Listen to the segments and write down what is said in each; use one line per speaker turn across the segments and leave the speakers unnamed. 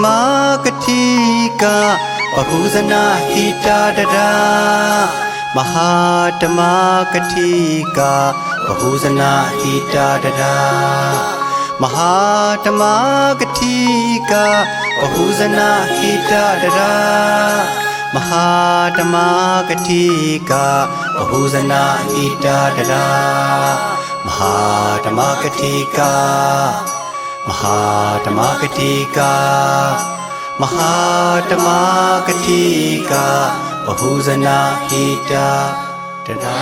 Mahattamagattika Bahusana Hitadada Mahattamagattika Bahusana Hitadada Mahattamagattika Bahusana Hitadada Mahattamagattika Bahusana Hitadada Mahattamagattika Mahattamagattika Mahattamagattika Bahusana Hitadada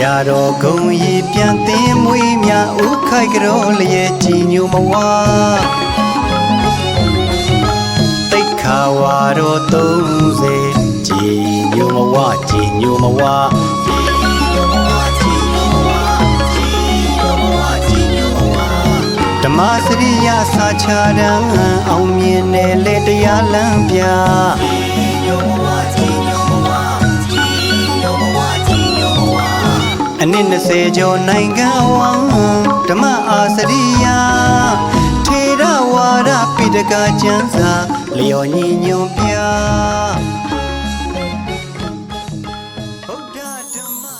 Yaro gong yi pian tin mui mya u khai gro le chi nyu ma wa tai kha wa ro tong se chi nyu ma wa chi nyu ma wa Dhamma Sriya sa cha ran aung myin ne le taya lan pya Anin se jo nainga wang Dhamma Asariya Thera wara pitaka chansa Leo nyi nyong pya Buddha Dhamma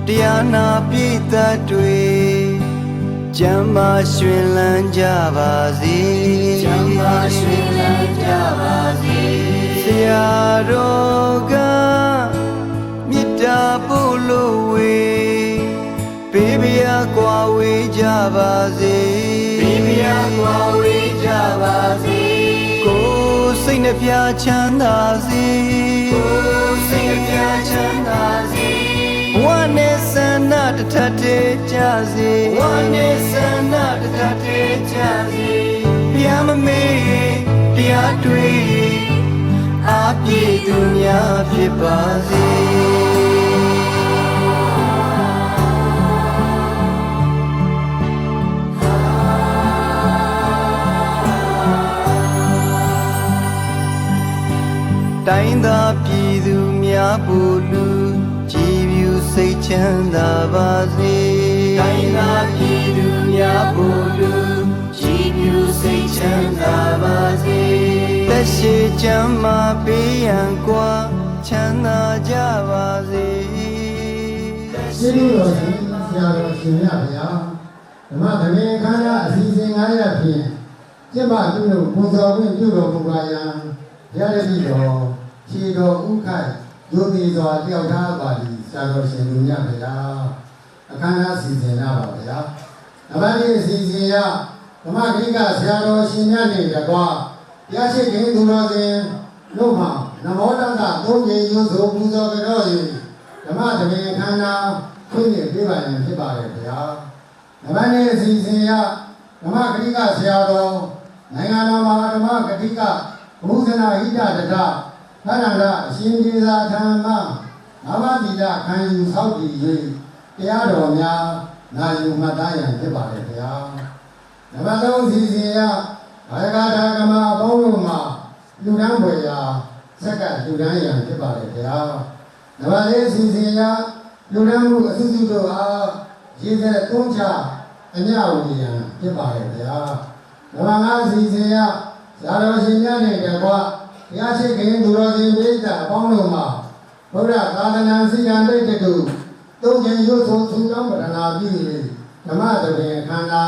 Tiana pita tui Jama shwilan javazi Jama shwilan javazi Siyaroga Mita puluwe Bibia kwa we javazi Bibia kwa we javazi Ko sing pya chandazi Ko sing pya chandazi One is not a tate jazzy. One is not a tate jazzy. Yamame, Piatui, Api Dunya Pibazi. Tainda Pidu Mia Bulu. Say chanda bazi Taina pidu nya bulu Jibu say chanda bazi Tashi chama piyan kwa Chanda javazi
Siri rosi Siaro shinya pya Dhamma Dhame Khaya Asisi Ngaya Phin Jibba Tulo Punso Win Tulo Pukaya ရတဲ့ပြီးတော့ခြေတော်ဥခိုက်ယုံကြည်စွာတယောက်သားပါဠိဆရာတော်ရှင်လူမြတ်ဗျာအခမ်းအနားစီစဉ်ရပါဗျာနမတိအစီအစဉ်ရဓမ္မဂရိကဆရာတော်ရှင်မြတ်နေတကွာတရားရှိခင်သူတော်စင်လို့မှာနမောတတသုံးကြိမ်ရုပ်ဆိုပူဇော်ကြတော့၍ဓမ္မတပင်ခန္ဓာခွင့်ရပြပါရင်ဖြစ်ပါရဲ့ဗျာနမတိအစီအစဉ်ရဓမ္မဂရိကဆရာတော်နိုင်ငံတော်မှာဓမ္မဂရိကဘုဇနာဟိတတထသရဏအရှင်ကျေသာဓမ္မငါးပါးသီလခံယူဆောက်တည်၍တရားတော်များနာယူမှတ်သားရန်ဖြစ်ပါလေဗျာနံပါတ်3စီစဉ်ရဘာယကထာကမအပေါင်းတို့မှာလူတန်းဖွယ်ရာစက္ကန့်လူတန်းရန်ဖြစ်ပါလေဗျာနံပါတ်4စီစဉ်ရလူတန်းမှုအစုစုတို့အားရည်သက်တွန်းချအညဝေရန်ဖြစ်ပါလေဗျာနံပါတ်5စီစဉ်ရဇာတော်ရှင်မြတ်နဲ့တကွတရားရှိခင်သူတော်စင်ပိဋကအပေါင်းတို့မှာဘုရားသာသနာစီကံတိတ်တုသုံးကြိမ်ရုပ်ဆိုသူတော်ပဒနာပြု၍ဓမ္မသဘင်ခန္ဓာ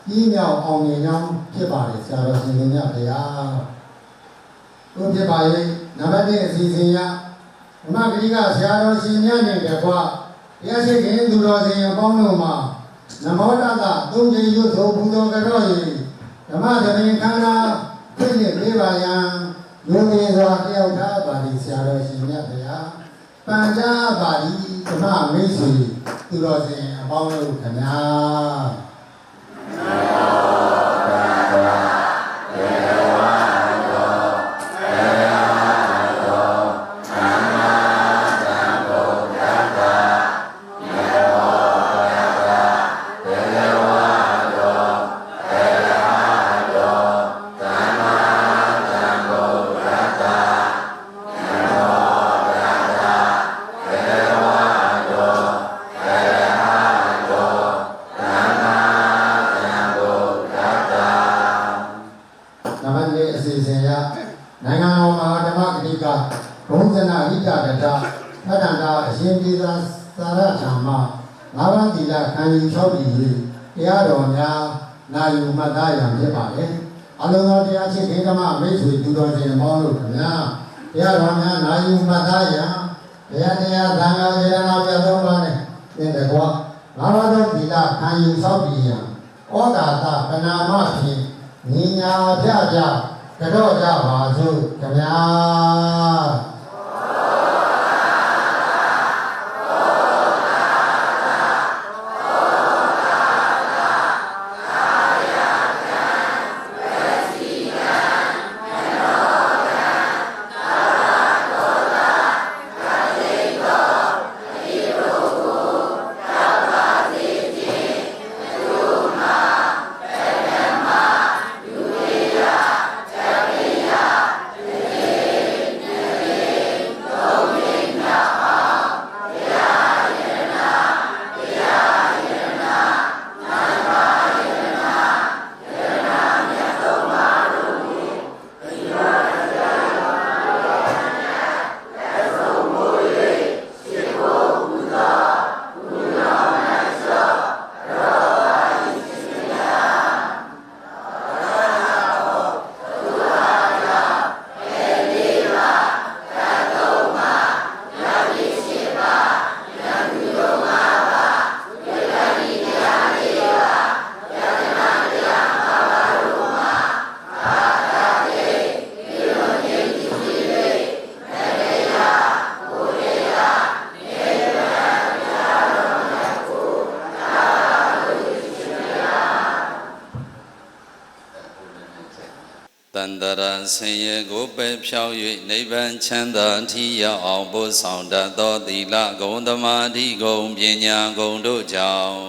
ကြီးမြောက်အောင်မြင်ကြောင်းဖြစ်ပါလေဆရာတော်ရှင်မြတ်ဗျာဘုဖြစ်ပါရဲ့နံပါတ်1အစီအစဉ်ရဓမ္မဂရိကဆရာတော်ရှင်မြတ်နဲ့တကွတရားရှိခင်သူတော်စင်အပေါင်းတို့မှာနမောတတသုံးကြိမ်ရုပ်ဆိုပူဇော်ကြတော့၍ဓမ္မသဘင်ခန္ဓာပြည့်ပြည့်ပါရန်ယုံကြည်စွာတယောက်သားပါဠိဆရာတော်ရှင်မြတ်ဗျာပန္ကြပါဠိဓမ္မမိတ်ဆွေသူတော်စင်အပေါင်းတို့ခင်ဗျာနိုင်ငံတော်မှာဓမ္မဂတိကဘုံဇနာဟိတတထသတ္တန္တာအရှင်ပြေသာသာရဓမ္မငါးပါးသီလခံယူ၆ပြည်၍တရားတော်များနာယူမှတ်သားရန်ဖြစ်ပါလေအလုံးစုံတရားချင်းခေဓမ္မမိတ်ဆွေသူတော်စင်မောင်းတို့ခင်ဗျာတရားတော်များနာယူမှတ်သားရန်ဘုရားတရားသံဃာစေတနာပြတ်သုံးပါးနဲ့သင်တကွာငါးပါးသောသီလခံယူ၆ပြည်ရန်ဩဃာတပဏာမဖြင့်ညီညာပြကြကြောကြပါစို့ခင်ဗျာတန္တရာဆင်းရဲကိုပဲဖြောင်း၍နိဗ္ဗာန်ချမ်းသာထီရောက်အောင်ပို့ဆောင်တတ်သောသီလဂုဏ်သမာဓိဂုဏ်ပညာဂုဏ်တို့ကြောင့်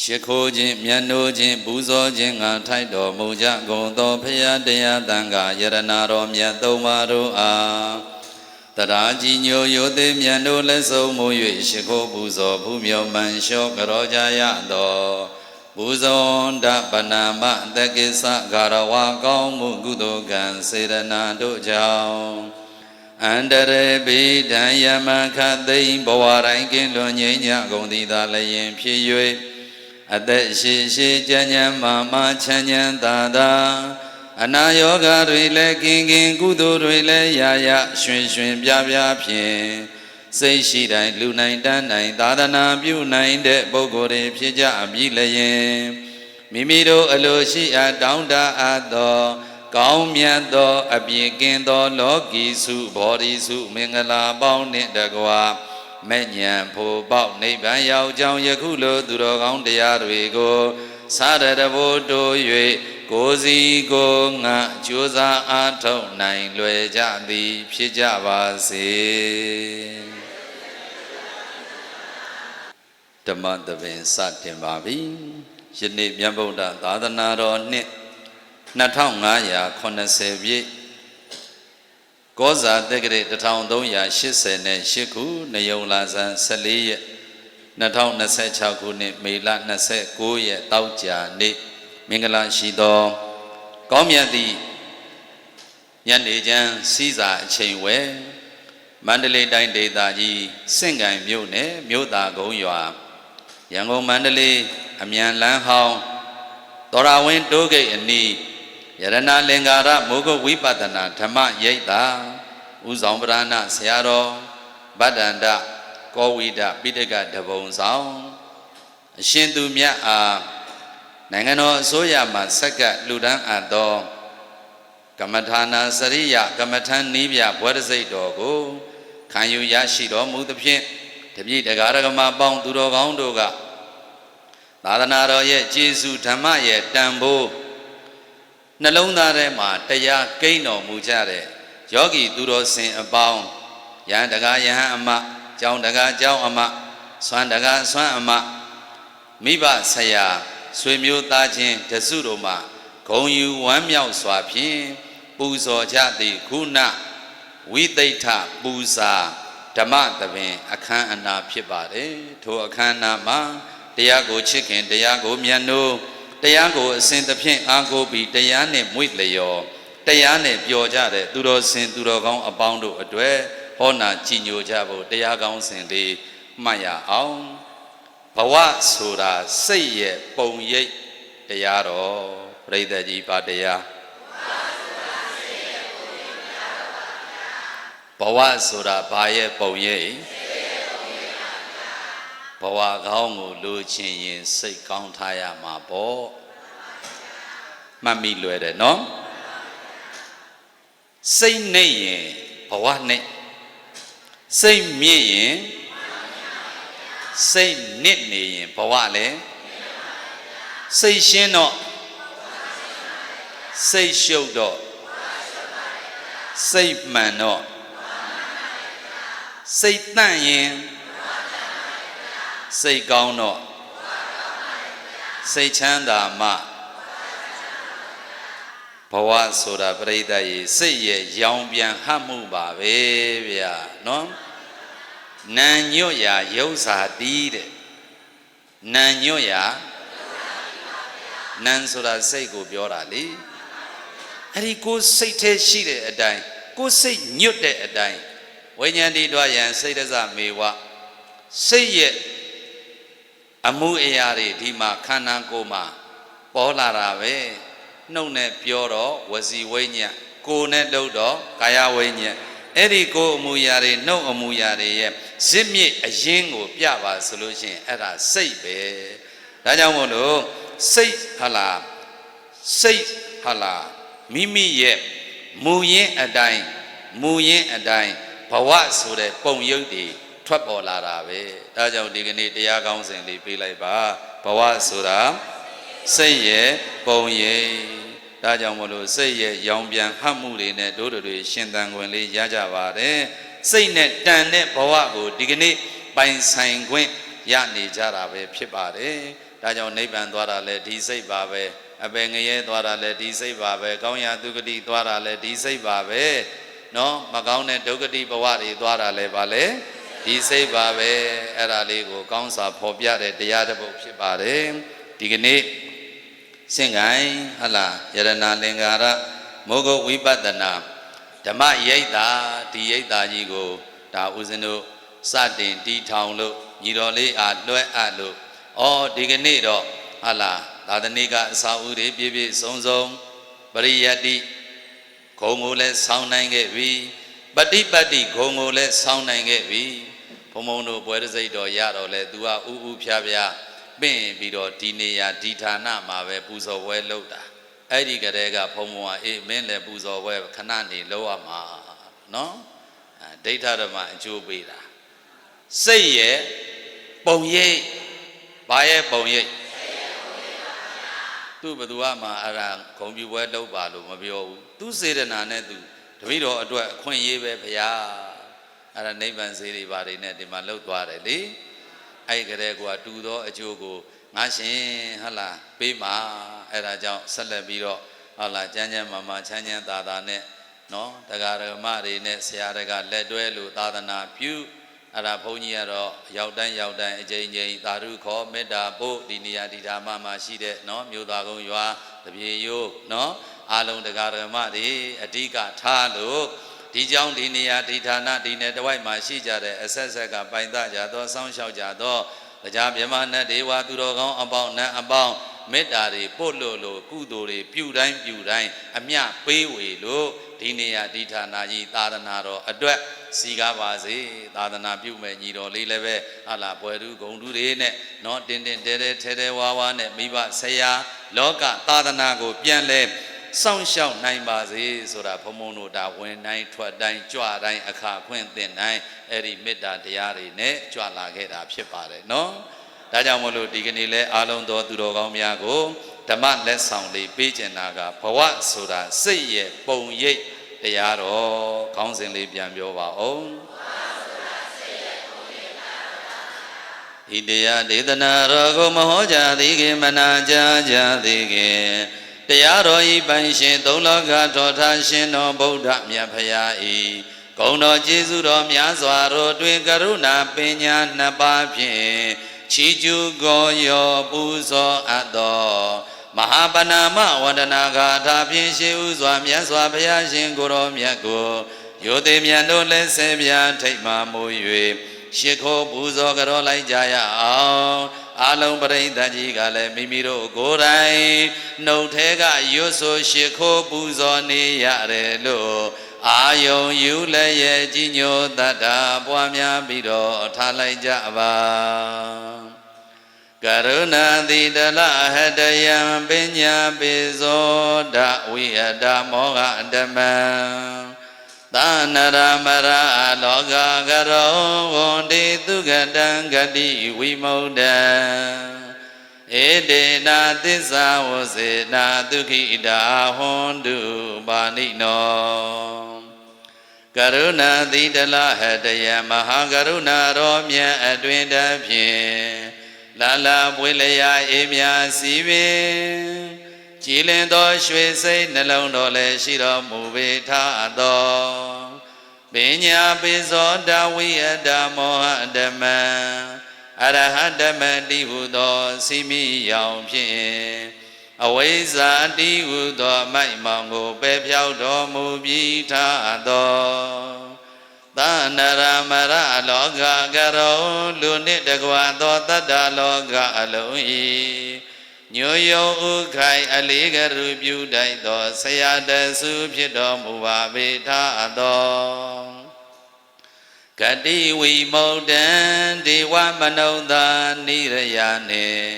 ရှိခိုးခြင်းမြတ်နိုးခြင်းပူဇော်ခြင်းငါထိုက်တော်မူကြကုန်သောဖရာတရားတန်ခါယရနာတော်မြတ်သုံးပါးတို့အားတရာကြီးညိုယိုသေးမြတ်နိုးလက်ဆုံးမူ၍ရှိခိုးပူဇော်ဖူးမြော်မှန်လျှော့ကြောကြရသောပူဇော်တပနာမတက္ကိစ္စဂါရဝါကောင်းမှုကုသိုလ်ကံစေရနာတို့ကြောင့်အန္တရေပိဒံယမခသိမ့်ဘဝတိုင်းကင်းလွန်ငြိမ်းချကုန်သည်သာလျင်ဖြစ်၍အသက်ရှိရှိကြံ့ကြံ့မာမာချမ်းချမ်းသာသာ
အနာယောဂတွေလည်းကင်ကင်ကုသိုလ်တွေလည်းရာရာရွှင်ရွှင်ပြပြဖြင့်စိတ်ရှိတိုင်းလူနိုင်တန်းနိုင်သာသနာပြုနိုင်တဲ့ပုဂ္ဂိုလ်တွေဖြစ်ကြပြီလျင်မိမိတို့အလိုရှိအပ်တောင်းတအပ်သောကောင်းမြတ်သောအပြည့်ကင်းသောလောကီစုဘောဓိစုမင်္ဂလာပေါင်းနှင့်တကွာမဲ့ညံဖို့ပေါက်နိဗ္ဗာန်ရောက်ကြောင်းယခုလိုသူတော်ကောင်းတရားတွေကိုသာရတဘို့တို့၍ကိုယ်စီကိုယ်ငါကြိုးစားအားထုတ်နိုင်လွယ်ကြသည်ဖြစ်ကြပါစေဓမ္မသဘင်စတင်ပါပြီယနေ့မြတ်ဗုဒ္ဓသာသနာတော်နှစ်2580ပြည့်ကောဇာတက္ကရာ1388ခုနယုံလာဇန်14ရက်2026ခုနှစ်မေလ29ရက်တောက်ကြနေ့မင်္ဂလာရှိသောကောင်းမြတ်သည့်ညနေချမ်းစီးစာအချိန်ဝဲမန္တလေးတိုင်းဒေသကြီးစင့်ကိုင်မြို့နယ်မြို့သားကုန်းရွာရန်ကုန်မန္တလေးအမြန်လမ်းဟောင်းသောရဝင်းတိုးဂိတ်အနီးယရဏလင်္ကာရမိုးကုတ်ဝိပဿနာဓမ္မရိပ်သာဥဆောင်ပရဏဆရာတော်ဗတ္တန္တကောဝိဒပိဋကတပုံဆောင်အရှင်သူမြတ်အားနိုင်ငံတော်အစိုးရမှဆက်ကလူတန်းအပ်သောကမ္မထာနာစရိယကမ္မထံနိဗျဘွဲတစိတ်တော်ကိုခံယူရရှိတော်မူသဖြင့်တပည့်တရားဓမ္မပေါင်းသူတော်ကောင်းတို့ကသာသနာတော်ရဲ့ကျေးဇူးဓမ္မရဲ့တန်ဖိုးနှလုံးသားထဲမှာတရားကိန်းတော်မူကြတဲ့ယောဂီသူတော်စင်အပေါင်းယဟန်တကားယဟန်အမကျောင်းတကားကျောင်းအမဆွမ်းတကားဆွမ်းအမမိဘဆရာဆွေမျိုးသားချင်းတစုတို့မှာဂုံယူဝမ်းမြောက်စွာဖြင့်ပူဇော်ကြသည့်ခုနဝိသိဋ္ဌပူဇာဓမ္မသဘင်အခမ်းအနားဖြစ်ပါတယ်ထိုအခမ်းအနားမှာတရားကိုချစ်ခင်တရားကိုမြတ်နိုးတရားကိုအစဉ်သဖြင့်အားကိုးပြီးတရားနဲ့မွေ့လျော်တရားနဲ့ပျော်ကြတဲ့သူတော်စင်သူတော်ကောင်းအပေါင်းတို့အတွေ့ဟောနာကြည်ညိုကြဖို့တရားကောင်းစဉ်လေးမှတ်ရအောင်ဘဝဆိုတာစိတ်ရဲ့ပုံရိပ်တရားတော်ပရိသတ်ကြီးပါတရားဘဝဆိုတာဘာရဲ့ပုံရိပ်ဘဝကောင်းကိုလိုချင်ရင်စိတ်ကောင်းထားရမှာပေါ့မှတ်မိလွယ်တယ်နော်စိတ်နဲ့ရင်ဘဝနဲ့စိတ်မြင့်ရင်စိတ်နစ်နေရင်ဘဝလည်းစိတ်ရှင်းတော့စိတ်ရှုပ်တော့စိတ်မှန်တော့စိတ်တန့်ရင်စိတ်ကောင်းတော့စိတ်ချမ်းသာမှဘဝဆိုတာပရိသတ်ရေစိတ်ရဲ့ရောင်ပြန်ဟပ်မှုပါပဲဗျာနော်နာညွတ်ရာရုပ်စာတီးတဲ့နာညွတ်ရာနန်ဆိုတာစိတ်ကိုပြောတာလေအဲ့ဒီကိုယ်စိတ်ထဲရှိတဲ့အတိုင်းကိုယ်စိတ်ညွတ်တဲ့အတိုင်းဝိညာဉ်တည်တော်ရန်စိတ်တစမေဝစိတ်ရဲ့အမှုအရာတွေဒီမှာခန္ဓာကိုယ်မှာပေါ်လာတာပဲနှုတ်နဲ့ပြောတော့ဝစီဝိညာဉ်ကိုယ်နဲ့လုပ်တော့ကာယဝိညာဉ်အဲ့ဒီကိုယ်အမှုအရာတွေနှုတ်အမှုအရာတွေရဲ့ဇစ်မြစ်အရင်းကိုပြပါဆိုလို့ရှိရင်အဲ့ဒါစိတ်ပဲဒါကြောင့်မို့လို့စိတ်ဟာလားမိမိရဲ့မူရင်းအတိုင်းဘဝဆိုတဲ့ပုံရိပ်တွေထွက်ပေါ်လာတာပဲဒါကြောင့်ဒီကနေ့တရားကောင်းစဉ်လေးပေးလိုက်ပါဘဝဆိုတာစိတ်ရဲ့ပုံရိပ်ဒါကြောင့်မလို့စိတ်ရဲ့ရောင်ပြန်ဟပ်မှုတွေနဲ့တို့တွေရှင်သန်ခွင့်လေးရကြပါတယ်စိတ်နဲ့တန်တဲ့ဘဝကိုဒီကနေ့ပိုင်ဆိုင်ခွင့်ရနေကြတာပဲဖြစ်ပါတယ်ဒါကြောင့်နိဗ္ဗာန်သွားတာလဲဒီစိတ်ပါပဲအပေငရဲသွားတာလဲဒီစိတ်ပါပဲကောင်းရာသူဂတိသွားတာလဲဒီစိတ်ပါပဲနော်မကောင်းတဲ့ဒုက္ခတိဘဝတွေသွားတာလဲပါလဲဒီစိတ်ပါပဲအဲ့ဒါလေးကိုကောင်းစွာဖော်ပြတဲ့တရားတစ်ပုဒ်ဖြစ်ပါတယ်ဒီကနေ့စင်ကိုင်းဟလာယရဏလင်္ကာရမိုးကုတ်ဝိပဿနာဓမ္မရိပ်သာဒီရိပ်သာကြီးကိုဒါဦးဇင်းတို့စတင်တီးထောင်လို့ညီတော်လေးအားလွှဲအပ်လို့ဒီကနေ့တော့ဟလာသာသနိကအစာဥတွေပြည့်ပြည့်စုံစုံပ ရိယတ္တိဂုံကိုလည်းဆောင်းနိုင်ခဲ့ပြီပฏิပတ်တိဂုံကိုလည်းဆောင်းနိုင်ခဲ့ပြီဘုံဘုံတို့ပွဲတစိတ်တော်ရတော့လဲသူကဥဥဖြားဖြားပင့်ပြီးတော့ဒီနေရာဒီဌာနမှာပဲပူဇော်ပွဲလုပ်တာအဲ့ဒီကလေးကဘုံဘုံကအေးမင်းလည်းပူဇော်ပွဲခဏနေလုပ်ရမှာနော်ဒိဋ္ဌဓမ္မအကျိုးပေးတာစိတ်ရဲ့ပုံရိပ်ဘာရဲ့ပုံရိပ်သူဘသူကမှအဲ့ဒါဂုံပြူပွဲလုပ်ပါလို့မပြောဘူးသူစေတနာနဲ့သူတပည့်တော်အတွက်အခွင့်အရေးပဲဘုရားအဲ့ဒါနိဗ္ဗာန်စေတွေဘာတွေနဲ့ဒီမှာလှုပ်သွားတယ်လေအဲ့ကလေးကတူသောအကျိုးကိုငါရှင်ဟလာပေးမှာအဲ့ဒါကြောင့်ဆက်လက်ပြီးတော့ဟလာကျမ်းကျမ်းမာမာချမ်းချမ်းသာသာနဲ့နော်တရားဓမ္မတွေနဲ့ဆရာတွေကလက်တွဲလို့သာသနာပြုအဲ့ဒါဘုန်းကြီးကတော့ရောက်တိုင်းအချိန်သာဓုခေါ်မေတ္တာပို့ဒီနေရာဒီဓမ္မမှာရှိတဲ့နော်မြို့သားကုန်းရွာတပြေရိုးနော်အားလုံးတရားဓမ္မတွေအဓိကထားလို့ဒီကြောင့်ဒီနေရာဒီဌာနဒီနယ်တဝိုက်မှာရှိကြတဲ့အဆက်ဆက်ကပိုင်သားကြသောစောင့်ရှောက်ကြသောတရားမြမနတ်ဒေဝသူတော်ကောင်းအပေါင်းနတ်အပေါင်းမေတ္တာတွေပို့လို့ကုသိုလ်တွေပြုတိုင်းအမြပေးဝေလို့ဒီနေရာဒီဌာနကြီးသာသနာတော်အတွက်စီကားပါစေသာသနာပြုမဲ့ညီတော်လေးလည်းပဲဟာလာပွဲသူဂုံသူတွေနဲ့နော်တင်းတဲထဲဝါနဲ့မိဘဆရာလောကသာသနာကိုပြန်လဲစောင့်ရှောက်နိုင်ပါစေဆိုတာဘုံဘုံတို့ဒါဝင်တိုင်းထွက်တိုင်းကြွတိုင်းအခါခွင့်သင်တိုင်းအဲ့ဒီမေတ္တာတရားတွေနဲ့ကြွလာခဲ့တာဖြစ်ပါတယ်နော်ဒါကြောင့်မို့လို့ဒီကနေ့လဲအားလုံးသောသူတော်ကောင်းများကိုဓမ္မလက်ဆောင်လေးပေးကျင်တာကဘဝဆိုတာစိတ်ရဲ့ပုံရိပ်တရားတော်ခေါင်းစဉ်လေးပြန်ပြောပါဦးဣတိယဒေသနာတော်ကိုမဟောကြသည်ခင်မနာကြသည်ခင်တရားတော်ဤပိုင်ရှင်သုံးလောကထောထားရှင်တော်ဗုဒ္ဓမြတ်ဖရာဤဂုဏ်တော်ကျေးဇူးတော်များစွာတို့တွင်ကရုဏာပညာနှစ်ပါးဖြင့်ချီးကျူးကိုရောပူဇော်အပ်သောမဟာပဏာမဝန္ဒနာဂါထာဖြင့်ရှိဥစွာမြတ်စွာဘုရားရှင်ကိုရောမြတ်ကိုယောသိမြတ်တို့လည်းဆေပြာထိတ်မှမူ၍ရှ िख ိုးပူဇော်ကြောလိုက်ကြရအောင်အလုံးပရိသတ်ကြီးကလည်းမိမိတို့ကိုယ်တိုင်နှုတ်ထဲကရွတ်ဆိုရှ िख ိုးပူဇော်နေရတယ်လို့အာယုံယူလည်းရဲ့ကြီးညိုတတ်တာပွားများပြီးတော့ထားလိုက်ကြပါကရုဏာတိတလဟတယံပညာပိဇောဒဝိဟတမောဟဓမ္မံသာနရမရလောကကရောဝန္တိသူကတံဂတိဝိမု dd ံဧတေနာသစ္စာဝစေနာဒုခိတာဟွန်တုပါဏိနောကရုဏာတိတလဟတယမဟာကရုဏာတော်မြတ်အတွင်တဖြင့်လာလာပွေလျာအေးမြစီပင်ကြည်လင်သောရွှေစိတ်နှလုံးတော်လည်းရှိတော်မူပေထသောပညာပိဇောတဝိယတမောဟဓမ္မံအရဟတမတိဟုသောစီမိယောင်ဖြင့်အဝိဇ္ဇာတိဟုသောမိုက်မောင်ကိုပယ်ဖြောက်တော်မူပြီးထသောသာနရမရလောကကရောလူနှင့်တကွာသောတတ္တလောကအလုံးဤညိုယုံဥခိုင်အလေးကရုပြုတိုက်သောဆရာတဆုဖြစ်တော်မူပါပေထသောဂတိဝိမု dd ံဒေဝမနုဿာနိရယနှင့်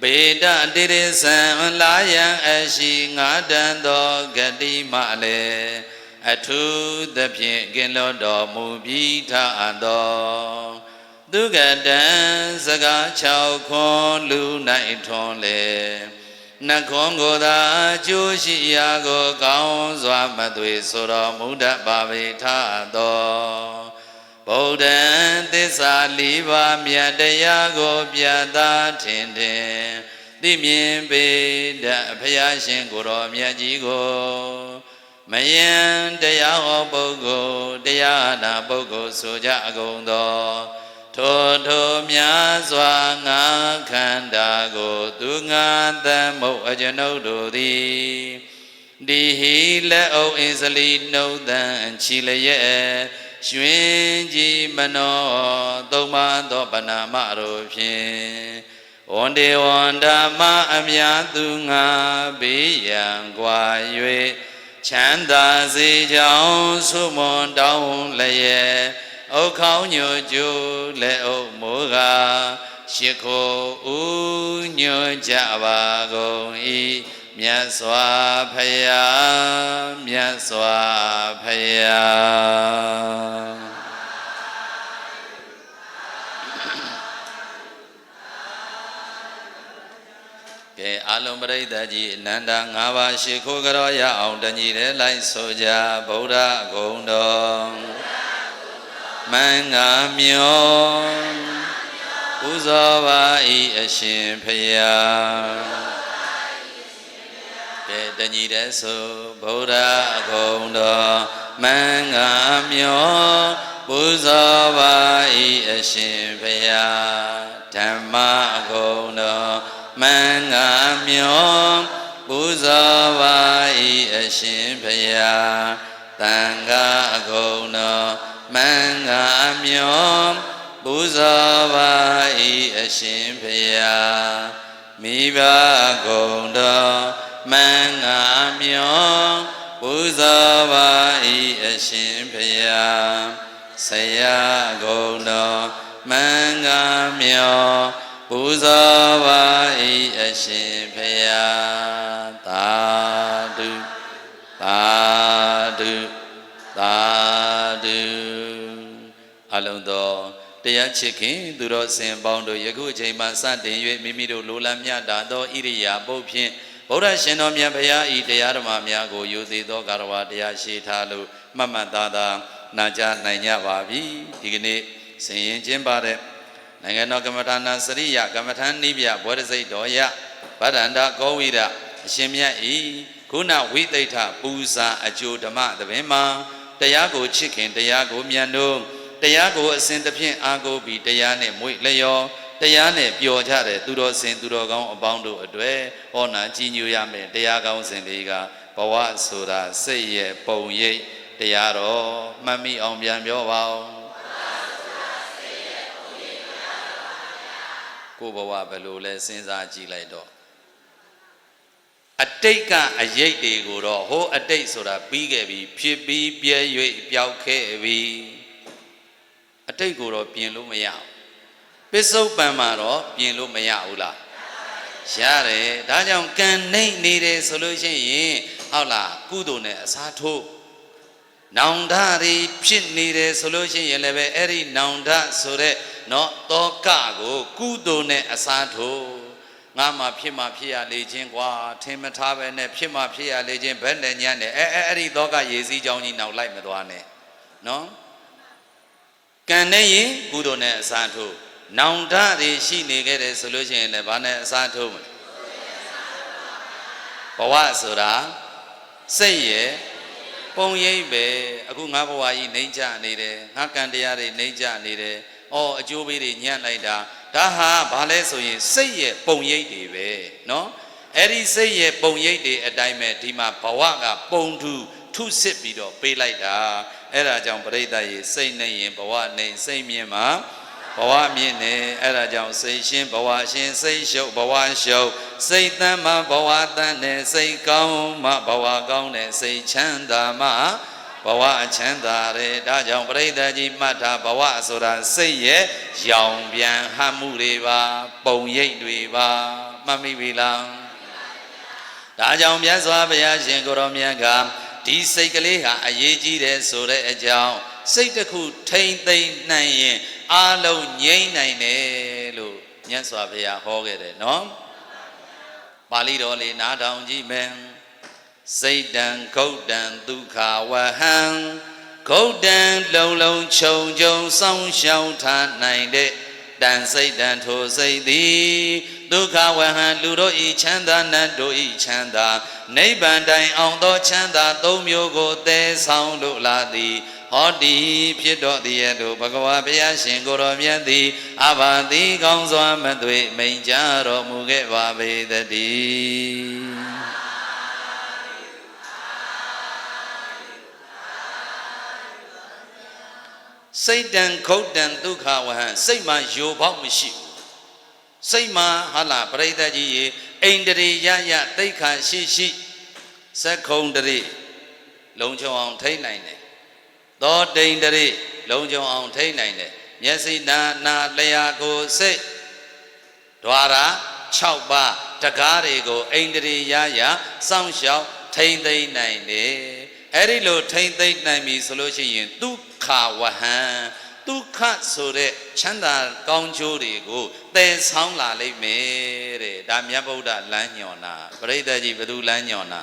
ပေတတိရစ္ဆံလာယံအရှိငါတန်သောဂတိမလည်းအထုသဖြင့်ကင်လွတ်တော်မူပြီးထသောသူကတံစကား6ခွန်လူနိုင်ထွန်လေနှခွန်ကိုသာကျိုးရှိရာကိုကောင်းစွာမသွေဆိုတော်မူတတ်ပါပေထသောဗုဒ္ဓံသစ္စာ4ပါးမြတ်တရားကိုပြသထင်သိမြင်ပေတတ်ဘုရားရှင်ကိုယ်တော်မြတ်ကြီးကိုမယံတရားဟောပုဂ္ဂိုလ်တရားနာပုဂ္ဂိုလ်ဆိုကြကုန်သောထိုများစွာငါခန္ဓာကိုသူငါသမုတ်အကျွန်ုပ်တို့သည်ဒီဟိလက်အုပ်အစ္စလီနှုတ်တန်ချီလျက်ရွှင်ကြည်မနောသုံးပါသောပဏာမတို့ဖြင့်ဝ ဝန္တေဝန္ဓမအမြတ်သူငါဘေးရန်ကွာ၍ချမ်းသာစေကြောင်းဆုမွန်တောင်းလျက်ဥခေါင်းညိုကျိုးလက်အုပ်မိုးကရှိခိုးဦးညွှန်ကြပါကုန်၏မြတ်စွာဘုရားမြတ်စွာဘုရားကဲအလုံးပရိသတ်ကြီးအနန္တ၅ပါးရှိခိုးကြောရအောင်တညီတဲ့လိုက်ဆိုကြဗုဒ္ဓဂုဏ်တော်မင်္ဂမြောပူဇော်ပါ၏အရှင်ဘုရားကဲတညီတဲ့ဆိုဗုဒ္ဓဂုဏ်တော်မင်္ဂမြောပူဇော်ပါ၏အရှင်ဘုရားဓမ္မဂုဏ်တော်မင်္ဂမြောပူဇော်ပါ၏အရှင်ဘုရားသံဃာဂုဏ်တော်မင်္ဂမြောပူဇော်ပါ၏အရှင်ဘုရားမိဘဂုဏ်တော်မင်္ဂမြောပူဇော်ပါ၏အရှင်ဘုရားဆရာဂုဏ်တော်မင်္ဂမြောပူဇော်ပါ၏အရှင်ဘုရားသာဓုသာဓုသာဓုအလုံးသောတရားချစ်ခင်သူတော်စင်ပေါင်းတို့ယခုအချိန်မှစတင်၍မိမိတို့လိုလားမြတ်တာသောဣရိယာပုတ်ဖြင့်ဗုဒ္ဓရှင်တော်မြတ်ဘုရားဤတရားဓမ္မများကိုယူသေးသောကာရဝတရားရှိထားလို့မှတ်မှတ်သားသားနာကြားနိုင်ကြပါပြီဒီကနေ့ဆင်ရင်ကျင်းပါတဲ့နိုင်ငံတော်ကမ္မထာနာစရိယကမ္မထာနိဗျဘဝရစိတ်တော်ယဗဒ္ဒန္တကောဝိရအရှင်မြတ်ဤခုနဝိသိဋ္ဌပူဇာအကျိုးဓမ္မသဘင်မှာတရားကိုချစ်ခင်တရားကိုမြတ်လို့တရားကိုအစဉ်တစ်ဖြင့်အားကိုးပြီးတရားနဲ့မွေ့လျော်တရားနဲ့ပျော်ကြတဲ့သူတော်စင်သူတော်ကောင်းအပေါင်းတို့အတွေ့ဟောနာကြီးညိုရမယ်တရားကောင်းစဉ်လေးကဘဝဆိုတာစိတ်ရဲ့ပုံရိပ်တရားတော်မှတ်မိအောင်ပြန်ပြောပါဦးကိုဘဝဘယ်လိုလဲစဉ်းစားကြည့်လိုက်တော့အတိတ်ကအရေးတွေကိုတော့ဟိုအတိတ်ဆိုတာပြီးခဲ့ပြီဖြစ်ပြီးပြဲ၍ပျောက်ခဲ့ပြီအတိတ်ကိုတော့ပြင်လို့မရဘူးပစ္စုပန်မှာတော့ပြင်လို့မရဘူးလားရတယ်ဒါကြောင့်ကံနှိမ့်နေတယ်ဆိုလို့ရှိရင်ဟုတ်လားကုသိုလ်နဲ့အစားထိုးနောင်တတွေဖြစ်နေတယ်ဆိုလို့ရှိရင်လည်းပဲအဲ့ဒီနောင်တဆိုတဲ့နော်တောကကိုကုသိုလ်နဲ့အစားထိုးငါမှဖြစ်မှဖြစ်ရလေခြင်းကွာထင်မထားပဲနဲ့ဖြစ်မှဖြစ်ရလေခြင်းဘယ်နဲ့ညံ့နဲ့အဲ့ဒီတောကရေစည်းကြောင်းကြီးနောက်လိုက်မသွားနဲ့နော်ကံနဲ့ရင်ကုသိုလ်နဲ့အစားထိုးနောင်တတွေရှိနေခဲ့တယ်ဆိုလို့ရှိရင်လည်းဘာနဲ့အစားထိုးမလဲဘဝဆိုတာစိတ်ရဲ့ပုံရိပ်ပဲအခုငါဘဝကြီးနှိမ့်ချနေတယ်ငါကံတရားတွေနှိမ့်ချနေတယ်အော်အကျိုးပေးတွေညံ့လိုက်တာဒါဟာဘာလဲဆိုရင်စိတ်ရဲ့ပုံရိပ်တွေပဲเนาะအဲ့ဒီစိတ်ရဲ့ပုံရိပ်တွေအတိုင်းပဲဒီမှာဘဝကပုံထုစစ်ပြီးတော့ပေးလိုက်တာအဲ့ဒါကြောင့်ပရိသတ်ရေစိတ်နဲ့ရင်ဘဝနဲ့စိတ်မြင်မှာဘဝမြင့်နေအဲ့ဒါကြောင့်စိတ်ရှင်းဘဝရှင်းစိတ်ရှုပ်ဘဝရှုပ်စိတ်တမ်းမှဘဝတမ်းနေစိတ်ကောင်းမှဘဝကောင်းနေစိတ်ချမ်းသာမှဘဝချမ်းသာတယ်ဒါကြောင့်ပရိသတ်ကြီးမှတ်တာဘဝဆိုတာစိတ်ရဲ့ရောင်ပြန်ဟမှုတွေပါပုံရိပ်တွေပါမှတ်မိပြီလားဒါကြောင့်မြတ်စွာဘုရားရှင်ကိုရောမြတ်ကဒီစိတ်ကလေးဟာအရေးကြီးတယ်ဆိုတဲ့အကြောင်းစိတ်တစ်ခုထိမ့်သိမ့်နိုင်ရင်အားလုံးငြိမ့်နိုင်တယ်လို့မြတ်စွာဘုရားဟောခဲ့တယ်နော်ပါဠိတော်လေးနားထောင်ကြည့်မယ်စိတ်တံဂௌတံဒုက္ခဝဟံဂௌတံလုံးလုံးခြုံခြုံစောင်းရှောင်းထားနိုင်တဲ့တန်စိတ်တံထိုစိတ်သည်ဒုက္ခဝဟံလူတို့ဤချမ်းသာနတ်တို့ဤချမ်းသာနိဗ္ဗာန်တိုင်အောင်သောချမ်းသာသုံးမျိုးကိုသဲဆောင်လို့လာသည်ဟောဒီဖြစ်တော်သည်ရဲ့တို့ဘဂဝါဘုရားရှင်ကိုရောမြတ်သည်အဘာတိကောင်းစွာမသွေမိန်ကြတော်မူခဲ့ပါပေတည်းစိတ်တံခုတ်တံဒုက္ခဝဟံစိတ်မှာယိုပေါက်မရှိဘူး စိတ်မှာဟာလာပရိသတ်ကြီးရေအိန္ဒြေရရသိက္ခာရှိရှိစက္ခုံတရေလုံခြုံအောင်ထိနိုင်တယ်သောတိန်တရေလုံခြုံအောင်ထိနိုင်တယ်မျက်စိနာလျာကိုစိတ်ဓွာရာ6ပါးတကားတွေကိုအိန္ဒြေရရစောင့်ရှောက်ထိမ့်သိမ့်နိုင်တယ်အဲ့ဒီလိုထိမ့်သိမ့်နိုင်ပြီဆိုလို့ရှိရင်ဒုက္ခဝဟံဒုက္ခဆိုတဲ့ချမ်းသာကောင်းကျိုးတွေကိုသယ်ဆောင်လာလိမ့်မယ်တဲ့ဒါမြတ်ဗုဒ္ဓလမ်းညွှန်တာပရိသတ်ကြီးဘယ်သူလမ်းညွှန်တာ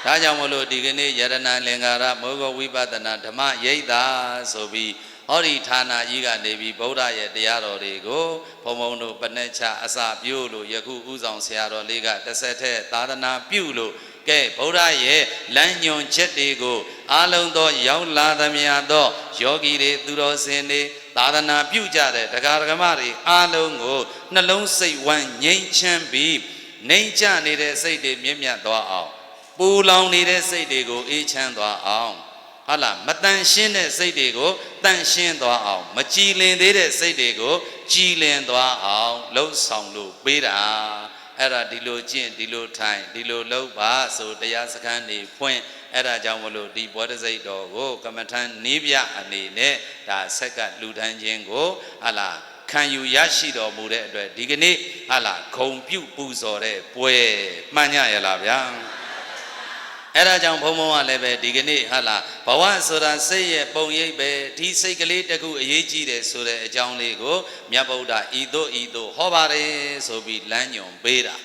ဒါကြောင့်မလို့ဒီကနေ့ယရဏလင်္ကာရမောဂဝိပဿနာဓမ္မရိပ်သာဆိုပြီးဟောဒီဌာနကြီးကနေပြီးဗုဒ္ဓရဲ့တရားတော်တွေကိုဘုံဘုံတို့ပဏ္ဏချအစပြုလို့ယခုဥဆောင်ဆရာတော်လေးကတစ်ဆက်တည်းသာသနာပြုလို့ကဲဗုဒ္ဓရဲ့လမ်းညွှန်ချက်တွေကိုအားလုံးသောရောက်လာသမျှသောယောဂီတွေသူတော်စင်တွေသာသနာပြုကြတဲ့တရားဓမ္မတွေအားလုံးကိုနှလုံးစိတ်ဝမ်းငြိမ်းချမ်းပြီးနှိမ်ချနေတဲ့စိတ်တွေမြင့်မြတ်သွားအောင်ပူလောင်နေတဲ့စိတ်တွေကိုအေးချမ်းသွားအောင်ဟာလားမတန်ရှင်းတဲ့စိတ်တွေကိုတန်ရှင်းသွားအောင်မကြည်လင်သေးတဲ့စိတ်တွေကိုကြည်လင်သွားအောင်လှုပ်ဆောင်လို့ပေးတာအဲ့ဒါဒီလိုကျင့်ဒီလိုထိုင်ဒီလိုလုပ်ပါဆိုတရားစခန်းနေဖွင့်အဲ့ဒါကြောင့်မလို့ဒီဘောဓစိတ်တော်ကိုကမ္မထံနိဗျအနေနဲ့ဒါဆက်ကလူထမ်းခြင်းကိုဟာလားခံယူရရှိတော်မူတဲ့အတွက်ဒီကနေ့ဟာလားဂုံပြုပူဇော်တဲ့ပွဲမှန်ကြရလားဗျာအဲ့ဒါကြောင့်ဘုံဘုံကလည်းပဲဒီကနေ့ဟာလားဘဝဆိုတာစိတ်ရဲ့ပုံရိပ်ပဲဒီစိတ်ကလေးတခုအရေးကြီးတယ်ဆိုတဲ့အကြောင်းလေးကိုမြတ်ဗုဒ္ဓဤသို့ဟောပါတယ်ဆိုပြီးလမ်းညွှန်ပေးတာ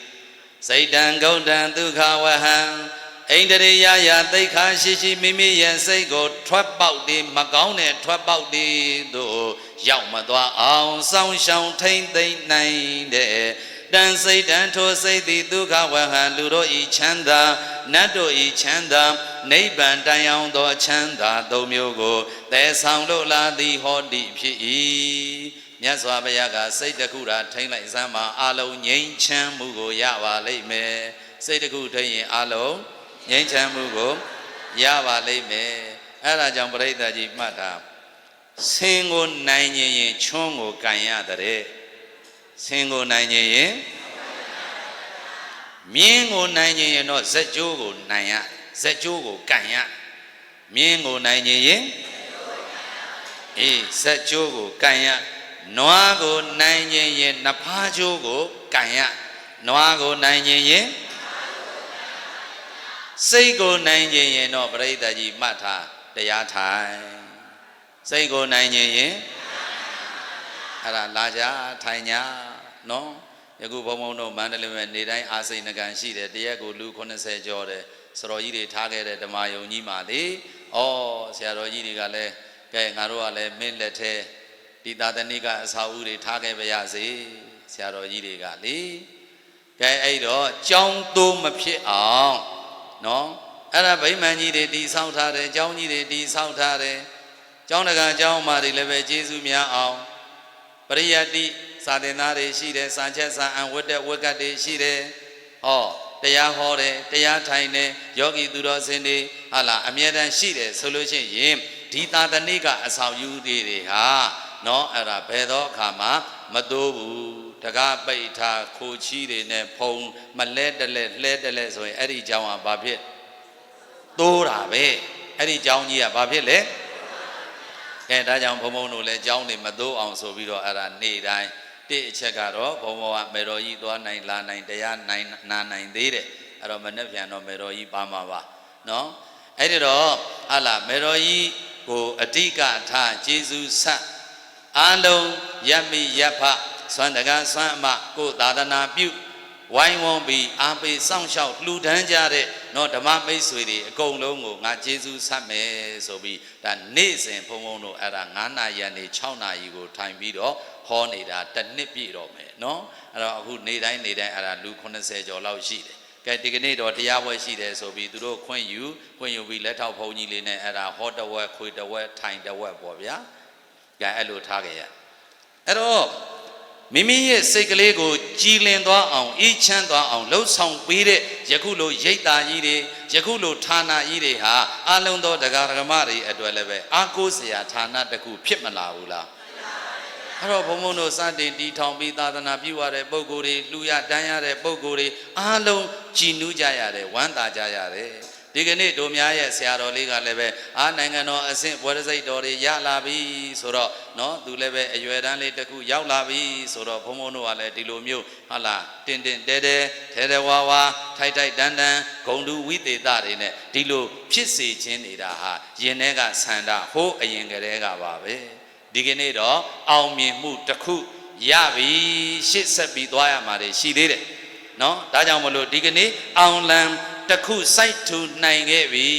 စိတ်တံဂௌတံဒုက္ခဝဟံအိန္ဒြေယယသိက္ခာရှိရှိမိမိရဲ့စိတ်ကိုထွက်ပေါက်ဒီမကောင်းတဲ့ထွက်ပေါက်ဒီတို့ရောက်မသွားအောင်စောင့်ရှောင်ထိမ့်သိမ့်နိုင်တဲ့တန်စိတ်တန်ထိုစိတ်သည်ဒုက္ခဝဟံလူတို့ဤချမ်းသာနတ်တို့ဤချမ်းသာနိဗ္ဗာန်တိုင်အောင်သောချမ်းသာသုံးမျိုးကိုသယ်ဆောင်လို့လာသည်ဟောတိဖြစ်၏မြတ်စွာဘုရားကစိတ်တစ်ခုသာထိမ့်လိုက်စမ်းမှာအလုံးငြိမ်းချမ်းမှုကိုရပါလိမ့်မယ်စိတ်တစ်ခုထိမ့်ရင်အလုံးငြိမ်းချမ်းမှုကိုရပါလိမ့်မယ်အဲ့ဒါကြောင့်ပရိသတ်ကြီးမှတ်တာဆင်းကိုနိုင်ရင်ချွန်းကိုကန်ရတဲ့ဆင်းကိုနိုင်ရင်မြင်းကိုနိုင်ရင်တော့ဇက်ကျိုးကိုနိုင်ရဇက်ကျိုးကိုကန်ရမြင်းကိုနိုင်ရင်အေးဇက်ကျိုးကိုကန်ရနွားကိုနိုင်ရင်နဖားကျိုးကိုကန်ရနွားကိုနိုင်ရင်စိတ်ကိုနိုင်ရင်တော့ပရိသတ်ကြီးမှတ်ထားတရားထိုင်စိတ်ကိုနိုင်ရင်အဲ့ဒါလာကြထိုင်ညာနော်ယခုဘုံဘုံတို့မန္တလေးမှာနေတိုင်းအာစိန်နကန်ရှိတယ်တရက်ကိုလူ80ကျော်တယ်စတော်ကြီးတွေထားခဲ့တဲ့ဓမ္မယုံကြီးမှာလေဩဆရာတော်ကြီးတွေကလည်းကဲငါတို့ကလည်းမင်းလက်ထဲဒီသာသနိကအစာအုပ်တွေထားခဲ့ပါရစေဆရာတော်ကြီးတွေကလေကဲအဲ့တော့ကြောင်းတိုးမဖြစ်အောင်နော်အဲ့ဒါဗိမာန်ကြီးတွေတည်ဆောက်ထားတယ်ကျောင်းကြီးတွေတည်ဆောက်ထားတယ်ကျောင်းတကာကျောင်းမာတွေလည်းပဲကျေးဇူးများအောင်ပရိယတ္တိစာသင်သားတွေရှိတယ်စာချက်စာအံဝတ်တဲ့ဝတ်ကတ်တွေရှိတယ်ဟောတရားဟောတယ်တရားထိုင်တယ်ယောဂီသူတော်စင်တွေဟာလားအမြဲတမ်းရှိတယ်ဆိုလို့ရှိရင်ဒီသာသနိကအဆောင်ယူတွေဟာနော်အဲ့ဒါဘယ်သောအခါမှမတိုးဘူးတကားပိတ်ထားခိုချီးတွေနဲ့ဖုံမလဲတလဲလှဲတလဲဆိုရင်အဲ့ဒီကြောင်းကဘာဖြစ်တိုးတာပဲအဲ့ဒီကြောင်းကြီးကဘာဖြစ်လဲကဲဒါကြောင့်ဘုံဘုံတို့လည်းကြောင်းတွေမတိုးအောင်ဆိုပြီးတော့အဲ့ဒါနေ့တိုင်းတိအချက်ကတော့ဘုံဘုံကမေတော်ကြီးသွားနိုင်လာနိုင်တရားနိုင်နာနိုင်သေးတယ်အဲ့တော့မနေ့ပြန်တော့မေတော်ကြီးပါမှာပါနော်အဲ့ဒီတော့ဟာလားမေတော်ကြီးကိုအဓိကထားကျေးဇူးဆက်အားလုံးယမိယဖစွမ်းတကားစွမ်းအမကိုသာသနာပြုဝိုင်းဝန်းပြီးအားပေးစောင့်ရှောက်လှူဒန်းကြတဲ့နော်ဓမ္မမိတ်ဆွေတွေအကုန်လုံးကိုငါကျေးဇူးဆက်မယ်ဆိုပြီးဒါနေ့စဉ်ဘုံဘုံတို့အဲ့ဒါ9နာရီကနေ6နာရီကိုထိုင်ပြီးတော့ဟောနေတာတစ်နှစ်ပြည့်တော့မယ်နော်အဲ့တော့အခုနေ့တိုင်းအဲ့ဒါလူ80ကျော်လောက်ရှိတယ်ကဲဒီကနေ့တော့တရားပွဲရှိတယ်ဆိုပြီးသူတို့ခွင့်ယူပြီးလက်ထောက်ဘုန်းကြီးလေးနဲ့အဲ့ဒါဟောတဝက်ခွေတဝက်ထိုင်တဝက်ပေါ့ဗျာကဲအဲ့လိုထားကြရအဲ့တော့မိမိရဲ့စိတ်ကလေးကိုကြည်လင်သွားအောင်အေးချမ်းသွားအောင်လှုပ်ဆောင်ပေးတဲ့ယခုလိုရိတ်တာကြီးတွေယခုလိုဌာနကြီးတွေဟာအလုံးသောတရားဓမ္မတွေအတွက်လည်းပဲအာကိုးစရာဌာနတစ်ခုဖြစ်မလာဘူးလား အဲ့တော့ဘုံဘုံတို့စတင်တီထောင်ပြီးသာသနာပြုရတဲ့ပုဂ္ဂိုလ်တွေလူရတန်းရတဲ့ပုဂ္ဂိုလ်တွေအားလုံးကြည်နူးကြရတယ်ဝမ်းသာကြရတယ်ဒီကနေ့တို့များရဲ့ဆရာတော်လေးကလည်းပဲနိုင်ငံတော်အဆင့်ဘွဲရစိတ်တော်တွေရလာပြီဆိုတော့နော်သူလည်းပဲအရွယ်တန်းလေးတစ်ခုရောက်လာပြီဆိုတော့ဘုံဘုံတို့ကလည်းဒီလိုမျိုးဟာလားတင်တင်တဲတဲထဲထဲဝါဝါထိုက်ထိုက်တန်းတန်းဂုံတူဝိသေသတွေနဲ့ဒီလိုဖြစ်စေခြင်းနေတာဟာယင်ထဲကဆန္ဒဟိုးအရင်ကတည်းကပါပဲဒီကနေ့တော့အောင်မြင်မှုတစ်ခုရပြီရှေ့ဆက်ပြီးသွားရမှာရှိသေးတယ်နော်ဒါကြောင့်မလို့ဒီကနေ့အောင်လံတစ်ခုစိုက်ထူနိုင်ခဲ့ပြီ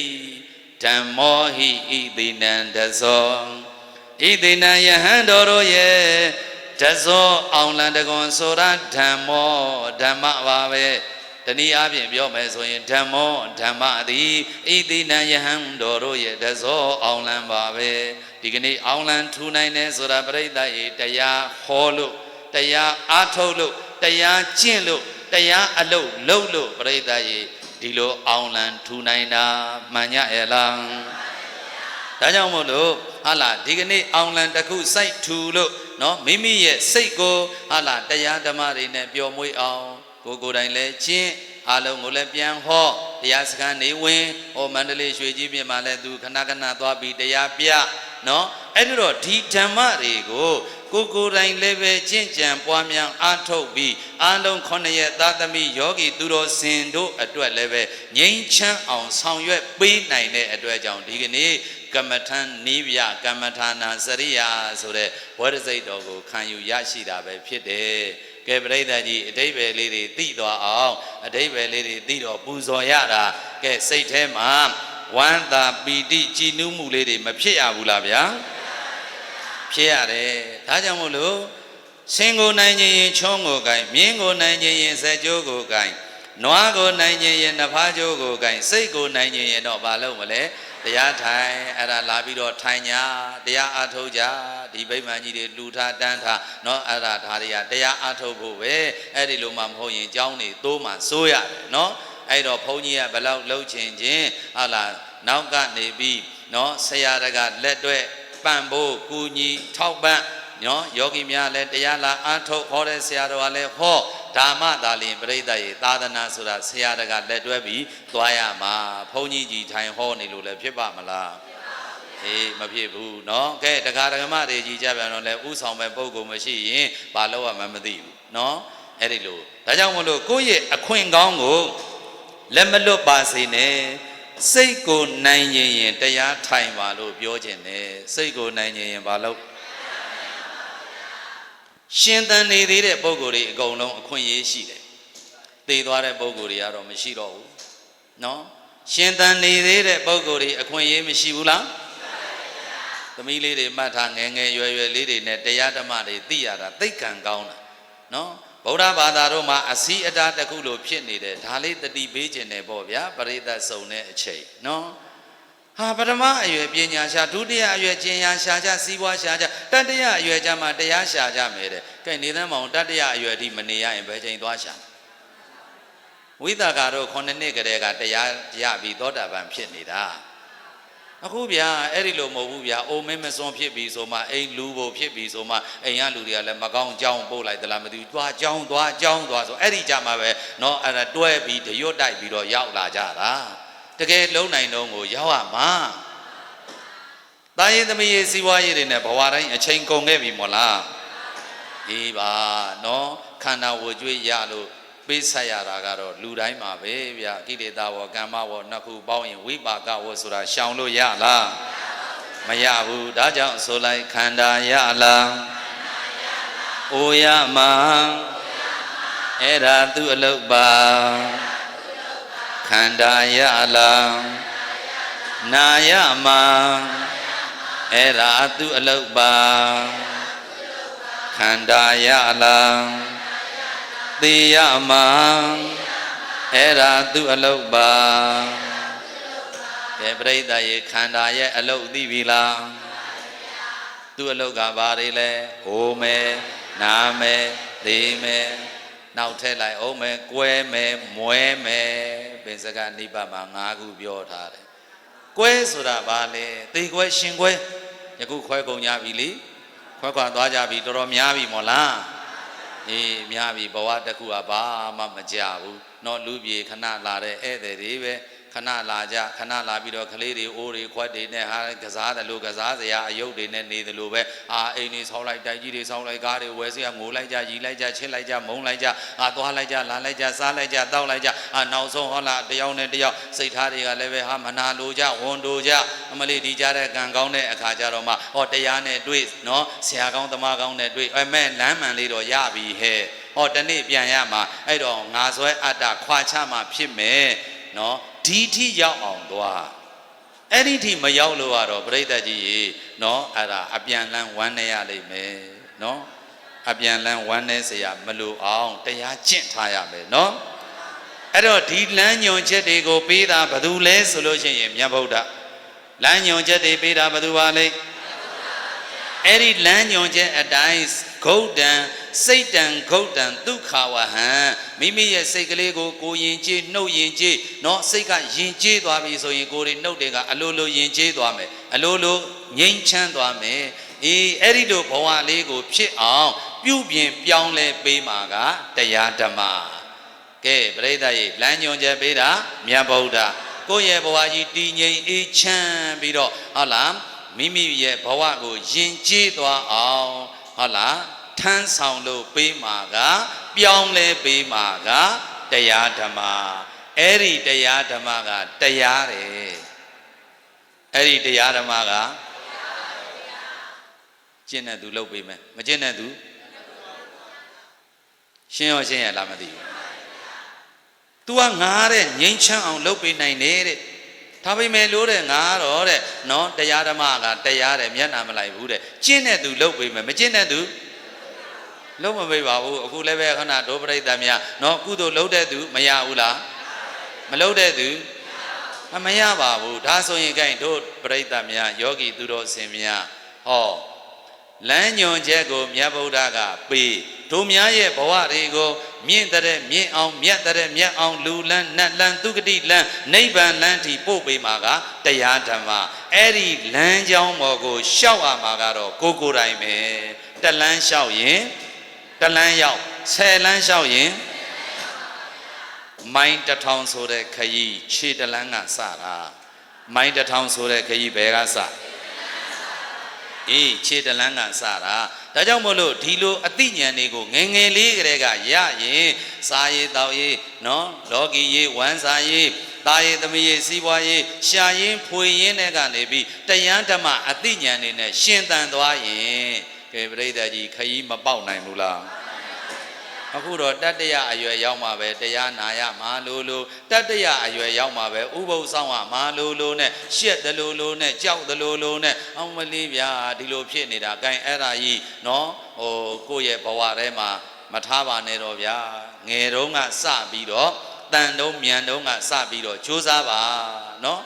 ဓမ္မောဟိဣတိနံတဇောဣတိနံယဟန်တော်တို့ရဲ့တဇောအောင်လံတကွန်ဆိုတာဓမ္မောဓမ္မပါပဲတနည်းအားဖြင့်ပြောမယ်ဆိုရင်ဓမ္မောဓမ္မသည်ဣတိနံယဟန်တော်တို့ရဲ့တဇောအောင်လံပါပဲဒီကနေ့အောင်လံထူနိုင်တယ်ဆိုတာပြိဿရေတရားဟောလို့တရားအားထုတ်လို့တရားကျင့်လို့တရားအလုပ်လုပ်လို့ပြိဿရေဒီလိုအောင်လံထူနိုင်တာမှန်ကြရဲ့လားဒါကြောင့်မို့လို့ဟာလားဒီကနေ့အောင်လံတစ်ခုစိုက်ထူလို့နော်မိမိရဲ့စိတ်ကိုဟာလားတရားဓမ္မတွေနဲ့ပျော်မွေ့အောင်ကိုယ်တိုင်လည်းကျင့်အားလုံးကိုလည်းပြန်ဟောတရားစခန်းနေဝင်ဟောမန္တလေးရွှေကြီးပြင်မှာလည်းသူခဏခဏသွားပြီးတရားပြနော်အဲ့ဒီတော့ဒီဓမ္မတွေကိုကိုယ်တိုင်လည်းပဲကျင့်ကြံပွားများအားထုတ်ပြီးအားလုံး9ရက်သာသမီယောဂီသူတော်စင်တို့အတွက်လည်းပဲငြိမ်းချမ်းအောင်ဆောင်ရွက်ပေးနိုင်တဲ့အတွက်ကြောင့်ဒီကနေ့ကမ္မထံနိဗျကမ္မထာနာစရိယာဆိုတဲ့ဝရစိတ်တော်ကိုခံယူရရှိတာပဲဖြစ်တယ်ကဲပရိသတ်ကြီးအတိတ်ပဲလေးတွေသိသွားအောင်အတိတ်ပဲလေးတွေသိတော့ပူဇော်ရတာကဲစိတ်ထဲမှာဝမ်းသာပီတိကြည်နူးမှုလေးတွေမဖြစ်ရဘူးလားဗျာဖြစ်ရတယ်ဒါကြောင့်မို့လို့ဆင်းကိုနိုင်ခြင်းရင်ချောင်းကိုကိုင်မြင်းကိုနိုင်ခြင်းရင်စက်ကြိုးကိုကိုင်နွားကိုနိုင်ခြင်းရင်နှဖားကြိုးကိုကိုင်စိတ်ကိုနိုင်ခြင်းရင်တော့ဘာလို့မလဲတရားထိုင်အဲ့ဒါလာပြီးတော့ထိုင်ညာတရားအားထုတ်ကြဒီဗိမာန်ကြီးတွေလူထားတန်းထားเนาะအဲ့ဒါဒါတွေကတရားအားထုတ်ဖို့ပဲအဲ့ဒီလိုမှမဟုတ်ရင်เจ้าနေသိုးမှစိုးရတယ်เนาะအဲ့တော့ဘုန်းကြီးကဘလောက်လှုပ်ချင်ချင်းဟာလားနောက်ကနေပြီးเนาะဆရာတကလက်တွဲပံ့ဖို့ကူညီထောက်ပံ့နော်ယောဂီများလည်းတရားလာအားထုတ်ဟောတဲ့ဆရာတော်ကလည်းဟောဓမ္မသာလင်ပြိဿရေသာသနာဆိုတာဆရာတကလက်တွဲပြီးသွားရမှာဘုန်းကြီးကြီးထိုင်ဟောနေလို့လည်းဖြစ်ပါမလားအေးမဖြစ်ဘူးเนาะကဲတရားဓမ္မတွေကြီးကြပြန်တော့လဲဥဆောင်မဲ့ပုဂ္ဂိုလ်မရှိရင်ဘာလို့ရမှမသိဘူးเนาะအဲ့ဒီလိုဒါကြောင့်မလို့ကိုယ့်ရဲ့အခွင့်ကောင်းကိုလက်မလွတ်ပါစေနဲ့စိတ်ကိုနိုင်ရင်တရားထိုင်ပါလို့ပြောခြင်းနဲ့စိတ်ကိုနိုင်ရင်ဘာလို့ရှင်သန်နေသေးတဲ့ပုဂ္ဂိုလ်တွေအကုန်လုံးအခွင့်အရေးရှိတယ်သိသွားတဲ့ပုဂ္ဂိုလ်တွေကတော့မရှိတော့ဘူးเนาะရှင်သန်နေသေးတဲ့ပုဂ္ဂိုလ်တွေအခွင့်အရေးမရှိဘူးလားသမီးလေးတွေမှတ်ထားငယ်ငယ်ရွယ်ရွယ်လေးတွေနဲ့တရားဓမ္မတွေသိရတာသိက္ခာကောင်းတာเนาะဗုဒ္ဓဘာသာတို့မှာအစည်းအတားတစ်ခုလိုဖြစ်နေတယ်ဒါလေးတတိပေးခြင်းနဲ့ပေါ့ဗျာပရိသတ်စုံတဲ့အချိန်เนาะဟာပထမအရွယ်ပညာရှာဒုတိယအရွယ်ကျင်ညာရှာကြစီးပွားရှာကြတတိယအရွယ်ကျမှတရားရှာကြမယ်တဲ့ကဲနေသမ်းမောင်တတိယအရွယ်အထိမနေရရင်ဘယ်ချိန်သွားရှာဝိသကာတို့9နှစ်ကတည်းကတရားရပြီးသောတာပန်ဖြစ်နေတာအခုဗျာအဲ့ဒီလိုမဟုတ်ဘူးဗျာအိုမင်းမစွန်ဖြစ်ပြီးဆိုမှအိမ်လူဖို့ဖြစ်ပြီးဆိုမှအိမ်ကလူတွေကလည်းမကောင်းကြောင်းပို့လိုက်သလားမသိဘူးသွားကြောင်းသွားဆိုအဲ့ဒီကြမှာပဲเนาะအဲ့ဒါတွဲပြီးတရွတ်တိုက်ပြီးတော့ရောက်လာကြတာတကယ်လုံးနိုင်တော့ကိုရောက်ရမှာတာရေးသမီးရေးစီးပွားရေးတွေနဲ့ဘဝတိုင်းအချိန်ကုန်ခဲ့ပြီမို့လားဒီပါเนาะခန္ဓာဝကြွေးရလို့ပေးဆက်ရတာကတော့လူတိုင်းမှာပဲဗျာကိလေသာဝကမ္မဝနှစ်ခုပေါင်းရင်ဝိပါကဝဆိုတာရှောင်လို့ရလားမရဘူးဒါကြောင့်ဆိုလိုက်ခန္ဓာရလားအိုရမှာအဲ့ဒါသူ့အလုပ်ပါခန္ဓာရလားနာရမှာအဲ့ဒါသူ့အလုပ်ပါခန္ဓာရလားသိရမှာအဲ့ဒါသူ့အလုပ်ပါကဲပြိဿရေခန္ဓာရဲ့အလုပ်သိပြီလားသူ့အလုပ်ကဘာတွေလဲဟိုမယ်နာမယ်သိမယ်နောက်ထည့်လိုက်အောင်မယ်ကွဲမယ်မွဲမယ်ပင်စကနိဗ္ဗာန်မှာ5ခုပြောထားတယ်ကွဲဆိုတာဘာလဲသိကွဲရှင်ကွဲယခုခွဲကုန်ကြပြီလေ ခွက်ခွာသွားကြပြီတော်တော်များပြီမို့လားအေးများပြီဘဝတစ်ခုကဘာမှမကြဘူးနော်လူပြေခဏလာတဲ့ဧည့်သည်တွေပဲခဏလာကြခဏလာပြီးတော့ကလေးတွေအိုးတွေခွက်တွေနဲ့ဟာကစားတယ်လို့ကစားစရာအယုတ်တွေနဲ့နေတယ်လို့ပဲအိမ်တွေဆောင်းလိုက်တိုက်ကြီးတွေဆောင်းလိုက်ကားတွေဝယ်စရာငိုလိုက်ကြရီလိုက်ကြချစ်လိုက်ကြမုန်းလိုက်ကြသွားလိုက်ကြလာလိုက်ကြစားလိုက်ကြတောက်လိုက်ကြနောက်ဆုံးဟောလာတယောက်နဲ့တယောက်စိတ်ထားတွေကလည်းပဲမနာလိုကြဝန်တိုကြအမလေးဒီကြတဲ့ကံကောင်းတဲ့အခါကျတော့မှဟောတရားနဲ့တွေ့နော်ဆရာကောင်းသမားကောင်းနဲ့တွေ့မဲ့လမ်းမှန်လေးတော့ရပြီဟဲ့ဟောတနေ့ပြန်ရမှာအဲ့တော့ငါဆွဲအတ္တခွာချမှဖြစ်မယ်နော်ဒီထိရောက်အောင်သွားအဲ့ဒီထိမရောက်လို့ကတော့ပြိဿကြီးရေနော်အဲ့ဒါအပြန်လန်းဝမ်းနေရလိမ့်မယ်နော်အပြန်လန်းဝမ်းနေเสียမလို့အောင်တရားကျင့်ထားရမယ်နော်အဲ့တော့ဒီလမ်းညွန်ချက်တွေကိုပေးတာဘယ်သူလဲဆိုလို့ရှိရင်မြတ်ဗုဒ္ဓလမ်းညွန်ချက်တွေပေးတာဘယ်သူပါလဲအဲ့ဒီလမ်းညွန်ချက်အတိုင်းဂௌတံစိတ်တံဂௌတံဒုက္ခဝဟံမိမိရဲ့စိတ်ကလေးကိုကိုယင်ကြေးနှုတ်ယင်ကြေးနော်စိတ်ကယင်ကြေးသွားပြီဆိုရင်ကိုယ်တွေနှုတ်တွေကအလိုလိုယင်ကြေးသွားမယ်အလိုလိုငြိမ်းချမ်းသွားမယ်အဲ့ဒီလိုဘဝလေးကိုဖြစ်အောင်ပြုပြင်ပြောင်းလဲပေးမှာကတရားဓမ္မကဲပရိသတ်ကြီးလမ်းညွန်ချက်ပေးတာမြတ်ဗုဒ္ဓကိုယ့်ရဲ့ဘဝကြီးတည်ငြိမ်အေးချမ်းပြီးတော့ဟုတ်လားမိမိရဲ့ဘဝကိုယင်ကြေးသွားအောင်ဟုတ်လားထမ်းဆောင်လို့ပေးမှာကပြောင်းလဲပေးမှာကတရားဓမ္မအဲ့ဒီတရားဓမ္မကတရားတယ်အဲ့ဒီတရားဓမ္မကကျင့်တဲ့သူလုပ်ပေးမယ်မကျင့်တဲ့သူရှင်းရောရှင်းရလားမသိဘူး तू ကငါတဲ့ငြိမ်းချမ်းအောင်လုပ်ပေးနိုင်တယ်တဲ့ဒါပေမဲ့လို့တဲ့ငါတော့တဲ့နော်တရားဓမ္မကတရားတယ်မျက်နှာမလိုက်ဘူးတဲ့ကျင့်တဲ့သူလုပ်ပေးမယ်မကျင့်တဲ့သူလုံးမပေးပါဘူးအခုလည်းပဲခဏဒုပရိသတ်များနော်ကုသိုလ်လုပ်တဲ့သူမရဘူးလားမလုပ်တဲ့သူမရပါဘူးဒါဆိုရင်ခိုင်းတို့ပရိသတ်များယောဂီသူတော်စင်များဟောလမ်းညွန်ချက်ကိုမြတ်ဗုဒ္ဓကပေးတို့များရဲ့ဘဝတွေကိုမြင့်တဲ့မြင့်အောင်မြတ်တဲ့မြတ်အောင်လူလန်းနတ်လန်းသုဂတိလန်းနိဗ္ဗာန်လန်းထိပို့ပေးမှာကတရားဓမ္မအဲ့ဒီလမ်းကြောင်းပေါ်ကိုရှောက်ရမှာကတော့ကိုယ်တိုင်ပဲတလန်းလျှောက်ရင်တလန်းရောက်10လန်းလျှောက်ရင်မိုင်းတစ်ထောင်ဆိုတဲ့ခရီးခြေတလန်းကစတာမိုင်းတစ်ထောင်ဆိုတဲ့ခရီးဘယ်ကစခြေတလန်းကစတာဒါကြောင့်မို့လို့ဒီလိုအသိဉာဏ်တွေကိုငယ်ငယ်လေးကလေးကရရင်စားရေးတောက်ရေးနော်လောကီရေးဝမ်းစာရေးတာရေးသမီးရေးစီးပွားရေးရှာရင်းဖွေရင်းတဲ့ကနေပြီးတရားဓမ္မအသိဉာဏ်တွေနဲ့ရှင်သန်သွားရင်ကဲပရိသတ်ကြီးခရီးမပေါက်နိုင်ဘူးလားအခုတော့တတ္တရအရွယ်ရောက်မှာပဲတရားနာရမှာလို့တတ္တရအရွယ်ရောက်မှာပဲဥပုသ်ဆောင်ရမှာလို့နဲ့ရှက်တယ်လို့နဲ့ကြောက်တယ်လို့နဲ့အောင်မလေးဗျာဒီလိုဖြစ်နေတာဂိုင်းအဲ့ဒါကြီးနော်ကိုယ့်ရဲ့ဘဝထဲမှာမထားပါနဲ့တော့ဗျာငယ်တုန်းကစပြီးတော့တန်တုံးမြန်တုန်းကစပြီးတော့ကြိုးစားပါနော်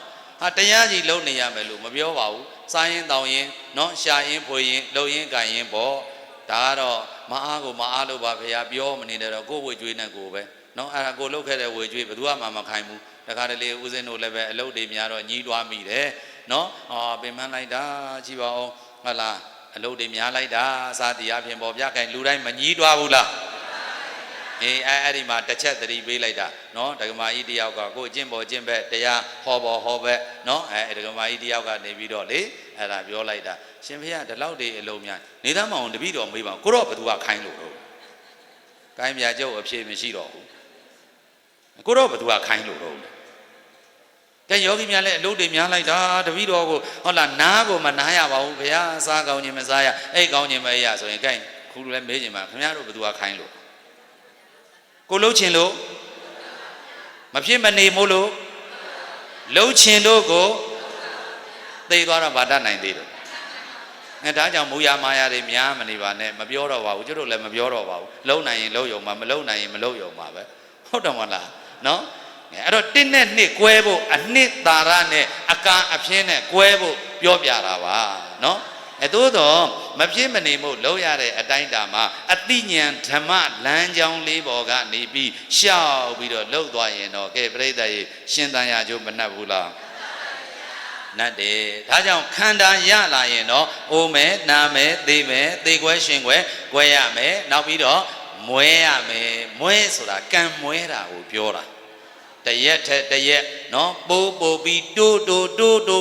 တရားကြီးလုံနေရမယ်လို့မပြောပါဘူးစားရင်တောင်းရင်နော်ရှာရင်ဖွေရင်လှုပ်ရင်ကန်ရင်ပေါ့ဒါကတော့မအားကိုမအားလို့ပါဗျာပြောမနေတော့ကိုယ်ဝေကျွေးနဲ့ကိုပဲနော်အဲ့ဒါကိုလှုပ်ခဲ့တဲ့ဝေကျွေးဘယ်သူမှမခိုင်းဘူးတခါတလေဦးစင်းတို့လည်းပဲအလုပ်တွေများတော့ညီးတွားမိတယ်နော်ပင်မလိုက်တာကြည့်ပါဦးဟုတ်လားအလုပ်တွေများလိုက်တာစာတရားဖြင့်ပေါ်ပြခိုင်းလူတိုင်းမညီးတွားဘူးလားအဲ့ဒီမှာတစ်ချက်သတိပေးလိုက်တာနော်ဒကမာကြီးတယောက်ကကိုအကျင့်ပေါ်ကျင့်ဘက်တရားဟောပေါ်ဟောဘက်နော်ဒကမာကြီးတယောက်ကနေပြီးတော့လေအဲ့ဒါပြောလိုက်တာရှင်ဖေကဒီလောက်တွေအလုံးများနေသားမအောင်တပည့်တော်မေးပါကိုတော့ဘသူကခိုင်းလို့တော့ကိုင်းမြကျုပ်အဖြေမရှိတော့ဘူးကိုတော့ဘသူကခိုင်းလို့တော့ကဲယောဂီများလည်းအလုပ်တွေများလိုက်တာတပည့်တော်ကိုဟုတ်လားနားကိုမနားရပါဘူးဗျာစားကောင်းခြင်းမစားရအဲ့ကောင်းခြင်းမရဆိုရင်ကိုင်းခုလည်းမေးခြင်းမှာခင်ဗျားတို့ဘသူကခိုင်းလို့ကိုလှုပ်ချင်လို့မဖြစ်မနေမို့လို့လှုပ်ချင်လို့ကိုသိသွားတော့ဗာတတ်နိုင်သေးတယ်ဒါကြောင့်မူရမာယာတွေများမနေပါနဲ့မပြောတော့ပါဘူးကျတို့လည်းမပြောတော့ပါဘူးလှုပ်နိုင်ရင်လှုပ်ယုံမှာမလှုပ်နိုင်ရင်မလှုပ်ယုံမှာပဲဟုတ်တယ်မလားနော်အဲ့တော့1နဲ့2ကွဲဖို့အနှစ်သာရနဲ့အကာအပြင်းနဲ့ကွဲဖို့ပြောပြတာပါနော်သို့တော့မဖြစ်မနေမို့လောက်ရတဲ့အတိုင်းတာမှာအတိညာဏ်ဓမ္မလမ်းကြောင်းလေးပေါ်ကနေပြီးရှောက်ပြီးတော့လှုပ်သွားရင်တော့ကဲပြိဿရေရှင်းတန်ရကြိုးမနှက်ဘူးလား နတ်တယ်ဒါကြောင့်ခန္ဓာရလာရင်တော့အိုးမယ်နားမယ်သိမယ်သိခွဲရှင်ခွဲခွဲရမယ်နောက်ပြီးတော့မွဲရမယ်မွဲဆိုတာကံမွဲတာကိုပြောတာတရက်ထက်တရက်နော်ပိုးပိုးပြီးတိုး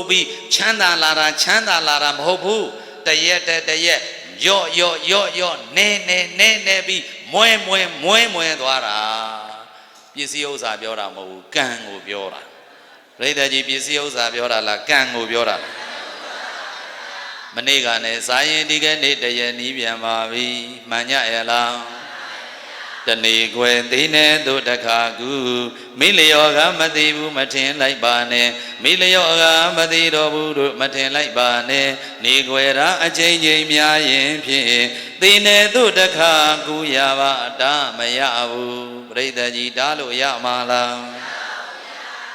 ပြီးချမ်းသာလာတာမဟုတ်ဘူးတရက်ထက်တရက်ယော့နဲပြီးမွဲသွားတာပစ္စည်းဥစ္စာပြောတာမဟုတ်ဘူးကံကိုပြောတာပရိသတ်ကြီးပစ္စည်းဥစ္စာပြောတာလားကံကိုပြောတာလားမနေ့ကနဲ့ဇာရင်ဒီကနေ့တရက်နီးပြန်ပါပြီမှန်ကြရဲ့လားတနေ့ခွဲသိနေသူတခါကူမိလျောကမသိဘူးမထင်လိုက်ပါနဲ့မိလျောကမသိတော့ဘူးတို့မထင်လိုက်ပါနဲ့နေခွဲရာအချိန်များရင်ဖြင့်သိနေသူတခါကူရပါတာမရဘူးပရိသတ်ကြီးတားလို့ရမှာလား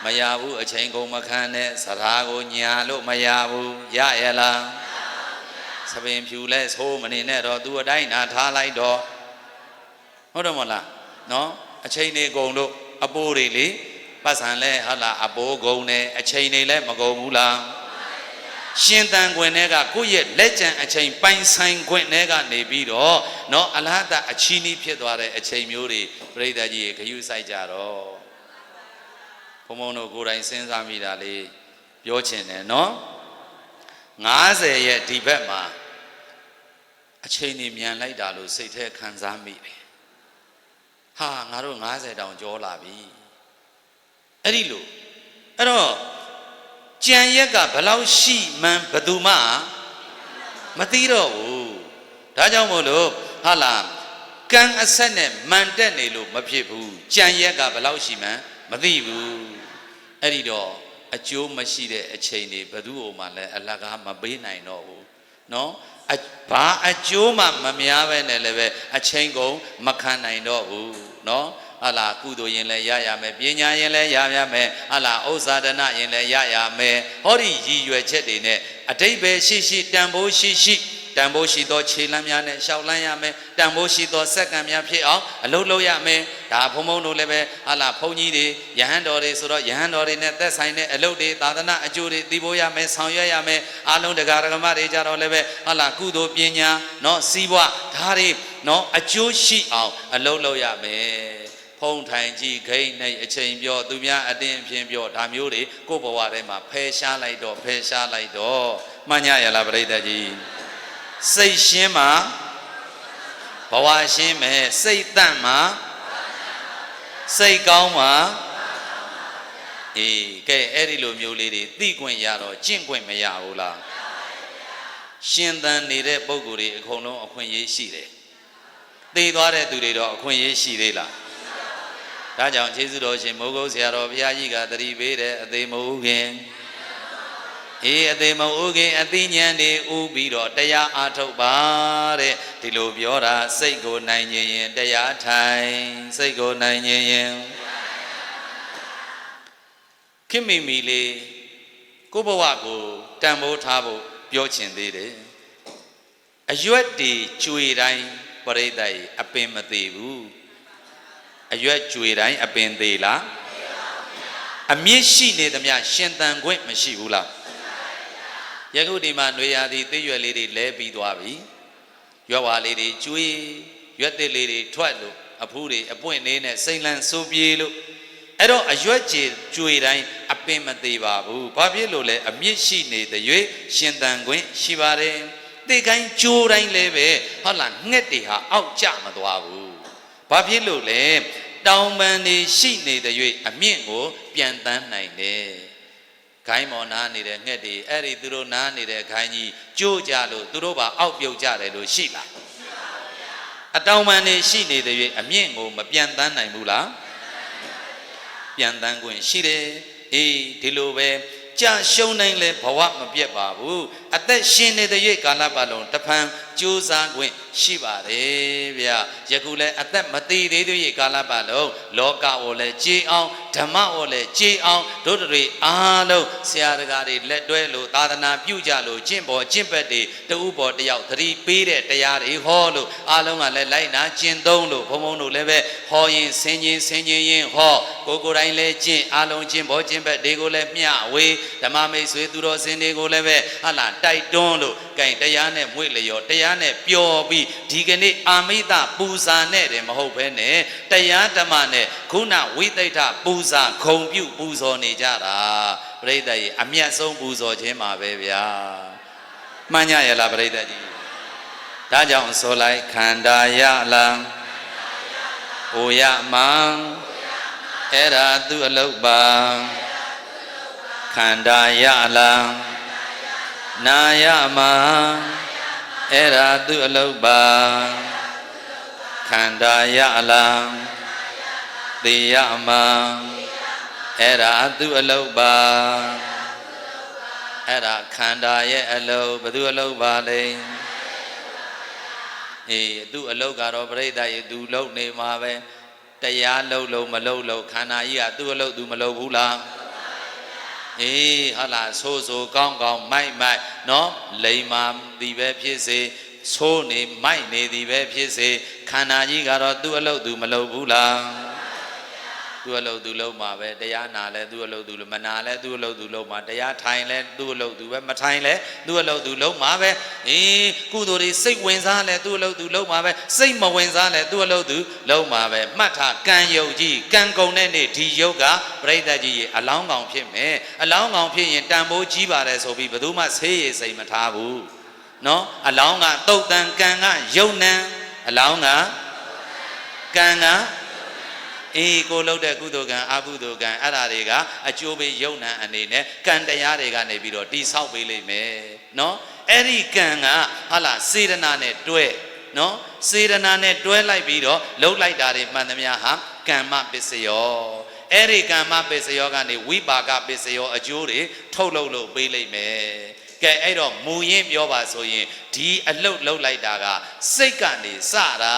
မရဘူးအချိန်ကုန်မခံနဲ့စရာကိုညာလို့မရဘူးရရဲ့လားသပင်ဖြူလဲဆိုးမနေနဲ့တော့သူအတိုင်းနာထားလိုက်တော့ဟုတ်တယ်မလားနော်အချိန်နေကုန်လို့အပိုးတွေလေပတ်စံလဲဟာလာအပိုးကုန်နဲ့အချိန်နေလဲမကုန်ဘူးလားရှင်တန်ခွင်တွေကကိုယ့်ရဲ့လက်ကျန်အချိန်ပိုင်ဆိုင်ခွင့်တွေကနေပြီးတော့နော်အလားတအချီးနှီးဖြစ်သွားတဲ့အချိန်မျိုးတွေပြိဿကြီးခယူးဆိုင်ကြတော့ဘုံဘုံတို့ကိုယ်တိုင်စဉ်းစားမိတာလေးပြောချင်တယ်နော်90ရဲ့ဒီဘက်မှာအချိန်နေမြန်လိုက်တာလို့စိတ်ထဲခံစားမိတယ်ဟာငါတို့90တောင်ကျော်လာပြီအဲ့ဒီလိုအဲ့တော့ကြံရက်ကဘလောက်ရှိမှန်းဘယ်သူမှမသိတော့ဘူးဒါကြောင့်မို့လို့ဟာလားကံအဆက်နဲ့မန်တက်နေလို့မဖြစ်ဘူးကြံရက်ကဘလောက်ရှိမှန်းမသိဘူးအဲ့ဒီတော့အကျိုးမရှိတဲ့အချိန်တွေဘယ်သူ့ဟိုမှလည်းအလကားမပေးနိုင်တော့ဘူးနော်ဘာအကျိုးမှမများပဲနဲ့လည်းပဲအချိန်ကုန်မခံနိုင်တော့ဘူးနော်ဟာလာကုသိုလ်ရင်လည်းရမယ်ပညာရင်လည်းရမယ်ဟာလာဥစ္စာဒနာရင်လည်းရမယ်ဟောဒီရည်ရွယ်ချက်တွေနဲ့အတိတ်ပဲရှိတန်ဖိုးရှိတန်ဖိုးရှိသောခြေလမ်းများနဲ့ရှောက်လန်းရမယ်တန်ဖိုးရှိသောစက္ကန့်များဖြစ်အောင်အလုပ်လုပ်ရမယ်ဒါဘုံဘုံတို့လည်းပဲဟာလာဘုန်းကြီးတွေယဟန်တော်တွေဆိုတော့ယဟန်တော်တွေနဲ့သက်ဆိုင်တဲ့အလုပ်တွေသာသနာအကျိုးတွေသိဖို့ရမယ်ဆောင်ရွက်ရမယ်အားလုံးတရားဓမ္မတွေကြတော့လည်းပဲဟာလာကုသိုလ်ပညာနော်စီးပွားဒါတွေနော်အကျိုးရှိအောင်အလုပ်လုပ်ရမယ်ဖုံးထိုင်ကြည့်ခိတ်နဲ့အချိန်ပြောသူများအတင်းဖြင်းပြောဒါမျိုးတွေကိုယ့်ဘဝထဲမှာဖယ်ရှားလိုက်တော့မှန်ညရလားပရိသတ်ကြီးစိတ်ရှင်းမှာဘဝရှင်းမယ်စိတ်တန့်မှာစိတ်ကောင်းမှာအေးကဲအဲ့ဒီလိုမျိုးလေးတွေသိခွင့်ရတော့ကျင့်ခွင့်မရဘူးလားရှင်သန်နေတဲ့ပုဂ္ဂိုလ်တွေအကုန်လုံးအခွင့်အရေးရှိတယ်သိသွားတဲ့သူတွေတော့အခွင့်အရေးရှိသေးလားဒါကြောင့်ကျေးဇူးတော်ရှင်မိုးကုတ်ဆရာတော်ဘုရားကြီးကသတိပေးတယ်အသေးမဟုတ်ခင်အသေးမဟုတ်ခင်အသိဉာဏ်တွေဥပြီးတော့တရားအားထုတ်ပါတဲ့ဒီလိုပြောတာစိတ်ကိုနိုင်ခြင်းရင်တရားထိုင်စိတ်ကိုနိုင်ခြင်းရင်ခင်မိမိလေးကိုယ့်ဘဝကိုတန်ဖိုးထားဖို့ပြောချင်သေးတယ်အရွက်တွေကျွေတိုင်းပရိသတ်ကြီးအပင်မသေးဘူးအရွက်ကျွေတိုင်းအပင်သေးလားအမြင့်ရှိနေသမျှရှင်သန်ခွင့်မရှိဘူးလားယခုဒီမှာຫນွေရာသီသိရွက်လေးတွေလဲပြီးသွားပြီရွက်ဝါလေးတွေကျွေးရွက်သစ်လေးတွေထွက်လို့အဖူးတွေအပွင့်လေးနဲ့စိမ့်လန်းစိုးပြေးလို့အဲ့တော့အရွက်ကျွေတိုင်းအပင်မသေးပါဘူးဘာဖြစ်လို့လဲအမြင့်ရှိနေတဲ့၍ရှင်သန်ခွင့်ရှိပါတယ်သိကိုင်းကျိုးတိုင်းလည်းပဲဟုတ်လားငှက်တွေဟာအောက်ကျမသွားဘူးဘာဖြစ်လို့လဲတောင်ပန်တွေရှိနေတဲ့၍အမြင့်ကိုပြန်တန်းနိုင်တယ်ခိုင်းမော်နားနေတဲ့ငှက်တွေအဲ့ဒီသူတို့နားနေတဲ့ခိုင်းကြီးကျိုးကြလို့သူတို့ပါအောက်ပြုတ်ကြတယ်လို့ရှိလားရှိပါဘူးဗျာအတောင်ပန်တွေရှိနေတဲ့၍အမြင့်ကိုမပြန်တန်းနိုင်ဘူးလားပြန်တန်းခွင့်ရှိတယ်အေးဒီလိုပဲကြာရှုံးနိုင်လဲဘဝမပြတ်ပါဘူး အသက်ရှင်နေတဲ့၍ကာလပတ်လုံးတဖန်ကြိုးစားခွင့်ရှိပါတယ်ဗျာယခုလည်းအသက်မသေးသေးသေး၍ကာလပတ်လုံးလောကကိုလည်းကြည်အောင်ဓမ္မကိုလည်းကြည်အောင်တို့တွေအားလုံးဆရာတကာတွေလက်တွဲလို့သာသနာပြုကြလို့ကျင့်ပေါ်ကျင့်ပတ်တွေတူပေါ်တယောက်သတိပေးတဲ့တရားတွေဟောလို့အားလုံးကလည်းလိုက်နာကျင့်သုံးလို့ဘုံဘုံတို့လည်းပဲဟောရင်ဆင်ခြင်းရင်ဟောကိုယ်တိုင်လည်းကျင့်အားလုံးကျင့်ပေါ်ကျင့်ပတ်တွေကိုလည်းမျှဝေဓမ္မမိတ်ဆွေသူတော်စင်တွေကိုလည်းပဲဟာလာတိုက်တွန်းလို့ကဲတရားနဲ့မွေ့လျော်တရားနဲ့ပျော်ပြီးဒီကနေ့အာမိတပူဇာနဲ့တယ်မဟုတ်ဘဲနဲ့တရားဓမ္မနဲ့ခုနဝိသိဋ္ဌပူဇာခုံပြုပူဇော်နေကြတာပြိဿကြီးအမြတ်ဆုံးပူဇော်ခြင်းပါပဲဗျာမှန်ကြရလားပြိဿကြီးဒါကြောင့်ဆိုလိုက်ခန္ဓာယလံဩယမံအဲ့ဒါသူအလုတ်ပါခန္ဓာယလံနာယမံအဲ့ဒါသူအလုတ်ပါခန္ဓာယလံသေယမံအဲ့ဒါသူအလုတ်ပါအဲ့ဒါခန္ဓာရဲ့အလုတ်ဘယ်သူအလုတ်ပါလဲအေးသူအလုတ်ကတော့ပြိဿရဲ့သူလုတ်နေမှာပဲတရားလုတ်လို့မလုတ်လို့ခန္ဓာကြီးကသူ့အလုတ်သူမလုတ်ဘူးလားအေးဟာလားဆိုကောင်းမိုက်နော်လိမ္မာသည်ပဲဖြစ်စေဆိုးနေမိုက်နေသည်ပဲဖြစ်စေခန္ဓာကြီးကတော့သူ့အလုတ်သူမလုတ်ဘူးလားသူ့အလုတ်သူလုံးမှာပဲတရားနာလဲသူ့အလုတ်သူမနာလဲသူ့အလုတ်သူလုံးမှာတရားထိုင်လဲသူ့အလုတ်သူပဲမထိုင်လဲသူ့အလုတ်သူလုံးမှာပဲအေးကုသိုလ်တွေစိတ်ဝင်စားလဲသူ့အလုတ်သူလုံးမှာပဲစိတ်မဝင်စားလဲသူ့အလုတ်သူလုံးမှာပဲမှတ်ထားကံယုတ်ကြီးကံကုန်တဲ့နေ့ဒီယုတ်ကပြိဿကြီးရေအလောင်းကောင်ဖြစ်မယ်အလောင်းကောင်ဖြစ်ရင်တန်ဖိုးကြီးပါတယ်ဆိုပြီးဘယ်သူမှဆေးရည်စိတ်မထားဘူးနော်အလောင်းကတုတ်တန်ကံကယုံနံအလောင်းကကံကအေးကိုလှုပ်တဲ့ကုသိုလ်ကံအကုသိုလ်ကံအဲ့ဒါတွေကအကျိုးပေးယုံနံအနေနဲ့ကံတရားတွေကနေပြီးတော့တိဆောက်ပေးလိမ့်မယ်နော်အဲ့ဒီကံကဟာလားစေတနာနဲ့တွဲနော်စေတနာနဲ့တွဲလိုက်ပြီးတော့လှုပ်လိုက်တာတွေမှန်သမျှဟာကမ္မပစ္စယောအဲ့ဒီကမ္မပစ္စယောကနေဝိပါကပစ္စယောအကျိုးတွေထုတ်လုပ်လို့ပေးလိမ့်မယ်ကဲအဲ့တော့မူရင်းပြောပါဆိုရင်ဒီအလုတ်လှုပ်လိုက်တာကစိတ်ကနေစတာ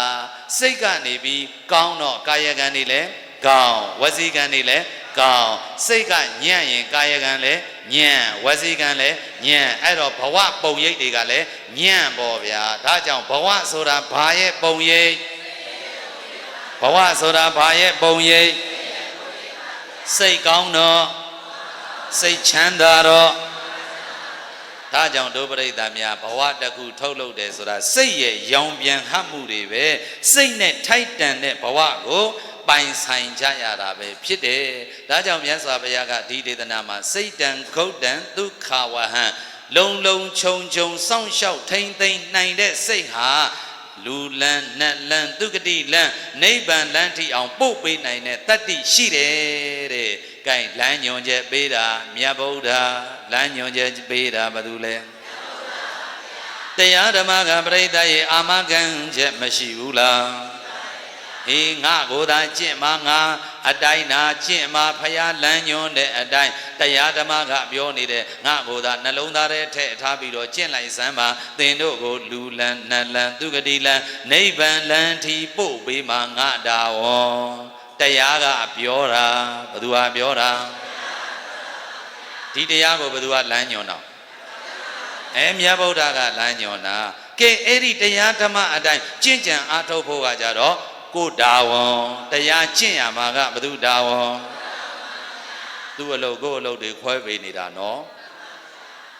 စိတ်ကနေပြီးကောင်းတော့ကာယကံတွေလည်းကောင်းဝစီကံတွေလည်းကောင်းစိတ်ကညံ့ရင်ကာယကံလည်းညံ့ဝစီကံလည်းညံ့အဲ့တော့ဘဝပုံရိပ်တွေကလည်းညံ့ပေါ့ဗျာဒါကြောင့်ဘဝဆိုတာဘာရဲ့ပုံရိပ်ဘဝဆိုတာဘာရဲ့ပုံရိပ်စိတ်ကောင်းတော့စိတ်ချမ်းသာတော့ဒါကြောင့်ဒုပရိသတ်များဘဝတစ်ခုထုတ်လုပ်တယ်ဆိုတာစိတ်ရဲ့ရောင်ပြန်ဟပ်မှုတွေပဲစိတ်နဲ့ထိုက်တန်တဲ့ဘဝကိုပိုင်ဆိုင်ကြရတာပဲဖြစ်တယ်ဒါကြောင့်မြတ်စွာဘုရားကဒီဒေသနာမှာစိတ်တံဂုတ်တံဒုက္ခဝဟံလုံခြုံစောင့်ရှောက်ထိမ့်သိမ့်နိုင်တဲ့စိတ်ဟာလူလန်းနတ်လန်းသူကတိလန်းနိဗ္ဗာန်လန်းထိအောင်ပို့ပေးနိုင်တဲ့တတ္တိရှိတယ်တဲ့။ကဲလမ်းညွန်ချက်ပေးတာမြတ်ဗုဒ္ဓလမ်းညွန်ချက်ပေးတာဘာလို့လဲ။တရားဓမ္မကပရိသတ်ရဲ့အာမခံချက်မရှိဘူးလား။အေးငါကိုယ်သာကျင့်မှာငါအတိုင်းနာကျင့်မှာဖယားလမ်းညွန်တဲ့အတိုင်းတရားဓမ္မကပြောနေတဲ့ငါကိုယ်သာနှလုံးသားထဲထည့်ထားပြီးတော့ကျင့်လိုက်စမ်းပါသင်တို့ကိုလူလန်းနတ်လန်းသူကတိလန်းနိဗ္ဗာန်လန်းထီပို့ပေးမှာငါတာဝေါတရားကပြောတာဘယ်သူကပြောတာဒီတရားကိုဘယ်သူကလမ်းညွန်တော့မြတ်ဗုဒ္ဓကလမ်းညွန်တာကဲအဲ့ဒီတရားဓမ္မအတိုင်းကျင့်ကြံအားထုတ်ဖို့ကကြတော့ကိုတာဝန်တရားကျင့်ရမှာကဘယ်သူတာဝန်သူ့အလုပ်ကိုအလုပ်တွေခွဲပေးနေတာနော်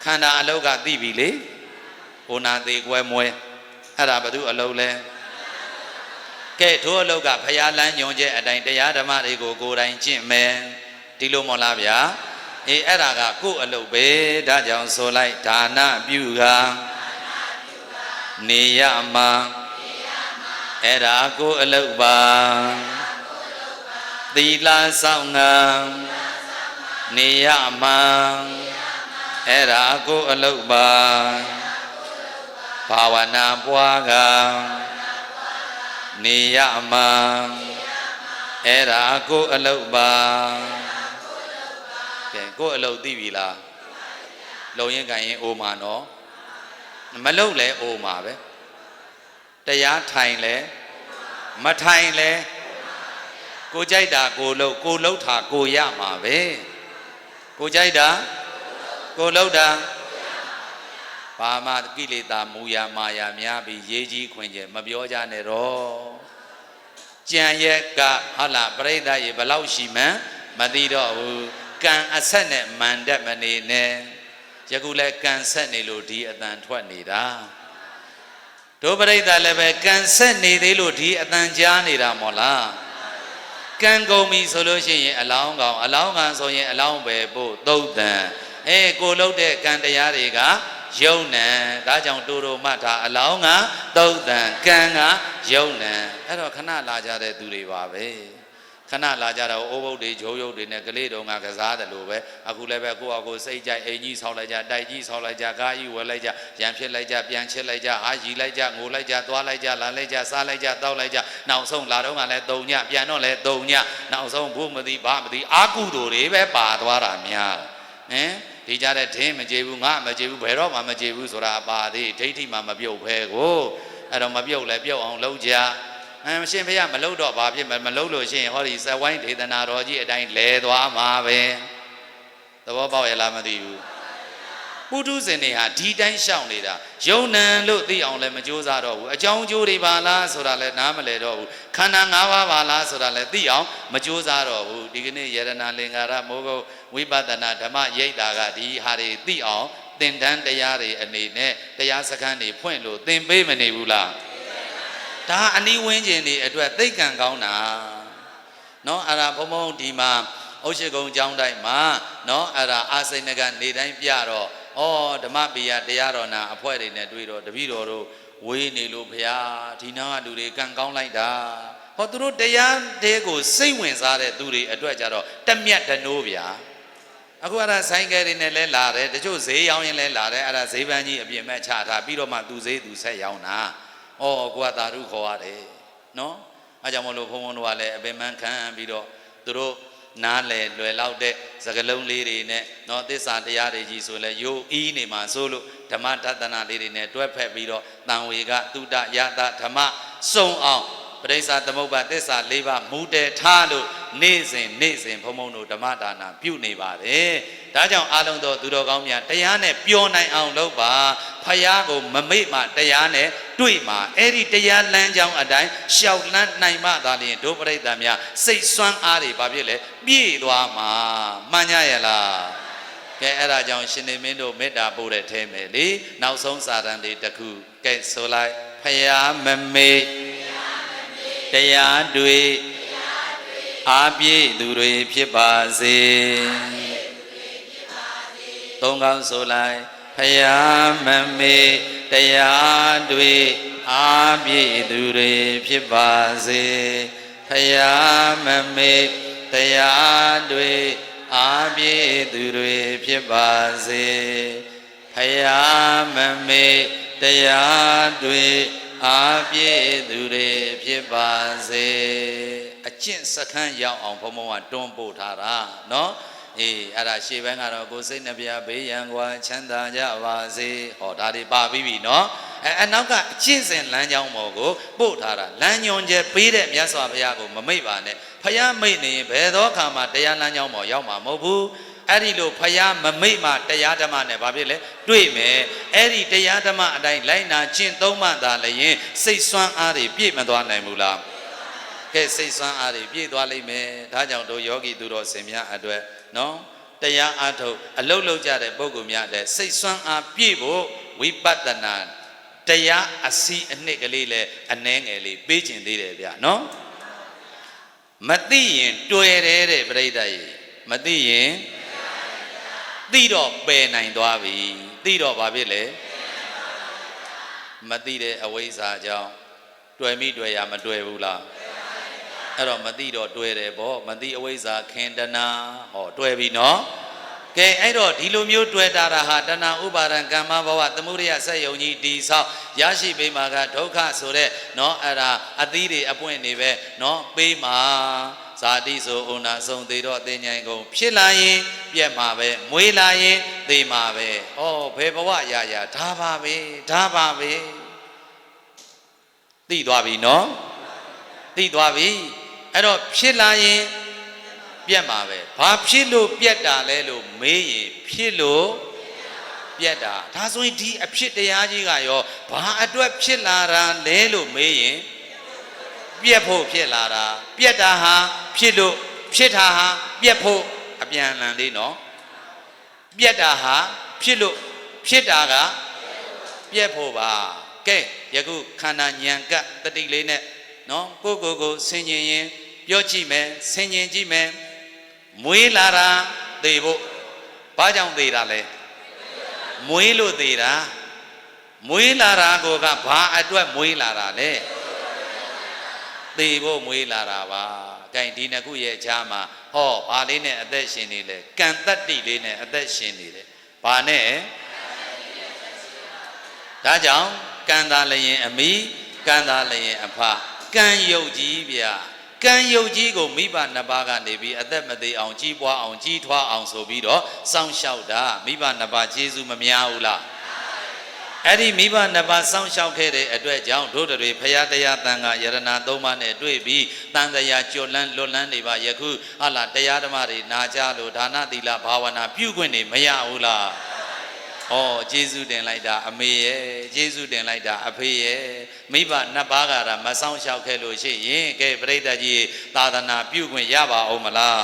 ခန္ဓာအလုပ်ကသိပြီလေဟိုနာသေးကွဲမွဲအဲ့ဒါဘယ်သူအလုပ်လဲကဲထိုအလုပ်ကဖရာလမ်းညွန်ချက်အတိုင်းတရားဓမ္မတွေကိုကိုယ်တိုင်ကျင့်မယ်ဒီလိုမဟုတ်လားဗျာအေးအဲ့ဒါကကိုယ့်အလုပ်ပဲဒါကြောင့်ဆိုလိုက်ဒါနပြုကနေရမှာအဲ့ဒါကိုအလုတ်ပါသီလဆောင်ငံနေရမှာအဲ့ဒါကိုအလုတ်ပါဘာဝနာပွားကနေရမှာအဲ့ဒါကိုအလုတ်ပါကဲကိုအလုတ်သိပြီလားလုံရင်ကန်ရင်အိုမှာနော် မလုပ်လဲအိုမှာပဲတရားထိုင်လဲမထိုင်လဲကိုကြိုက်တာကိုလှုပ်တာကိုရမှာပဲကိုကြိုက်တာကိုလှုပ်တာဘာမှကိလေသာမူယာမာယာများပြီးရေးကြီးခွင်ကျမပြောကြနဲ့တော့ကြံရက်ကဟုတ်လားပြိဿရေဘလောက်ရှိမှန်းမသိတော့ဘူးကံအဆက်နဲ့မန်တက်မနေနဲ့ယခုလဲကံဆက်နေလို့ဒီအတန်ထွက်နေတာတို့ပြိဿလည်းပဲကံဆက်နေသေးလို့ဒီအတန်ကြားနေတာမို့လားကံကုန်ပြီဆိုလို့ရှိရင်အလောင်းကောင်အလောင်းကန်ဆိုရင်အလောင်းပဲပို့သုတ်တန်ကိုလှုပ်တဲ့ကံတရားတွေကယုံနံဒါကြောင့်တူတူမှတ်တာအလောင်းကသုတ်တန်ကံကယုံနံအဲ့တော့ခဏလာကြတဲ့သူတွေပါပဲခဏလာကြတော့အိုးဘုတ်တွေဂျိုးရုပ်တွေနဲ့ကလေးတော်ကကစားတယ်လို့ပဲအခုလည်းပဲကိုယ့်အကိုစိတ်ကြိုက်အိမ်ကြီးဆောက်လိုက်ကြတိုက်ကြီးဆောက်လိုက်ကြကားကြီးဝယ်လိုက်ကြရံဖြစ်လိုက်ကြပြန်ချစ်လိုက်ကြအာရီလိုက်ကြငိုလိုက်ကြသွားလိုက်ကြလာလိုက်ကြစားလိုက်ကြတောက်လိုက်ကြနောက်ဆုံးလာတော့ကလည်း3ညပြန်တော့လည်း3ညနောက်ဆုံးဘုမသိဘာမသိအာကုသိုလ်တွေပဲပါသွားတာများဒီကြတဲ့ထင်းမကြေဘူးငါမကြေဘူးဘယ်တော့မှမကြေဘူးဆိုတာပါသေးဒိဋ္ဌိမှမပြုတ်ဖဲကိုအဲ့တော့မပြုတ်လဲပြုတ်အောင်လုပ်ကြရှင်ဖေရမလုပ်တော့ဘာဖြစ်မလုပ်လို့ရှိရင်ဟောဒီဇဝိုင်းဒေသနာတော်ကြီးအတိုင်းလဲသွားမှာပဲသဘောပေါက်ရလားမသိဘူးပုထုဇဉ်တွေဟာဒီတိုင်းရှောင်နေတာယုံနံလို့သိအောင်လည်းမကြိုးစားတော့ဘူးအကြောင်းကျိုးတွေပါလားဆိုတာလည်းနားမလဲတော့ဘူးခန္ဓာ၅ပါးပါလားဆိုတာလည်းသိအောင်မကြိုးစားတော့ဘူးဒီကနေ့ယရဏလင်္ကာရမိုးကုတ်ဝိပဿနာဓမ္မရိပ်တာကဒီဟာတွေသိအောင်သင်တန်းတရားတွေအနေနဲ့တရားစခန်းတွေဖွင့်လို့သင်ပေးမနေဘူးလားဒါအနီးဝန်းကျင်တွေအတွက်သိက္ခာကောင်းတာနော်အဲ့ဒါဘုံဘုံဒီမှာအုတ်ရှိကုံကျောင်းတိုင်းမှာနော်အဲ့ဒါအာစိဏကနေတိုင်းပြတော့ဓမ္မပိယတရားတော်နာအဖွဲ့တွေနဲ့တွေ့တော့တပည့်တော်တို့ဝေးနေလို့ဘုရားဒီနာကလူတွေကံကောင်းလိုက်တာဟောသူတို့တရားတဲကိုစိတ်ဝင်စားတဲ့သူတွေအတွက်ကြတော့တမျက်တနိုးဗျာအခုအဲ့ဒါဆိုင်ကယ်တွေနဲ့လဲလာတယ်တချို့ဈေးရောင်းရင်လဲလာတယ်အဲ့ဒါဈေးပန်းကြီးအပြင်မဲ့ချထားပြီးတော့မှသူဈေးသူဆက်ရောင်းတာကိုကသာဓုခေါ်ရတယ်နော်အဲကြောင့်မလို့ဘုံဘုံတို့ကလည်းအပင်မခံပြီးတော့သူတို့နားလေလွယ်လောက်တဲ့စကလုံးလေးတွေနဲ့နော်သစ္စာတရားတွေကြီးဆိုလဲယိုးအီးနေမှာဆိုလို့ဓမ္မတသနာလေးတွေနဲ့တွဲဖက်ပြီးတော့တန်ဝေကသုတယတဓမ္မစုံအောင်ပရိစ္ဆာသမုပ္ပါသစ္စာ၄ပါးမူတည်ထားလို့နေ့စဉ်ဘုံဘုံတို့ဓမ္မဒါနပြုနေပါတယ်ဒါကြောင့်အားလုံးသောသူတော်ကောင်းများတရားနဲ့ပျော်နိုင်အောင်လုပ်ပါဖယားကိုမမေ့မှတရားနဲ့တွေ့မှာအဲ့ဒီတရားလမ်းကြောင်းအတိုင်းရှောက်လန်းနိုင်မှသာလျှင်ဒုပရိသတ်များစိတ်ဆွမ်းအားတွေဘာဖြစ်လဲပြည့်သွားမှာမှန်ကြရလားကဲအဲ့ဒါကြောင့်ရှင်နေမင်းတို့မေတ္တာပို့တဲ့ထဲမယ်လေနောက်ဆုံးစာတန်လေးတစ်ခုကဲဆိုလိုက်ဖယားမမေ့တရားတွေအားပြည့်သူတွေဖြစ်ပါစေသုံးကောင်းဆိုလိုက်ဖယားမမေ့တရားတွေအားပြည့်သူတွေဖြစ်ပါစေဖယားမမေ့တရားတွေအားပြည့်သူတွေဖြစ်ပါစေဖယားမမေ့တရားတွေအားပြည့်သူတွေဖြစ်ပါစေအကျင့်စခန်းရောက်အောင်ဘုံဘုံကတွန်းပို့ထားတာနော်အဲ့ဒါရှေ့ဘန်းကတော့ကိုယ်စိတ်နှပြဘေးရန်ကွာချမ်းသာကြပါစေဟောဒါတွေပါပြီးပြီနော်အနောက်ကအကျင့်စဉ်လမ်းကြောင်းပေါ်ကိုပို့ထားတာလမ်းညွန်ချက်ပေးတဲ့မြတ်စွာဘုရားကိုမမိတ်ပါနဲ့ဖယားမိတ်နေရင်ဘယ်သောအခါမှတရားလမ်းကြောင်းပေါ်ရောက်မှာမဟုတ်ဘူးအဲ့ဒီလိုဖယားမမိတ်မှတရားဓမ္မနဲ့ဘာဖြစ်လဲတွေ့မယ်အဲ့ဒီတရားဓမ္မအတိုင်းလိုက်နာကျင့်သုံးမှသာလျှင်စိတ်ဆွမ်းအားတွေပြည့်မသွားနိုင်ဘူးလားကဲစိတ်ဆွမ်းအားတွေပြည့်သွားလိမ့်မယ်ဒါကြောင့်တို့ယောဂီသူတော်စင်များအတွက်နော်တရားအားထုတ်အလုတ်လုတ်ကြတဲ့ပုဂ္ဂိုလ်များတဲ့စိတ်ဆွမ်းအားပြည့်ဖို့ဝိပဿနာတရားအစီအနှစ်ကလေးလဲအနှဲငယ်လေးပေးကျင်သေးတယ်ဗျာနော်မသိရင်တွေ့တယ်တဲ့ပြိဿရေမသိရင်သိတော့ပယ်နိုင်သွားပြီသိတော့ဘာဖြစ်လဲမသိတဲ့အဝိဇ္ဇာကြောင့်တွေ့မိတွေ့ရမတွေ့ဘူးလားအဲ့တော့မသိတော့တွေ့တယ်ပေါ့မသိအဝိဇ္ဇာခင်တနာဟောတွေ့ပြီနော်ကဲအဲ့တော့ဒီလိုမျိုးတွေ့တာဟာတဏှာဥပါဒံကမ္မဘဝသမုဒယဆက်ယုံကြီးတိဆောက်ရရှိပေးမှာကဒုက္ခဆိုတဲ့နော်အဲ့ဒါအသီးတွေအပွင့်နေပဲနော်ပေးမှာ ဇာတိဆိုဥနာဆုံးသေးတော့တင်ញိုင်ကုန်ဖြစ်လာရင်ပြက်မှာပဲမွေးလာရင်သေမှာပဲဩဘယ်ဘဝရရဒါပါပဲသိသွားပြီနော်သိသွားပြီအဲ့တော့ဖြစ်လာရင်ပြက်မှာပဲဘာဖြစ်လို့ပြက်တာလဲလို့မေးရင်ဖြစ်လို့ပြက်တာဒါဆိုရင်ဒီအဖြစ်တရားကြီးကရောဘာအတွက်ဖြစ်လာတာလဲလို့မေးရင်ပြက်ဖို့ဖြစ်လာတာပြက်တာဟာဖြစ်လို့ဖြစ်တာဟာပြက်ဖို့အပြန်အလှန်လေးနော်ပြက်တာဟာဖြစ်လို့ဖြစ်တာကပြက်ဖို့ပါကဲယခုခန္ဓာဉာဏ်ကတတိလေးနဲ့နော်ကိုဆင်ញင်ရင်ပြောကြည့်မယ်ဆင်ញင်ကြည့်မယ်မွေးလာတာသေဖို့ဘာကြောင့်သေတာလဲမွေးလို့သေတာမွေးလာတာကဘာအတွက်မွေးလာတာလဲသေဖို့မွေးလာတာပါ။ကဲဒီနှစ်ခုရဲ့အချားမှာဟောဘာလေးနဲ့အသက်ရှင်နေလဲကံတတ္တိလေးနဲ့အသက်ရှင်နေတယ်။ဘာနဲ့ဒါကြောင့်ကံသာလျင်အမိကံသာလျင်အဖကံယုတ်ကြီးဗျာကံယုတ်ကြီးကိုမိဘနှစ်ပါးကနေပြီးအသက်မသေးအောင်ကြီးပွားအောင်ကြီးထွားအောင်ဆိုပြီးတော့စောင့်ရှောက်တာမိဘနှစ်ပါးကျေးဇူးမများဘူးလားအဲ့ဒီမိဘနှစ်ပါးစောင့်ရှောက်ခဲ့တဲ့အတွက်ကြောင့်တို့တွေဖရာတရားတန်ခါယရဏသုံးပါးနဲ့တွေ့ပြီးတန်တရားကျွတ်လန်းလွတ်လန်းနေပါယခုဟာလာတရားဓမ္မတွေနာကြလို့ဒါနသီလဘာဝနာပြုခွင့်နေမရဘူးလားဩကျေးဇူးတင်လိုက်တာအမေရဲ့ကျေးဇူးတင်လိုက်တာအဖေရဲ့မိဘနှစ်ပါးကမဆောင်ရှောက်ခဲ့လို့ရှိရင်ကဲပရိသတ်ကြီးသာသနာပြုခွင့်ရပါအောင်မလား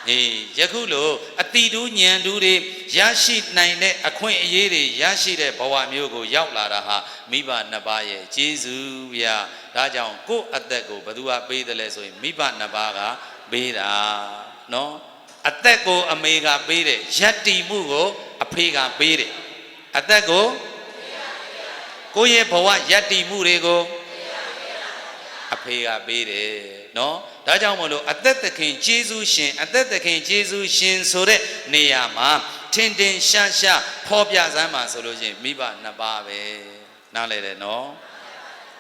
အေးယခုလိုအတိတူးဉာဏ်တူးတွေရရှိနိုင်တဲ့အခွင့်အရေးတွေရရှိတဲ့ဘဝမျိုးကိုရောက်လာတာဟာမိဘနှစ်ပါးရဲ့ကျေးဇူးဗျာဒါကြောင့်ကိုယ့်အသက်ကိုဘယ်သူကပေးတယ်လဲဆိုရင်မိဘနှစ်ပါးကပေးတာနော်အသက်ကိုအမေကပေးတယ်ယက်တီမှုကိုအဖေကပေးတယ်အသက်ကိုကိုယ့်ရဲ့ဘဝယက်တီမှုတွေကိုအဖေကပေးတယ်နော်ဒါကြောင့်မလို့အသက်သခင်ကျေးဇူးရှင်အသက်သခင်ကျေးဇူးရှင်ဆိုတဲ့နေရာမှာထင်ထင်ရှားရှားဖော်ပြစမ်းပါဆိုလို့ရှိရင်မိဘနှစ်ပါးပဲနားလည်တယ်နော်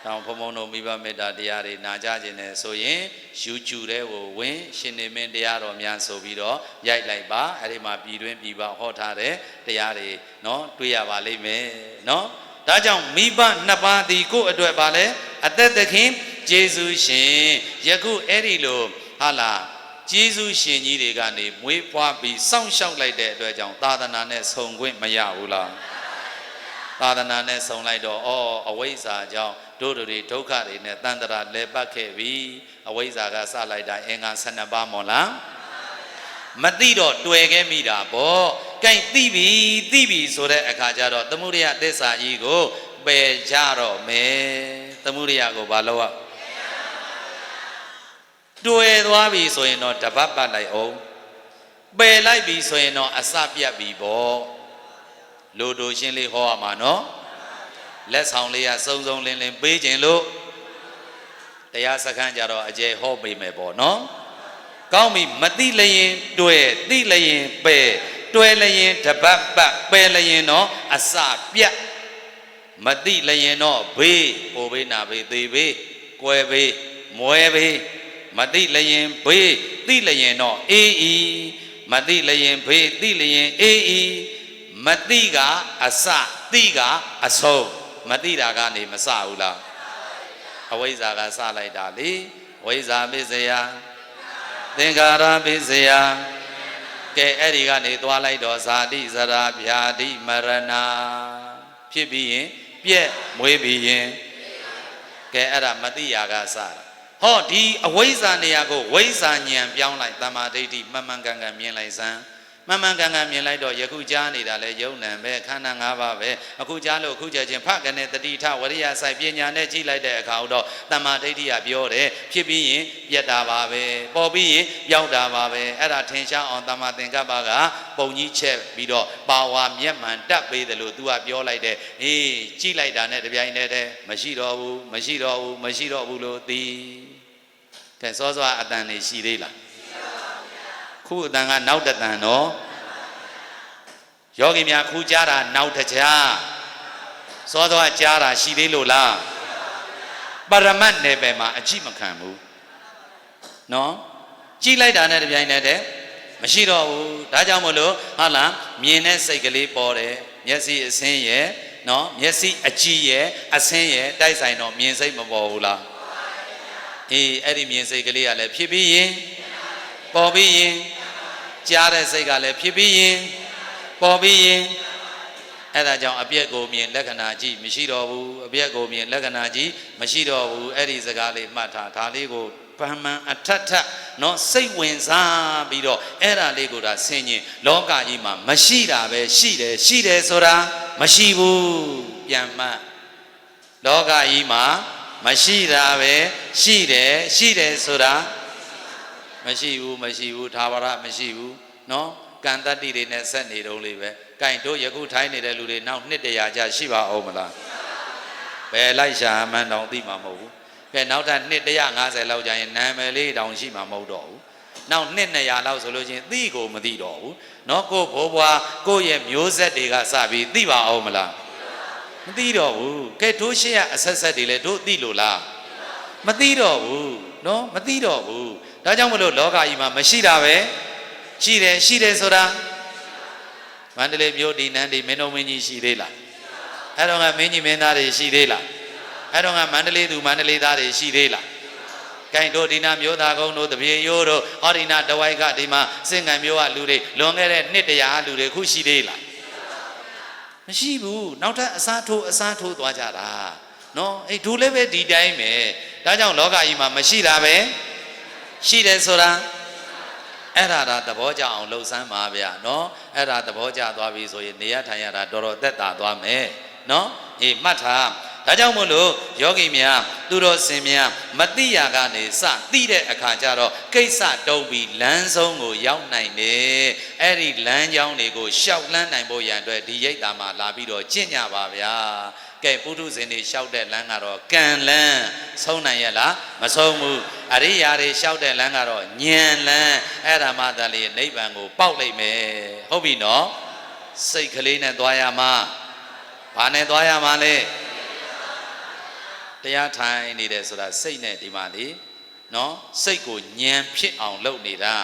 တောင်ဘုံဘုံတို့မိဘမေတ္တာတရားတွေနာကြခြင်းနဲ့ဆိုရင် YouTube ထဲကိုဝင်ရှင်နေမင်းတရားတော်များဆိုပြီးတော့ရိုက်လိုက်ပါအဲ့ဒီမှာပြည်တွင်းပြည်ပဟောထားတဲ့တရားတွေနော်တွေ့ရပါလိမ့်မယ်နော်ဒါကြောင့်မိဘနှစ်ပါးဒီကိုယ့်အတွက်ပါလဲအသက်သခင်ကျေးဇူးရှင်ယခုအဲ့ဒီလိုဟာလာကျေးဇူးရှင်ကြီးတွေကနေမွေးဖွားပြီးစောင့်ရှောက်လိုက်တဲ့အတွက်ကြောင့်သာသနာနဲ့ဆုံခွင့်မရဘူးလားသာသနာနဲ့ဆုံလိုက်တော့အဝိဇ္ဇာကြောင့်တို့တွေဒုက္ခတွေနဲ့တန်တရာလဲပတ်ခဲ့ပြီအဝိဇ္ဇာကစလိုက်တာအင်္ဂါ12ပါးမို့လားမသိတော့တွေ့ခဲ့မိတာပေါ့ကဲသိပြီဆိုတဲ့အခါကျတော့သမုဒယသစ္စာကြီးကိုပယ်ကြတော့မယ်သမုဒယကိုဘာလို့อ่ะတွေ့သွားပြီဆိုရင်တော့တပတ်ပတ်လိုက်အောင်ပယ်လိုက်ပြီဆိုရင်တော့အစပြတ်ပြီပေါ့လူတို့ရှင်းလေးဟောရမှာနော်လက်ဆောင်လေးကစုံစုံလင်းလင်းပေးခြင်းလို့တရားစခန်းကြတော့အကျယ်ဟောပေးမယ်ပေါ့နော်ကောင်းပြီမသိလျင်တွေ့သိလျင်ပယ်တွေ့လျင်တပတ်ပတ်ပယ်လျင်တော့အစပြတ်မသိလျင်တော့ဘေးဟိုဘေးနာဘေးသေဘေးကွယ်ဘေးမွဲဘေးမသိလျင်ဘေးသိလျင်တော့အေးဤမသိလျင်ဘေးသိလျင်အေးဤမသိကအစသိကအဆုံးမသိတာကနေမစဘူးလားအဝိဇ္ဇာကစလိုက်တာလေဝိဇ္ဇာပစ္စယသင်္ခါရပစ္စယကဲအဲ့ဒီကနေသွားလိုက်တော့ဇာတိဇရာဗျာတိမရဏဖြစ်ပြီးရင်ပြက်မွေးပြီးရင်ကဲအဲ့ဒါမသိရာကစတာဟောဒီအဝိဇ္ဇာနေရာကိုဝိဇ္ဇာဉာဏ်ပြောင်းလိုက်တမ္မာဒိဋ္ဌိမှန်မှန်ကန်ကန်မြင်လိုက်စမ်းမှန်မှန်ကန်ကန်မြင်လိုက်တော့ယခုကြားနေတာလဲယုံနံပဲခန္ဓာ၅ပါးပဲအခုကြားလို့အခုကြချင်းဖကနေတတိထဝရိယစိုက်ပညာနဲ့ကြည့်လိုက်တဲ့အခါတော့တမ္မာဒိဋ္ဌိကပြောတယ်ဖြစ်ပြီးရင်ပြတ်တာပါပဲပေါ်ပြီးရင်ပြောက်တာပါပဲအဲ့ဒါထင်ရှားအောင်တမ္မာသင်္ကပ္ပကပုံကြီးချက်ပြီးတော့ပါဝါမျက်မှန်တက်ပေးတယ်လို့ तू ကပြောလိုက်တယ်အေးကြည့်လိုက်တာနဲ့တပြိုင်တည်းမရှိတော့ဘူးလို့သိကဲစောစောအတန်နေရှိသေးလားခုအတန်ကနောက်တတန်နော်ယောဂီများခုကြားတာနောက်တကြားစောစောကြားတာရှိသေးလို့လားပရမတ်နယ်ပယ်မှာအကြည့်မခံဘူး နော်ကြည့်လိုက်တာနဲ့တပြိုင်နက်တည်းမရှိတော့ဘူးဒါကြောင့်မို့လို့ဟုတ်လားမြင်တဲ့စိတ်ကလေးပေါ်တယ်မျက်စိအဆင်းရဲ့နော်မျက်စိအကြည့်ရဲ့အဆင်းရဲ့တိုက်ဆိုင်တော့မြင်စိတ်မပေါ်ဘူးလားအေးအဲ့ဒီမြင်စိတ်ကလေးကလည်းဖြစ်ပြီးရင်ပေါ်ပြီးရင်ကြားတဲ့စိတ်ကလည်းဖြစ်ပြီးရင်ပေါ်ပြီးရင်အဲ့ဒါကြောင့်အပြက်ကိုမြင်လက္ခဏာကြည့်မရှိတော့ဘူးအပြက်ကိုမြင်လက္ခဏာကြည့်မရှိတော့ဘူးအဲ့ဒီစကားလေးမှတ်ထားဒါလေးကိုပန်းမှန်အထက်ထနော်စိတ်ဝင်စားပြီးတော့အဲ့ဒါလေးကိုဒါဆင်ញင်လောကကြီးမှာမရှိတာပဲရှိတယ်ဆိုတာမရှိဘူးပြန်မှတ်လောကကြီးမှာမရှိတာပဲရှိတယ်ဆိုတာမရှိဘူးသာဝရမရှိဘူးနော်ကံတတ္တိတွေနဲ့ဆက်နေတော့လေးပဲကင်တို့ယခုထိုင်းနေတဲ့လူတွေနောက်နှစ်တရာကြာရှိပါအောင်မလားဘယ်လိုက်ရှာမှန်းတောင်သိမှာမဟုတ်ဘူးကဲနောက်ထပ်နှစ်150လောက်ကြာရင်နာမည်လေးတောင်ရှိမှာမဟုတ်တော့ဘူးနောက်နှစ်200လောက်ဆိုလို့ချင်းသိကိုမသိတော့ဘူးနော်ကိုဘိုးဘွားကိုရဲ့မျိုးဆက်တွေကစပြီးသိပါအောင်မလားမသိတော့ဘူးကဲတို့ရှေ့ကအဆက်ဆက်တွေလည်းတို့သိလို့လားမသိတော့ဘူးနော်မသိတော့ဘူးဒါကြောင့်မလို့လောကကြီးမှာမရှိတာပဲရှိတယ်ဆိုတာမန္တလေးမြို့ဒီနန်းဒီမင်းတော်မင်းကြီးရှိသေးလားအဲ့တော့ကမင်းကြီးမင်းသားတွေရှိသေးလားအဲ့တော့ကမန္တလေးသူမန္တလေးသားတွေရှိသေးလားကဲတို့ဒီနာမြို့သားကုန်းတို့တပြေရိုးတို့ဟောဒီနာတဝိုက်ကဒီမှာစင်ငံမြို့ကလူတွေလွန်ခဲ့တဲ့နှစ်100လူတွေခုရှိသေးလားမရှိဘူးနောက်ထပ်အစားထိုးသွားကြတာနော်အဲ့ဒူလည်းပဲဒီတိုင်းပဲဒါကြောင့်လောကကြီးမှာမရှိတာပဲရှိတယ်ဆိုတာအဲ့ဒါသဘောကျအောင်လှုပ်ဆန်းပါဗျာနော်အဲ့ဒါသဘောကျသွားပြီဆိုရင်နေရထိုင်ရတာတော်တော်သက်သာသွားမယ်နော်အေးမှတ်ထားဒါကြောင့်မို့လို့ယောဂီများသူတော်စင်များမတိရကနေစသိတဲ့အခါကျတော့ကိစ္စတုံးပြီးလမ်းဆုံးကိုရောက်နိုင်တယ်အဲ့ဒီလမ်းကြောင်းတွေကိုရှောက်လန်းနိုင်ဖို့ရန်အတွက်ဒီရိတ်တာမှာလာပြီးတော့ကျင့်ကြပါဗျာကဲပုထုဇဉ်တွေလျှောက်တဲ့လမ်းကတော့ကံလမ်းဆုံးနိုင်ရဲ့လားမဆုံးဘူးအရိယာတွေလျှောက်တဲ့လမ်းကတော့ဉာဏ်လမ်းအဲ့ဒါမှသာလေနိဗ္ဗာန်ကိုပေါက်လိုက်မယ်ဟုတ်ပြီနော်စိတ်ကလေးနဲ့သွားရမှာဘာနဲ့သွားရမှာလဲတရားထိုင်နေတယ်ဆိုတာစိတ်နဲ့ဒီမှာလေနော်စိတ်ကိုဉာဏ်ဖြစ်အောင်လုပ်နေတာ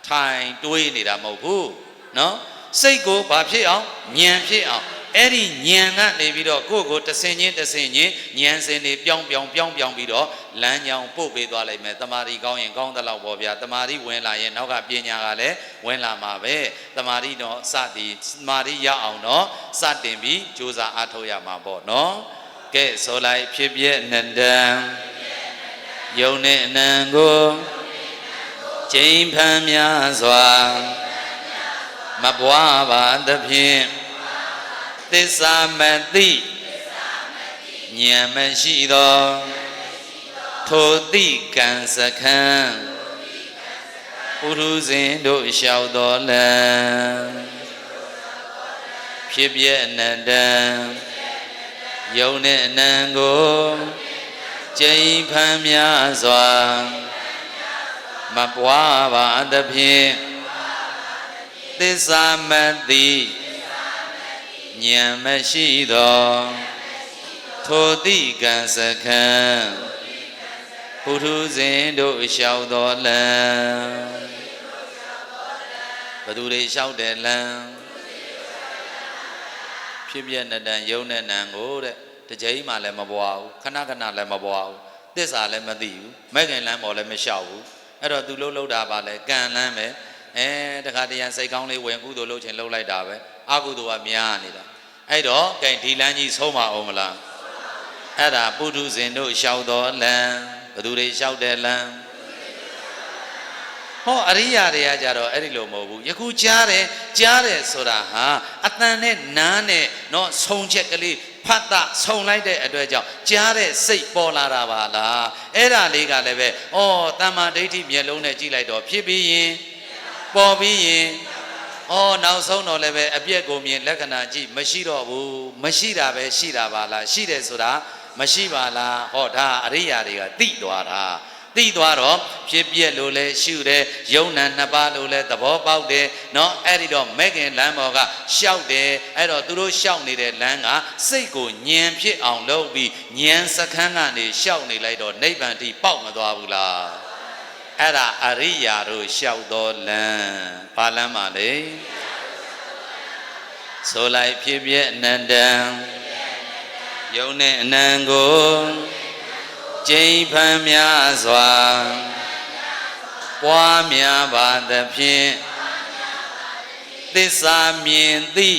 ထိုင်တွေးနေတာမဟုတ်ဘူးနော်စိတ်ကိုဘာဖြစ်အောင်ဉာဏ်ဖြစ်အောင်အဲ့ဒီဉာဏ်ကနေပြီးတော့ကိုယ့်ကိုတဆင်ချင်းဉာဏ်စင်တွေပြောင်းပြီးတော့လမ်းကြောင်းပို့ပေးသွားလိုက်မယ်တမာရီကောင်းရင်ကောင်းသလောက်ပေါ့ဗျာတမာရီဝင်လာရင်နောက်ကပညာကလည်းဝင်လာမှာပဲတမာရီတော့စသည်တမာရီရအောင်တော့စတင်ပြီးကြိုးစားအားထုတ်ရမှာပေါ့နော်ကဲဆိုလိုက်ဖြစ်ပြနန္တံယုံနဲ့အနံကိုချိန်ဖန်များစွာမပွားပါသဖြင့်သစ္စာမသိဉာဏ်မရှိသောထိုတိကံစခံပုထုဇဉ်တို့လျှောက်တော်လံဖြစ်ပြအနန္တံယုံနဲ့အနံကိုကျိန်ဖန်များစွာမပွားပါသဖြင့်သစ္စာမသိဉာဏ်မရှိသောထိုတိကံစခံပုထုဇဉ်တို့လျှောက်တော်လံဘသူတွေလျှောက်တယ်လံဖြစ်ပြနတန်ယုံနဲ့နံကိုတဲ့တစ်ချိန်မှလည်းမပွားဘူးခဏလည်းမပွားဘူးသစ္စာလည်းမသိဘူးမဲ့ခင်လမ်းပေါ်လည်းမလျှောက်ဘူးအဲ့တော့သူလှုပ်တာပါလေကံလမ်းပဲတခါတရံစိတ်ကောင်းလေးဝင်ကုသိုလ်လုပ်ခြင်းလုပ်လိုက်တာပဲအကုသိုလ်ကများနေတာအဲ့တော့ကဲဒီလမ်းကြီးဆုံးမအောင်မလားအဲ့ဒါပုထုဇဉ်တို့လျှောက်တော်လံဘသူတွေလျှောက်တယ်လံဟောအရိယာတွေကကြတော့အဲ့ဒီလိုမဟုတ်ဘူးယခုကြားတယ်ဆိုတာဟာအတန်နဲ့နားနဲ့เนาะဆုံချက်ကလေးဖတ်တာဆုံလိုက်တဲ့အတွက်ကြောင့်ကြားတဲ့စိတ်ပေါ်လာတာပါလားအဲ့ဒါလေးကလည်းပဲတမ္မာဒိဋ္ဌိမျက်လုံးနဲ့ကြည့်လိုက်တော့ဖြစ်ပြီးရင်ပေါ်ပြီးရင်နောက်ဆုံးတော့လည်းပဲအပြက်ကိုမြင်လက္ခဏာကြည့်မရှိတော့ဘူးမရှိတာပဲရှိတာပါလားရှိတယ်ဆိုတာမရှိပါလားဟောဒါအရိယာတွေကသိသွားတာသိသွားတော့ဖြစ်ပြက်လို့လဲရှုတယ်ယုံနာနှစ်ပါးလို့လဲသဘောပေါက်တယ်เนาะအဲ့ဒီတော့မဲ့ခင်လမ်းပေါ်ကရှောက်တယ်အဲ့တော့သူတို့ရှောက်နေတဲ့လမ်းကစိတ်ကိုဉာဏ်ဖြစ်အောင်လုပ်ပြီးဉာဏ်စခန်းကနေရှောက်နေလိုက်တော့နိဗ္ဗာန်တိပေါက်မသွားဘူးလား အဲ့ဒါအရိယာတို့လျှောက်တော်လမ်းဘာလမ်းပါလဲဆိုလိုက်ဖြစ်ဖြစ်အနန္တံယုံနဲ့အနံကိုကျိန်ဖန်များစွာပွားများပါသဖြင့်သစ္စာမြင်သိ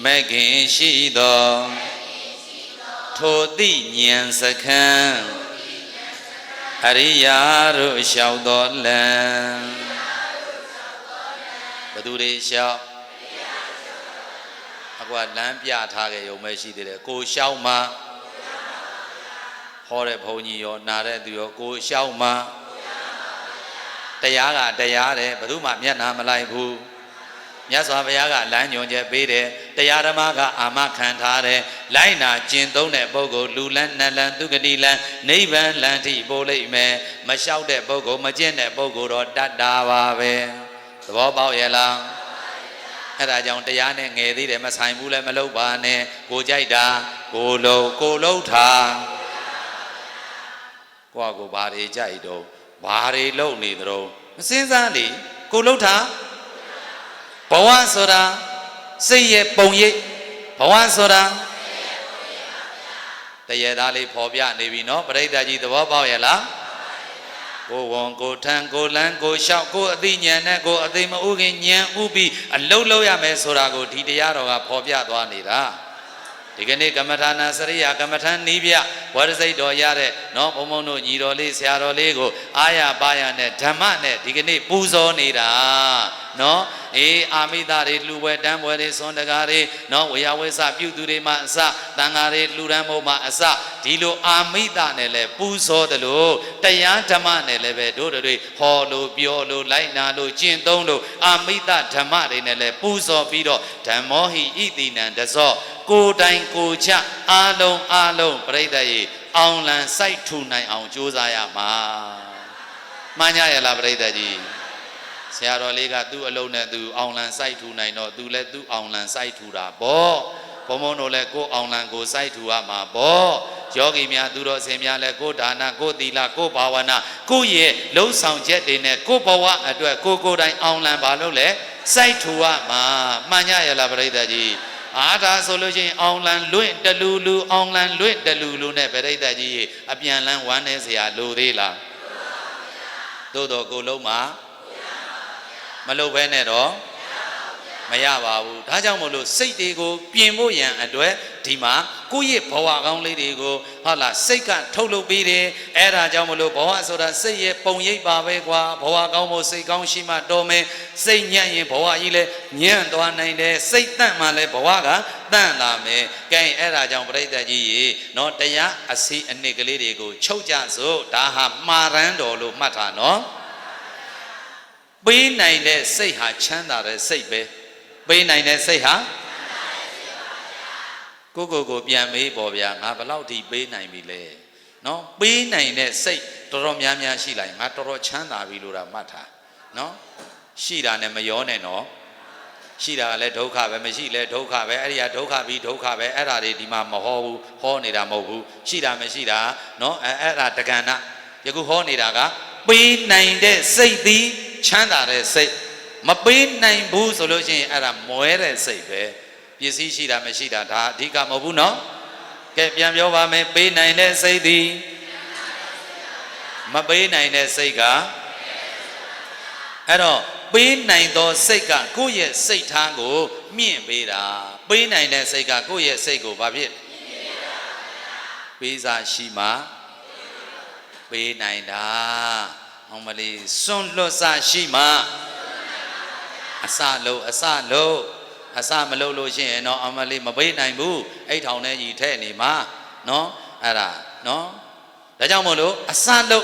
မဂ္ဂင်ရှိသောထိုသိဉာဏ်စခန်းအရိယာတို့လျှောက်တော်လမ်းဘသူတွေလျှောက်အကွာလမ်းပြထားကြရုံပဲရှိသေးတယ်ကိုလျှောက်မှာဟောတဲ့ဘုန်းကြီးရောနာတဲ့သူရောကိုလျှောက်မှာတရားကတရားတယ်ဘယ်သူမှမျက်နှာမလိုက်ဘူးမြတ်စွာဘုရားကလမ်းညွှန်ချက်ပေးတယ်တရားဓမ္မကအာမခံထားတယ်လိုက်နာကျင့်သုံးတဲ့ပုဂ္ဂိုလ်လူလန်းနတ်လန်းသူဂတိလန်းနိဗ္ဗာန်လန်းထိပို့လိမ့်မယ်မလျှောက်တဲ့ပုဂ္ဂိုလ်မကျင့်တဲ့ပုဂ္ဂိုလ်တော့တတ်တာပါပဲသဘောပေါက်ရဲ့လားအဲ့ဒါကြောင့်တရားနဲ့ငယ်သေးတယ်မဆိုင်ဘူးလည်းမလုပ်ပါနဲ့ကိုကြိုက်တာကိုလုံးထားကိုကဘာတွေကြိုက်တော့ဘာတွေလုပ်နေသတော့မစင်းစားလေကိုလုံးထားဘဝဆိုတာစိတ်ရဲ့ပုံရိပ်ဘဝဆိုတာတရေသားလေးဖော်ပြနေပြီနော်ပရိသတ်ကြီးသဘောပေါက်ရဲ့လားကိုဝန်ကိုထံကိုလန်းကိုလျှောက်ကိုအသိဉာဏ်နဲ့ကိုအသိမဥခင်ဉာဏ်ဥပြီးအလုံးလုံးရမယ်ဆိုတာကိုဒီတရားတော်ကဖော်ပြသွားနေတာဒီကနေ့ကမ္မထာနာစရိယကမ္မထန်နီးပြဝရစိတ်တော်ရတဲ့နော်ဘုံဘုံတို့ညီတော်လေးဆရာတော်လေးကိုအာရပါရနဲ့ဓမ္မနဲ့ဒီကနေ့ပူဇော်နေတာနော်အေးအာမိသားတွေလှူပွဲတန်းပွဲတွေစွန်တကားတွေနော်ဝေယဝေစပြုသူတွေမှအစတန်ဃာတွေလှူဒန်းဖို့မှအစဒီလိုအာမိသားနဲ့လည်းပူဇော်တယ်လို့တရားဓမ္မနဲ့လည်းပဲတို့တွေဟောလို့ပြောလို့လိုက်နာလို့ကျင့်သုံးလို့အာမိသားဓမ္မတွေနဲ့လည်းပူဇော်ပြီးတော့ဓမ္မောဟိဣတိနံတဇောကိုယ်တိုင်ကိုချအားလုံးပြိတ္တရေအောင်လံစိုက်ထူနိုင်အောင်ကြိုးစားရမှာမှန်ကြရလားပြိတ္တကြီးဆရာတော်လေးကသူ့အလုံးနဲ့သူအောင်လံစိုက်ထူနိုင်တော့သူလည်းသူ့အောင်လံစိုက်ထူတာပေါ့ဘုံဘုံတို့လည်းကိုယ်အောင်လံကိုစိုက်ထူရမှာပေါ့ယောဂီများသူတော်စင်များလည်းကိုယ်ဒါနကိုယ်သီလကိုယ်ဘာဝနာကိုယ့်ရဲ့လုံးဆောင်ချက်တွေနဲ့ကိုယ်ဘဝအတွက်ကိုယ်တိုင်အောင်လံပါလို့လဲစိုက်ထူရမှာမှန်ကြရလားပြိတ္တကြီးအားဒါဆိုလို့ချင်းအောင်လံလွင့်တလူအောင်လံလွင့်တလူနဲ့ပြိတ္တကြီးအပြန်လန်းဝမ်းနေเสียလိုသေးလားသို့တော့ကိုလုံးမှာမလုပ်ဘဲနဲ့တော့မရပါဘူးဒါကြောင့်မို့လို့စိတ်တွေကိုပြင်ဖို့ရန်အတွက်ဒီမှာကိုယ့်ရဲ့ဘဝကောင်းလေးတွေကိုဟုတ်လားစိတ်ကထုတ်လုပ်ပြီးတယ်အဲ့ဒါကြောင့်မို့လို့ဘဝဆိုတာစိတ်ရဲ့ပုံရိပ်ပါပဲကွာဘဝကောင်းဖို့စိတ်ကောင်းရှိမှတော်မယ်စိတ်ညံ့ရင်ဘဝကြီးလဲညံ့သွားနိုင်တယ်စိတ်တန့်မှလည်းဘဝကတန့်လာမယ်ကဲအဲ့ဒါကြောင့်ပြိတ္တကြီးရေနော်တရားအစီအနှစ်ကလေးတွေကိုချုပ်ကြစို့ဒါဟာမှားရန်တော်လို့မှတ်ထားနော်ပေးနိုင်တဲ့စိတ်ဟာချမ်းသာတဲ့စိတ်ပဲပေးနိုင်တဲ့စိတ်ဟာကိုပြန်မေးပေါ်ဗျာငါဘယ်လောက်ထိပေးနိုင်ပြီလဲနော်ပေးနိုင်တဲ့စိတ်တော်တော်များများရှိလိုက်ငါတော်တော်ချမ်းသာပြီလို့တာမှတ်ထားနော်ရှိတာနဲ့မရောနဲ့နော်ရှိတာကလည်းဒုက္ခပဲမရှိလဲဒုက္ခပဲအဲ့ဒီကဒုက္ခပြီးဒုက္ခပဲအဲ့ဒါတွေဒီမှာမဟောဘူးဟောနေတာမဟုတ်ဘူးရှိတာမရှိတာနော်အဲ့ဒါတက္ကဏယခုဟောနေတာကပေးနိုင်တဲ့စိတ်သည်ချမ်းသာတဲ့စိတ်မပေးနိုင်ဘူးဆိုလို့ရှိရင်အဲ့ဒါမွဲတဲ့စိတ်ပဲပစ္စည်းရှိတာမရှိတာဒါအဓိကမဟုတ်ဘူးနော်ကဲပြန်ပြောပါမယ်ပေးနိုင်တဲ့စိတ်သည်မပေးနိုင်တဲ့စိတ်ကအဲ့တော့ပေးနိုင်သောစိတ်ကကိုယ့်ရဲ့စိတ်ထားကိုမြင့်ပေးတာပေးနိုင်တဲ့စိတ်ကကိုယ့်ရဲ့စိတ်ကိုဘာဖြစ်ပေးစားရှိမှပေးနိုင်တာဟောမလေးစွန့်လွတ်စားရှိမှအစမလုပ်လို့ရှိရင်တော့အမလေးမပေးနိုင်ဘူးအိတ်ထောင်ထဲကြီးထဲနေမှာနော်အဲ့ဒါနော်ဒါကြောင့်မို့လို့အစလု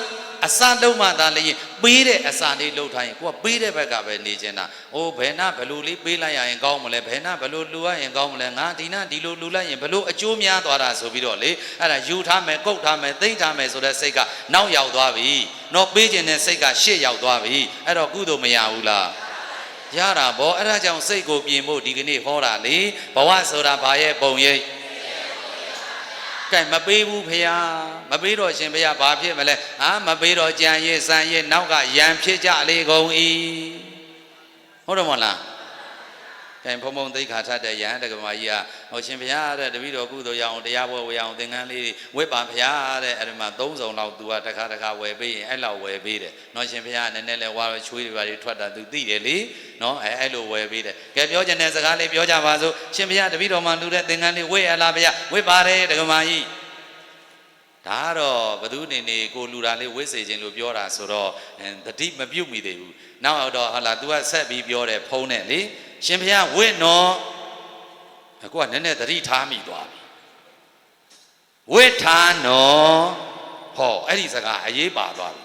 ပ်မှသာလေပေးတဲ့အစာလေးလှုပ်ထားရင်ကိုကပေးတဲ့ဘက်ကပဲနေချင်တာ။အိုးဘယ်နာဘလို့လေးပေးလိုက်ရရင်ကောင်းမလဲဘယ်နာဘလို့လှူရရင်ကောင်းမလဲငါဒီနာဒီလိုလှူလိုက်ရင်ဘလို့အကျိုးများသွားတာဆိုပြီးတော့လေအဲ့ဒါယူထားမယ်ကုတ်ထားမယ်သိမ့်ထားမယ်ဆိုတဲ့စိတ်ကနောက်ရောက်သွားပြီ။တော့ပေးခြင်းတဲ့စိတ်ကရှေ့ရောက်သွားပြီ။အဲ့တော့ကုသိုလ်မရဘူးလား။ရတာဗောအဲ့ဒါကြောင့်စိတ်ကိုပြင်ဖို့ဒီကနေ့ဟောတာလေဘဝဆိုတာဘာရဲ့ပုံရိပ် ကဲမပေးဘူးဖေဟာမပေးတော့ရှင်ဖေဟာဘာဖြစ်မလဲဟာမပေးတော့ကြံရဲ့စံရဲ့နောက်ကရံဖြစ်ကြလေကုန်၏ဟုတ်တယ်မဟုတ်လားကဲဖုံဖုံသိခါထတဲ့ရဟန်းတက္ကမကြီးကဟောရှင်ဖေဟာတဲ့တပည့်တော်ကုသိုလ်ရအောင်တရားပွဲဝေအောင်သင်္ကန်းလေးဝိပ္ပါဖေဟာတဲ့အဲ့ဒီမှာ3စုံလောက် तू ကတခါဝယ်ပေးရင်အဲ့လောက်ဝယ်ပေးတယ်နော်ရှင်ဖေဟာနည်းနည်းလဲဝါတော့ချွေးတွေပါတွေထွက်တာ तू သိတယ်လေနော်အဲ့လိုဝယ်ပေးတယ်ကဲပြောချင်တဲ့စကားလေးပြောကြပါစို့ရှင်ဖေဟာတပည့်တော်မှလူတဲ့သင်္ကန်းလေးဝေရလားဖေဟာဝိပ္ပါတယ်တက္ကမကြီးဒါတော့ဘသူနေနေကိုလူတာလေးဝိစေခြင်းလို့ပြောတာဆိုတော့တတိမပြုတ်မိသေးဘူးနောက်တော့ဟာလာ तू ကဆက်ပြီးပြောတယ်ဖုံးနဲ့လေရှင်ဘုရားဝိနော်ကိုကနည်းနည်းတတိထားမိသွားပြီဝိထာနော်ဟောအဲ့ဒီစကားအရေးပါသွားပြီ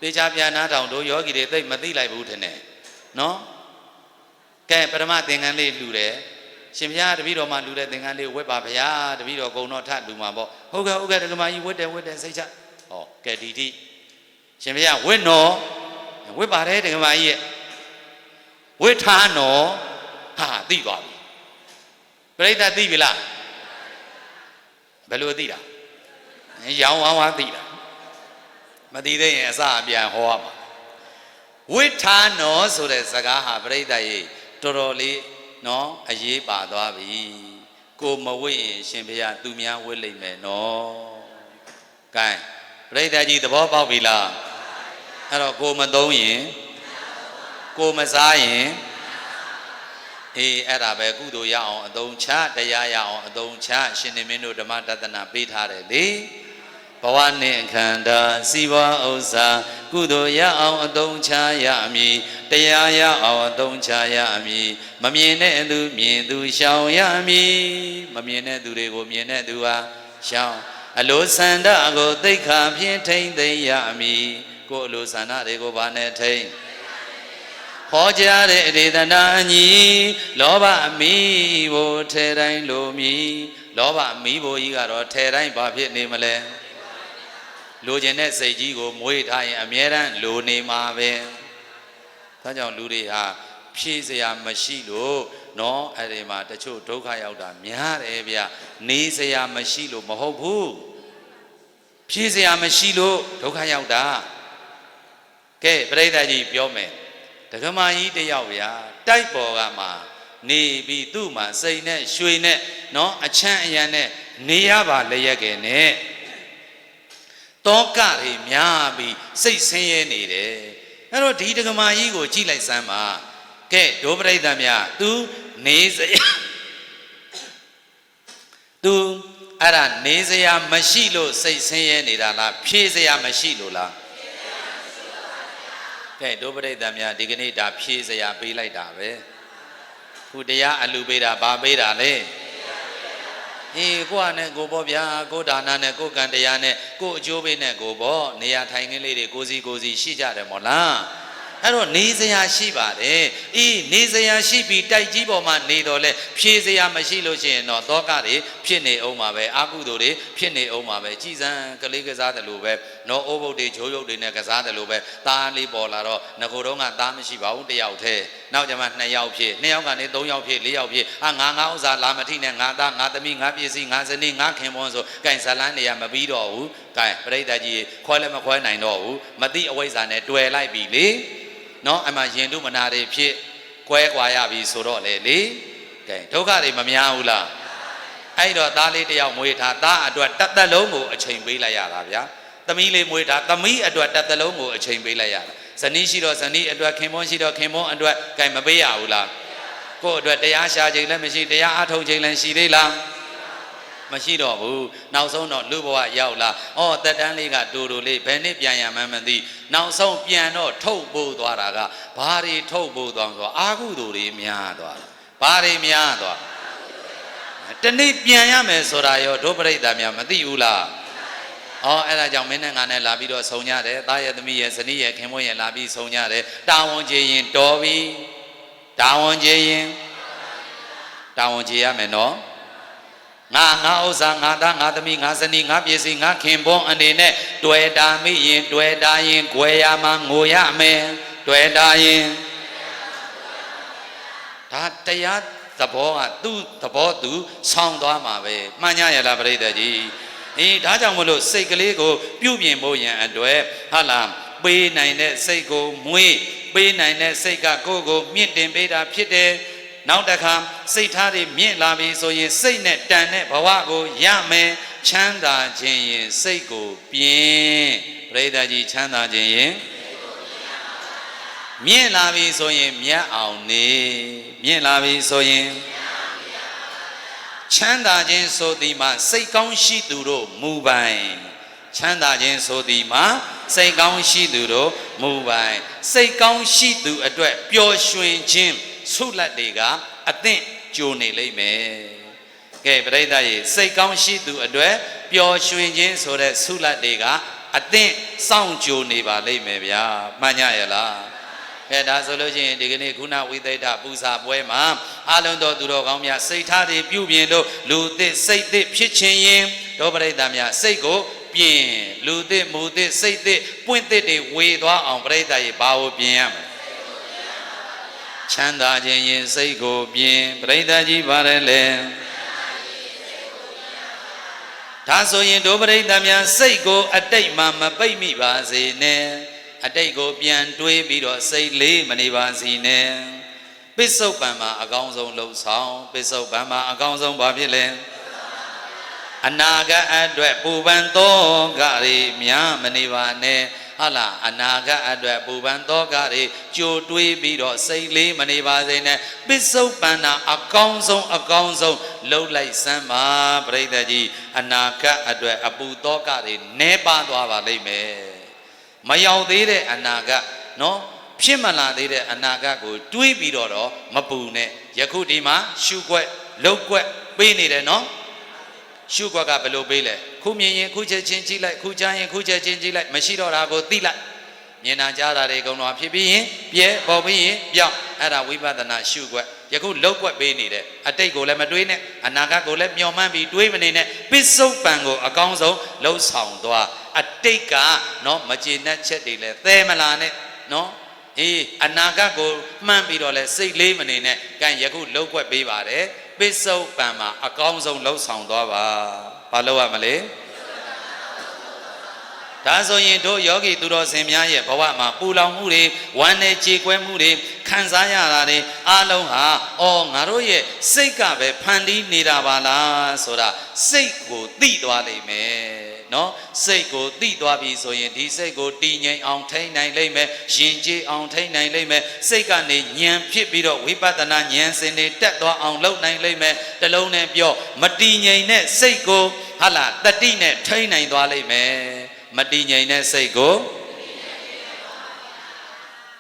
သေချာပြန်နာထောင်တို့ယောဂီတွေသိမသိလိုက်ဘူးထင်တယ်နော်ကဲပထမသင်္ကန်းလေးလှူတယ်ရှင်ဘုရားတပည့်တော်မှလူတဲ့သင်္ကန်းလေးဝတ်ပါဗျာတပည့်တော်ကုံတော်ထလူမှာပေါ့ဟုတ်ကဲ့ဒကမာကြီးဝတ်တယ်စိတ်ချဟောကဲဒီတိရှင်ဘုရားဝတ်နော်ဝတ်ပါတယ်ဒကမာကြီးရဲ့ဝတ်ထားနော်ဟာသိသွားပြီပြိဿသိပြီလားဘယ်လိုသိတာရောင်းဝါသိတာမသိသေးရင်အစအပြန်ဟောရမှာဝတ်ထားနော်ဆိုတဲ့စကားဟာပြိဿရဲ့တော်တော်လေးနော်အရေးပါသွားပြီကိုမဝိရင်ရှင်ဘုရားသူများဝိလိမ့်မယ်နော်ကဲပြိဿကြီးသဘောပေါက်ပြီလားအဲ့တော့ကိုမသုံးရင်ကိုမစားရင်အေးအဲ့ဒါပဲကုသိုလ်ရအောင်အသုံးချတရားရအောင်အသုံးချရှင်နေမင်းတို့ဓမ္မတသနာပေးထားတယ်လေဘဝနှင့်ခန္ဓာစီးပွားဥစ္စာကုသိုလ်ရအောင်အသုံးချရမည်တရားရအောင်အသုံးချရမည်မမြင်တဲ့သူမြင်သူရှောင်ရမည်မမြင်တဲ့သူတွေကိုမြင်တဲ့သူဟာရှောင်အလိုဆန္ဒကိုသိက္ခာဖြင့်ထိမ့်သိမ်းရမည်ကိုယ်အလိုဆန္ဒတွေကိုဘာနဲ့ထိမ့်ဟောကြားတဲ့ဒေသနာအညီလောဘအမိဘိုထဲတိုင်းလိုမည်လောဘအမိဘိုကြီးကတော့ထဲတိုင်းဘာဖြစ်နေမလဲလိုချင်တဲ့စိတ်ကြီးကိုမွေးထားရင်အမြဲတမ်းလိုနေမှာပဲဒါကြောင့်လူတွေဟာဖြည့်စရာမရှိလို့နော်အဲ့ဒီမှာတချို့ဒုက္ခရောက်တာများတယ်ဗျနေစရာမရှိလို့မဟုတ်ဘူးဖြည့်စရာမရှိလို့ဒုက္ခရောက်တာကဲပြိဿကြီးပြောမယ်ဒကမာကြီးတယောက်ဗျာတိုက်ပေါ်ကမှနေပြီးသူ့မှာစိတ်နဲ့ရွှေနဲ့နော်အချမ်းအယံနဲ့နေရပါလျက်ကဲနဲ့တောကတွေများပြီးစိတ်ဆင်းရဲနေတယ်အဲ့တော့ဒီဒကမာကြီးကိုကြည့်လိုက်စမ်းပါကဲဒုပရိသတ်များ तू နေစရာ तू အဲ့ဒါနေစရာမရှိလို့စိတ်ဆင်းရဲနေတာလားဖြည့်စရာမရှိလို့လားကဲဒုပရိသတ်များဒီကနေ့ဒါဖြည့်စရာပေးလိုက်တာပဲခုတရားအလူပေးတာဘာပေးတာလဲအေးကိုကနဲ့ကိုပေါ့ဗျာကိုဒါနနဲ့ကိုကံတရားနဲ့ကိုအကျိုးပေးနဲ့ကိုပေါ့နေရာထိုင်ခင်းလေးတွေကိုစီရှိကြတယ်မို့လားအဲ့တော့နေစရာရှိပါတယ်အေးနေစရာရှိပြီးတိုက်ကြီးပေါ်မှာနေတော့လဲဖြည့်စရာမရှိလို့ရှိရင်တော့သောကတွေဖြစ်နေအောင်ပါပဲအကုသိုလ်တွေဖြစ်နေအောင်ပါပဲကြည်စံကလေးကစားတယ်လို့ပဲနော်အိုးဘုတ်တွေဂျိုးရုပ်တွေနဲ့ကစားတယ်လို့ပဲသားလေးပေါ်လာတော့ငကိုတော့ကသားမရှိပါဘူးတစ်ယောက်တည်းနောက်ကျမှ2ယောက်ဖြစ်2ယောက်ကနေ3ယောက်ဖြစ်4ယောက်ဖြစ်ငါဥစ္စာလာမထိနဲ့ငါသားငါသမီးငါပစ္စည်းငါဇနီးငါခင်ပွန်းဆိုကင်ဇလန်းနေရမပြီးတော့ဘူးကဲပရိသတ်ကြီးခွဲလည်းမခွဲနိုင်တော့ဘူးမသိအဝိဇ္ဇာနဲ့တွယ်လိုက်ပြီလေနော်အမှရင်တုမနာတွေဖြစ်ကွဲကွာရပြီဆိုတော့လေကဲဒုက္ခတွေမများဘူးလားအဲ့တော့သားလေးတယောက်မွေးထားသားအတွက်တသက်လုံးကိုအချိန်ပေးလိုက်ရတာဗျာသမီးလေးမွေးထားသမီးအတွက်တသက်လုံးကိုအချိန်ပေးလိုက်ရတာဇနီးရှိတော့ဇနီးအတွက်ခင်ပွန်းရှိတော့ခင်ပွန်းအတွက်ကဲမပေးရဘူးလားကိုယ့်အတွက်တရားရှာချိန်လည်းမရှိတရားအထုတ်ချိန်လည်းရှိသေးလားမရှိတော့ဘူးနောက်ဆုံးတော့လူဘဝရောက်လာဩတက်တန်းလေးကတူတူလေးဘယ်နှစ်ပြန်ရမှန်းမသိနောက်ဆုံးပြန်တော့ထုတ်ပို့သွားတာကဘာတွေထုတ်ပို့သွားဆိုတော့အာဟုသူတွေများသွားဘာတွေများသွားတနေ့ပြန်ရမယ်ဆိုတာရောဒုပရိသတ်များမသိဘူးလားအဲ့ဒါကြောင့်မင်းနဲ့ငါနဲ့လာပြီးတော့ဆုံကြတယ်သားရဲ့သမီးရဲ့ဇနီးရဲ့ခင်မွန်းရဲ့လာပြီးဆုံကြတယ်တာဝန်ကျေရင်တော်ပြီတာဝန်ကျေရင်တာဝန်ကျေရမယ်နော်ငါဥစ္စာငါသားငါသမီးငါဇနီးငါပစ္စည်းငါခင်ပွန်းအနေနဲ့တွေ့တာမိရင်တွေ့တာရင်꽌ရမှာငိုရမယ်တွေ့တာရင်ဒါတရားသဘောကသူ့သဘောသူဆောင်းသွားမှာပဲမှန်ကြရလားပရိသတ်ကြီး ဒါကြောင့်မလို့စိတ်ကလေးကိုပြုပြင်ဖို့ရန်အတွက်ဟာလားပေးနိုင်တဲ့စိတ်ကိုမွေးပေးနိုင်တဲ့စိတ်ကကိုယ့်ကိုမြင့်တင်ပေးတာဖြစ်တယ်နောက်တစ်ခါစိတ်ထားတွေမြင့်လာပြီဆိုရင်စိတ်နဲ့တန်တဲ့ဘဝကိုရမယ်ချမ်းသာခြင်းရင်စိတ်ကိုပြင်ပရိသတ်ကြီးချမ်းသာခြင်းရင်မြင့်လာပြီဆိုရင်မြတ်အောင်နေမြင့်လာပြီဆိုရင်ချမ်းသာခြင်းဆိုသည်မှာစိတ်ကောင်းရှိသူတို့မူပိုင်ချမ်းသာခြင်းဆိုသည်မှာစိတ်ကောင်းရှိသူတို့မူပိုင်စိတ်ကောင်းရှိသူအတွက်ပျော်ရွှင်ခြင်းဆုလက်တွေကအသင့်ကြိုနေလိမ့်မယ်ကဲပရိသတ်ရေစိတ်ကောင်းရှိသူအတွက်ပျော်ရွှင်ခြင်းဆိုတဲ့ဆုလက်တွေကအသင့်စောင့်ကြိုနေပါလိမ့်မယ်ဗျာမှန်ကြရဲ့လားကဲဒါဆိုလို့ရှိရင်ဒီကနေ့ခုနဝိသိဒပူဇာပွဲမှာအလုံးတော်သူတော်ကောင်းများစိတ်ထားတွေပြုပြင်လို့လူသစ်စိတ်သစ်ဖြစ်ခြင်းရင်တို့ပရိသတ်များစိတ်ကိုပြင်လူသစ်မူသစ်စိတ်သစ်ပွင့်သစ်တွေဝေသွားအောင်ပရိသတ်ရေဘာကိုပြင်ရမလဲချမ်းသာခြင်းရင်စိတ်ကိုပြင်ပရိသတ်ကြီးပါတယ်လေဒါဆိုရင်တို့ပရိသတ်များစိတ်ကိုအတိတ်မှမပိတ်မိပါစေနဲ့အတိတ်ကိုပြန်တွေးပြီးတော့စိတ်လေးမနေပါစေနဲ့ပစ္စုပန်မှာအကောင်းဆုံးလှုပ်ဆောင်ပစ္စုပန်မှာအကောင်းဆုံးဘာဖြစ်လဲအနာဂတ်အတွက်ပူပန်သောကတွေများမနေပါနဲ့ဟာလားအနာဂတ်အတွက်ပူပန်သောကတွေကြိုတွေးပြီးတော့စိတ်လေးမနေပါစေနဲ့ပစ္စုပန်နာအကောင်းဆုံးလှုပ်လိုက်စမ်းပါပရိသတ်ကြီးအနာဂတ်အတွက်အပူသောကတွေနဲပါသွားပါလိမ့်မယ်မရောက်သေးတဲ့အနာဂတ်နော်ဖြစ်မလာသေးတဲ့အနာဂတ်ကိုတွေးပြီးတော့မပူနဲ့ယခုဒီမှာရှုွက်လှုပ်ွက်ပေးနေတယ်နော်ရှုွက်ကဘယ်လိုပေးလဲခုမြင်ရင်ခုချက်ချင်းကြည့်လိုက်ခုကြားရင်ခုချက်ချင်းကြည့်လိုက်မရှိတော့တာကိုသိလိုက်မြင်တာကြားတာတွေအကုန်လုံးဖြစ်ပြီးရင်ပြဲပေါ်ပြီးရင်ပြောင်းအဲ့ဒါဝိပဿနာရှုွက်ယခုလှုပ်ွက်ပေးနေတယ်အတိတ်ကိုလည်းမတွေးနဲ့အနာဂတ်ကိုလည်းမျှော်မှန်းပြီးတွေးမနေနဲ့ပစ္စုပန်ကိုအကောင်းဆုံးလှုပ်ဆောင်သွားအတိတ်ကနော်မကျေနပ်ချက်တွေလည်းသဲမလာနဲ့နော်အနာဂတ်ကိုမှန်းပြီးတော့လဲစိတ်လေးမနေနဲ့ကံယခုလှုပ်ွက်ပေးပါတယ်ပစ္စုပန်မှာအကောင်းဆုံးလှုပ်ဆောင်သွားပါဘာလုပ်ရမလဲဒါဆိုရင်တို့ယောဂီသူတော်စင်များရဲ့ဘဝမှာပူလောင်မှုတွေဝမ်းနဲ့ကြေကွဲမှုတွေခံစားရတာတွေအလုံးဟာငါတို့ရဲ့စိတ်ကပဲဖန်တီးနေတာပါလားဆိုတာစိတ်ကိုသိသွားလိမ့်မယ်နော်စိတ်ကိုသိသွားပြီဆိုရင်ဒီစိတ်ကိုတည်ငြိမ်အောင်ထိန်းနိုင်လိမ့်မယ်ယဉ်ကျေးအောင်ထိန်းနိုင်လိမ့်မယ်စိတ်ကနေဉာဏ်ဖြစ်ပြီးတော့ဝိပဿနာဉာဏ်စင်တွေတက်သွားအောင်လုပ်နိုင်လိမ့်မယ်တလုံးနဲ့ပြောမတည်ငြိမ်တဲ့စိတ်ကိုဟာလားတတိနဲ့ထိန်းနိုင်သွားလိမ့်မယ်မတည်ငြိမ်တဲ့စိတ်ကို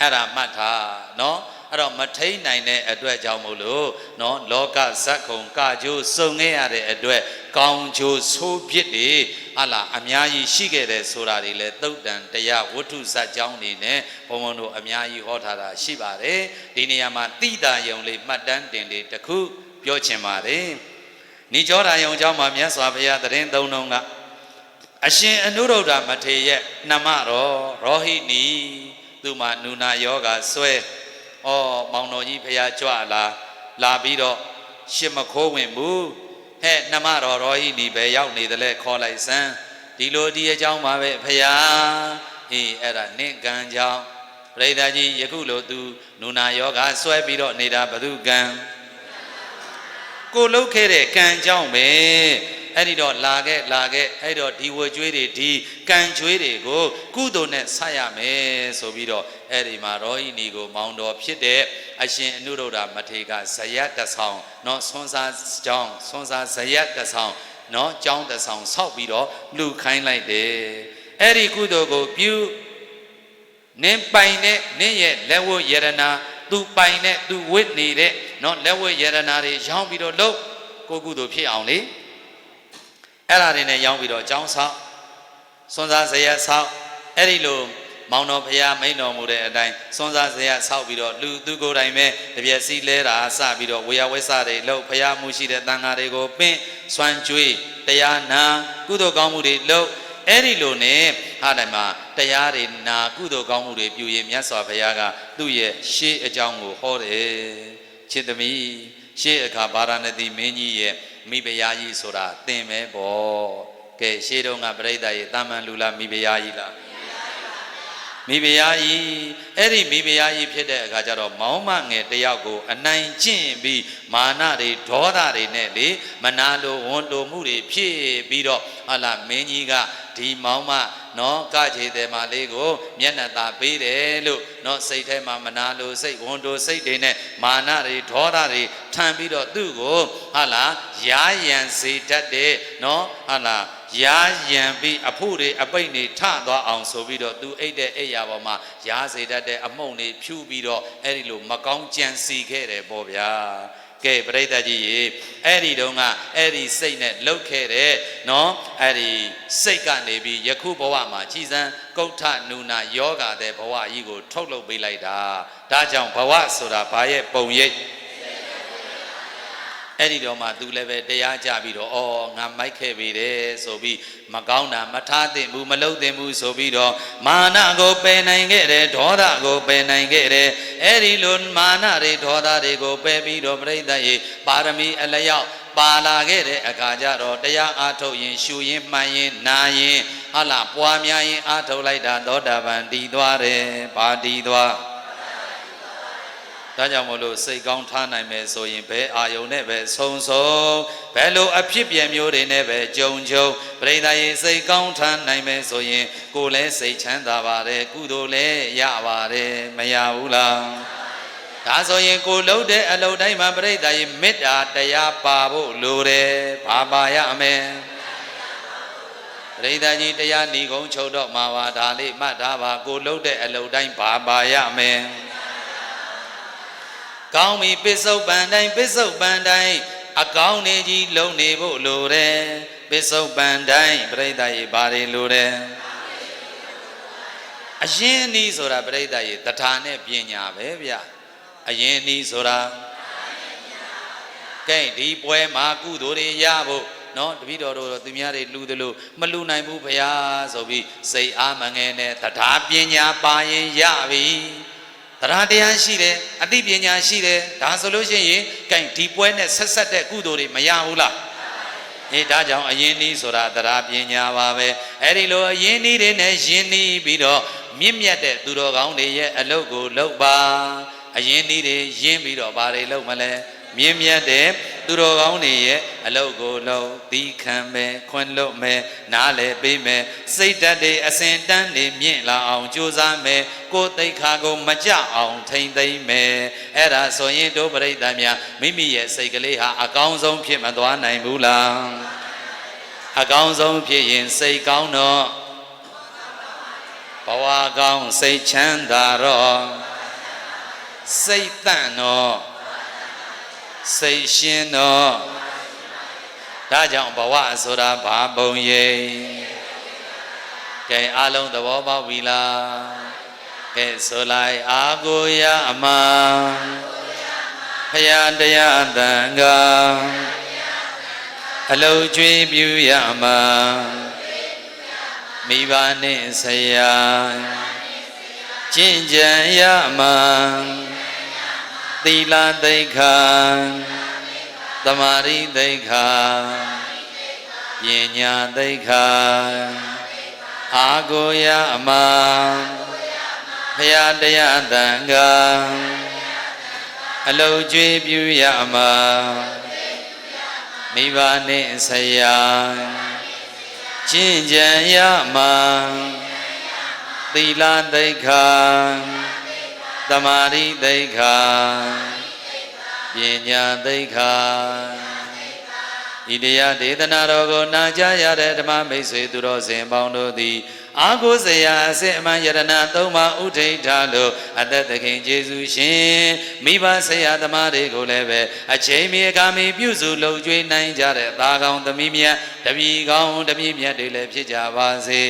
အဲ့ဒါမှတ်ထားနော်အဲ့တော့မထိန်နိုင်တဲ့အတွက်ကြောင့်မို့လို့နော်လောကဇက်ခုံကကြိုးစုံခဲ့ရတဲ့အတွက်ကောင်းကျိုးဆိုးပြစ်တွေဟာလားအများကြီးရှိခဲ့တယ်ဆိုတာတွေလည်းသုတ်တန်တရားဝတ္ထုဇက်ကြောင်းနေနဲ့ဘုံဘုံတို့အများကြီးဟောထားတာရှိပါတယ်ဒီနေရာမှာတိတာယုံလေးမှတ်တမ်းတင်လေးတစ်ခုပြောချင်ပါတယ်နိကြောဓာယုံကျောင်းမှာမြတ်စွာဘုရားတရင်သုံးလုံးကအရှင်အနုရုဒ္ဓမထေရရဲ့နှမတော်ရောဟိနီသူမှာနုနာယောဂဆွဲမောင်တော်ကြီးဖရာကြွလာပြီးတော့ရှစ်မခိုးဝင်ဘူးဟဲ့နှမတော်ရောဟိနီပဲရောက်နေတယ်လဲခေါ်လိုက်စမ်းဒီလိုဒီအကြောင်းပါပဲဖရာအဲ့ဒါနင့်ကံကြောင့်ပရိသတ်ကြီးယခုလိုသူနုနာယောဂဆွဲပြီးတော့နေတာဘု து ကံကိုလှုပ်ခဲ့တဲ့ကံကြောင့်ပဲအဲ့ဒီတော့လာခဲ့အဲ့တော့ဒီဝကျွေးတွေဒီကံကျွေးတွေကိုကုသိုလ်နဲ့ဆက်ရမယ်ဆိုပြီးတော့အဲ့ဒီမှာရောဟိနီကိုမောင်တော်ဖြစ်တဲ့အရှင်အနုရုဒ္ဓမထေရကဇယတ်တဆောင်နော်ဆွမ်းစားကြောင်းဆွမ်းစားဇယတ်တဆောင်နော်ကြောင်းတဆောင်ဆောက်ပြီးတော့လှူခိုင်းလိုက်တယ်အဲ့ဒီကုသိုလ်ကိုပြုနင်းပိုင်တဲ့နင်းရဲ့လက်ဝတ်ယရနာသူပိုင်တဲ့သူဝတ်နေတဲ့နော်လက်ဝတ်ယရနာတွေရောင်းပြီးတော့လှုပ်ကိုကုသိုလ်ဖြစ်အောင်လေအဲ့ဒါတွေနဲ့ရောင်းပြီးတော့အကြောင်းဆောက်စွန်စားဇယက်ဆောက်အဲ့ဒီလိုမောင်တော်ဘုရားမိန်တော်မူတဲ့အတိုင်းစွန်စားဇယက်ဆောက်ပြီးတော့လူသူကိုယ်တိုင်ပဲတပြက်စီလဲတာစပြီးတော့ဝေယဝဲစတွေလှုပ်ဘုရားမှုရှိတဲ့တန်ဃာတွေကိုပင့်စွမ်းကြွေးတရားနာကုသိုလ်ကောင်းမှုတွေလှုပ်အဲ့ဒီလိုနဲ့ဟာတိုင်းမှာတရားတွေနာကုသိုလ်ကောင်းမှုတွေပြုရင်မြတ်စွာဘုရားကသူ့ရဲ့ရှေးအကြောင်းကိုဟောတယ်ချစ်သမီးရှေးအခါဗာရာဏသီမင်းကြီးရဲ့မိဖုရားကြီးဆိုတာသင်ပဲပေါ့က ကဲရှေးတုန်းကပြိဿရေတာမန်လူလားမိဖုရားကြီးလားမိဖုရားကြီးအဲ့ဒီမိဖုရားကြီးဖြစ်တဲ့အခါကျတော့မောင်းမငယ်တယောက်ကိုအနိုင်ကျင့်ပြီးမာနတွေဒေါသတွေနဲ့လေမနာလိုဝန်တိုမှုတွေဖြစ်ပြီးတော့ဟာလာမင်းကြီးကဒီမောင်းမနော်ကခြေတယ်မလေးကိုမျက်နှာသာပေးတယ်လို့နော်စိတ်ထဲမှာမနာလိုစိတ်ဝန်တိုစိတ်တွေနဲ့မာနတွေဒေါသတွေထမ်းပြီးတော့သူ့ကိုဟာလာရာယံစေတတ်တဲ့နော်ဟာလာရာယံပြီးအဖို့တွေအပိတ်တွေထသွားအောင်ဆိုပြီးတော့သူအိတ်တဲ့အိယာပေါ်မှာရာစေတတ်တဲ့အမှုန့်တွေဖြူပြီးတော့အဲ့ဒီလိုမကောင်းကြံစီခဲ့တယ်ပေါ့ဗျာကဲပရိသတ်ကြီးရေအဲ့ဒီတုန်းကအဲ့ဒီစိတ်နဲ့လှုပ်ခဲ့တဲ့နော်အဲ့ဒီစိတ်ကနေပြီးယခုဘဝမှာကြည်စံကုဋ္ဌနုနာယောဂတဲ့ဘဝကြီးကိုထုတ်လုပ်ပေးလိုက်တာဒါကြောင့်ဘဝဆိုတာဘာရဲ့ပုံရိပ်အဲ့ဒီတော့မှသူလည်းပဲတရားကြပြီးတော့အော်ငါမိုက်ခဲ့ပြီတဲ့ဆိုပြီးမကောင်းတာမထားသင့်ဘူးမလုပ်သင့်ဘူးဆိုပြီးတော့မာနကိုပယ်နိုင်ခဲ့တယ်ဒေါသကိုပယ်နိုင်ခဲ့တယ်အဲ့ဒီလိုမာနတွေဒေါသတွေကိုပယ်ပြီးတော့ပြိဿရေပါရမီအလျောက်ပါလာခဲ့တဲ့အခါကျတော့တရားအားထုတ်ရင်ရှူရင်မှန်ရင်နာရင်ဟာလာပွားများရင်အားထုတ်လိုက်တာသောတာပန်တည်သွားတယ်ဘာတည်သွားဒါကြောင့်မလို့စိတ်ကောင်းထားနိုင်မယ်ဆိုရင်ဘယ်အာယုန်နဲ့ပဲဆုံဘယ်လိုအဖြစ်ပြက်မျိုးတွေနဲ့ပဲကြုံပရိသတ်ရေစိတ်ကောင်းထားနိုင်မယ်ဆိုရင်ကိုယ်လည်းစိတ်ချမ်းသာပါတယ်ကုသိုလ်လည်းရပါတယ်မရဘူးလားဒါဆိုရင်ကိုလှုပ်တဲ့အလုပ်တိုင်းမှာပရိသတ်ရေမေတ္တာတရားပါဖို့လိုတယ်ဘာပါရမယ်ပရိသတ်ကြီးတရားဏီကုံချုပ်တော့မှာပါဒါလေးမှတ်ထားပါကိုလှုပ်တဲ့အလုပ်တိုင်းဘာပါရမယ်ကောင်းပြီပစ္စုပန်တိုင်းပစ္စုပန်တိုင်းအကောင်းနေကြီးလုံနေဖို့လိုတယ်ပစ္စုပန်တိုင်းပြိဿရေဘာတွေလိုတယ်အရင်နီးဆိုတာပြိဿရေတထာနဲ့ပညာပဲဗျအရင်နီးဆိုတာကဲဒီပွဲမှာကုသိုလ်တွေရဖို့နော်တပည့်တော်တို့သူများတွေလှူတယ်လို့မလှူနိုင်ဘူးဗျာဆိုပြီးစိတ်အားမငယ်နဲ့တထာပညာပါရင်ရပြီတရားတရားရှိတယ်အသိပညာရှိတယ်ဒါဆိုလို့ရှိရင်ကဲဒီပွဲနဲ့ဆက်ဆက်တဲ့ကုသိုလ်တွေမရဘူးလားဒါကြောင့်အရင်နည်းဆိုတာတရားပညာပါပဲအဲ့ဒီလိုအရင်နည်းတွေနဲ့ယဉ်နီးပြီးတော့မြင့်မြတ်တဲ့သူတော်ကောင်းတွေရဲ့အလုပ်ကိုလုပ်ပါအရင်နည်းတွေယဉ်ပြီးတော့ဘာတွေလုပ်မလဲမြင့်မြတ်တဲ့သူတော်ကောင်းတွေရဲ့အလုပ်ကိုလုပ်သီးခံမယ်ခွင့်လွတ်မယ်နားလည်ပေးမယ်စိတ်ဓာတ်တွေအစဉ်တန်းနေမြင့်လာအောင်ကြိုးစားမယ်ကိုယ်သိက္ခာကိုမကြအောင်ထိမ့်သိမ့်မယ်အဲ့ဒါဆိုရင်တို့ပရိသတ်များမိမိရဲ့စိတ်ကလေးဟာအကောင်းဆုံးဖြစ်မသွားနိုင်ဘူးလားအကောင်းဆုံးဖြစ်ရင်စိတ်ကောင်းတော့ဘဝကောင်းစိတ်ချမ်းသာတော့စိတ်တန့်တော့စိတ်ရှင်းတော့ဒါကြောင့်ဘဝဆိုတာဘာပုံရိပ်ကဲအလုံးသဘောပေါက်ပြီလားကဲဆိုလိုက်အာကိုရအမဖရာတရားတန်ခါအလုံးကျွေးပြူရမမိဘနဲ့ဆရာကျင့်ကြံရမသီလသိက္ခာသမာဓိသိက္ခာပညာသိက္ခာအာကိုရအမဖရာတရားတန်ခါအလုံးကျွေးပြူရမမိဘနဲ့ဆရာကျင့်ကြံရမသီလသိက္ခာသမာဓိသိက္ခာပညာသိက္ခာဤတရားဒေသနာတော်ကိုနာကြားရတဲ့ဓမ္မမိတ်ဆွေသူတော်စင်ပေါင်းတို့သည်အာကိုစရာအစစ်အမှန်ယရဏသုံးပါးဥထိဋ္ဌလို့အသက်သခင်ယေရှုရှင်မိဘဆရာသမားတွေကိုလည်းပဲအချိန်မီအခါမီပြုစုလုံကျွေးနိုင်ကြတဲ့သားကောင်းသမီးမြတ်တပည့်ကောင်းတပည့်မြတ်တွေလည်းဖြစ်ကြပါစေ